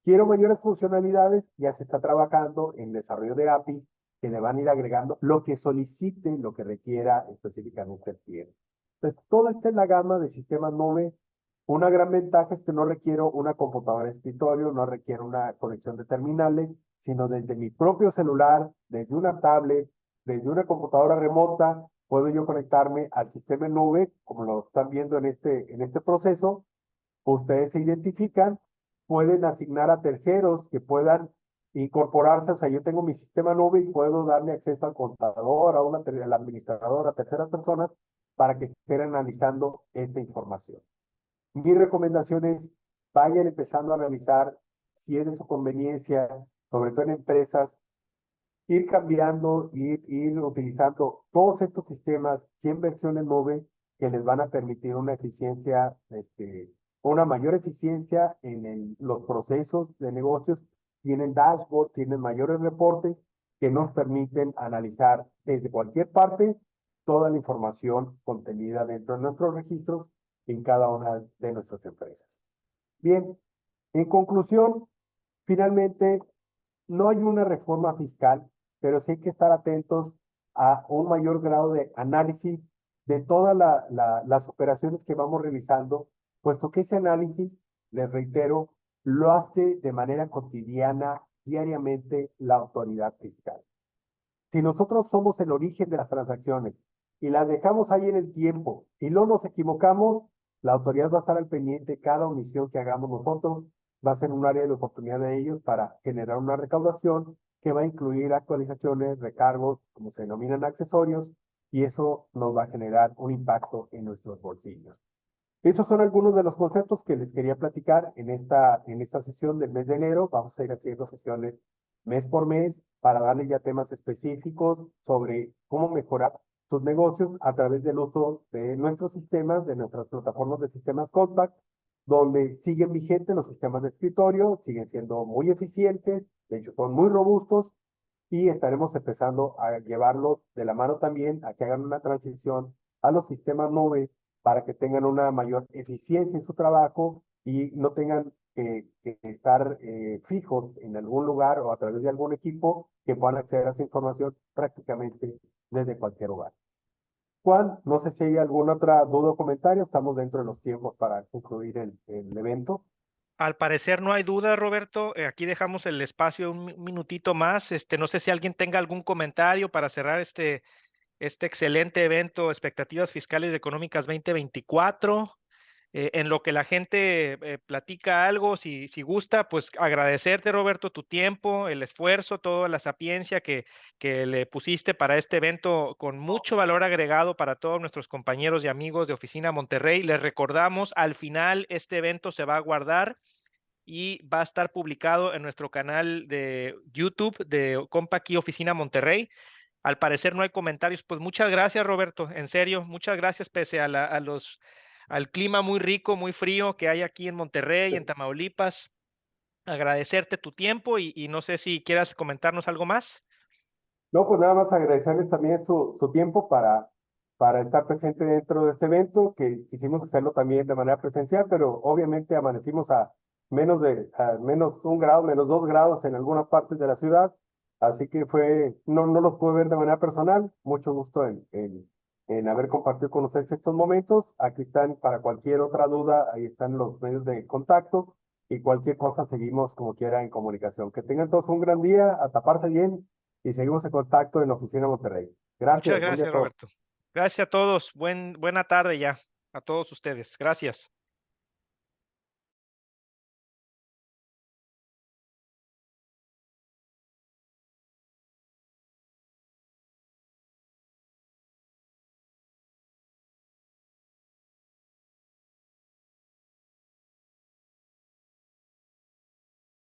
Quiero mayores funcionalidades, ya se está trabajando en desarrollo de APIs que le van a ir agregando lo que solicite, lo que requiera específicamente el cliente. Entonces, toda esta es la gama de sistemas nube. Una gran ventaja es que no requiero una computadora de escritorio, no requiero una conexión de terminales, sino desde mi propio celular, desde una tablet, desde una computadora remota, puedo yo conectarme al sistema en nube, como lo están viendo en este proceso. Ustedes se identifican, pueden asignar a terceros que puedan incorporarse. O sea, yo tengo mi sistema nube y puedo darle acceso al contador, al administrador, a terceras personas para que estén analizando esta información. Mi recomendación es, vayan empezando a analizar si es de su conveniencia, sobre todo en empresas, ir cambiando, ir utilizando todos estos sistemas, 100 versiones nube, que les van a permitir una eficiencia, una mayor eficiencia en los procesos de negocios. Tienen dashboard, tienen mayores reportes que nos permiten analizar desde cualquier parte toda la información contenida dentro de nuestros registros en cada una de nuestras empresas. Bien, en conclusión, finalmente, no hay una reforma fiscal, pero sí hay que estar atentos a un mayor grado de análisis de todas las operaciones que vamos realizando, puesto que ese análisis, les reitero, lo hace de manera cotidiana, diariamente, la autoridad fiscal. Si nosotros somos el origen de las transacciones y las dejamos ahí en el tiempo y no nos equivocamos, la autoridad va a estar al pendiente. Cada omisión que hagamos nosotros va a ser un área de oportunidad de ellos para generar una recaudación que va a incluir actualizaciones, recargos, como se denominan accesorios, y eso nos va a generar un impacto en nuestros bolsillos. Esos son algunos de los conceptos que les quería platicar en esta sesión del mes de enero. Vamos a ir haciendo sesiones mes por mes para darles ya temas específicos sobre cómo mejorar sus negocios a través del uso de nuestros sistemas, de nuestras plataformas de sistemas Compact, donde siguen vigentes los sistemas de escritorio, siguen siendo muy eficientes, de hecho son muy robustos, y estaremos empezando a llevarlos de la mano también a que hagan una transición a los sistemas nube para que tengan una mayor eficiencia en su trabajo y no tengan que estar fijos en algún lugar o a través de algún equipo, que puedan acceder a su información prácticamente desde cualquier lugar. Juan, no sé si hay alguna otra duda o comentario. Estamos dentro de los tiempos para concluir el evento. Al parecer no hay duda, Roberto. Aquí dejamos el espacio un minutito más. No sé si alguien tenga algún comentario para cerrar este excelente evento, Expectativas Fiscales y Económicas 2024. En lo que la gente platica algo, si gusta, pues agradecerte, Roberto, tu tiempo, el esfuerzo, toda la sapiencia que le pusiste para este evento con mucho valor agregado para todos nuestros compañeros y amigos de Oficina Monterrey. Les recordamos, al final este evento se va a guardar y va a estar publicado en nuestro canal de YouTube de Compa aquí Oficina Monterrey. Al parecer no hay comentarios. Pues muchas gracias, Roberto. En serio, muchas gracias pese al clima muy rico, muy frío que hay aquí en Monterrey, en Tamaulipas. Agradecerte tu tiempo y no sé si quieras comentarnos algo más. No, pues nada más agradecerles también su tiempo para estar presente dentro de este evento, que quisimos hacerlo también de manera presencial, pero obviamente amanecimos a menos 1 grado, menos 2 grados en algunas partes de la ciudad, así que no los pude ver de manera personal. Mucho gusto en haber compartido con ustedes estos momentos. Aquí están para cualquier otra duda, ahí están los medios de contacto y cualquier cosa seguimos como quiera en comunicación. Que tengan todos un gran día, a taparse bien y seguimos en contacto en la oficina Monterrey. Muchas Gracias, buen día a gracias, todos. Roberto. Gracias a todos. Buena tarde ya a todos ustedes. Gracias.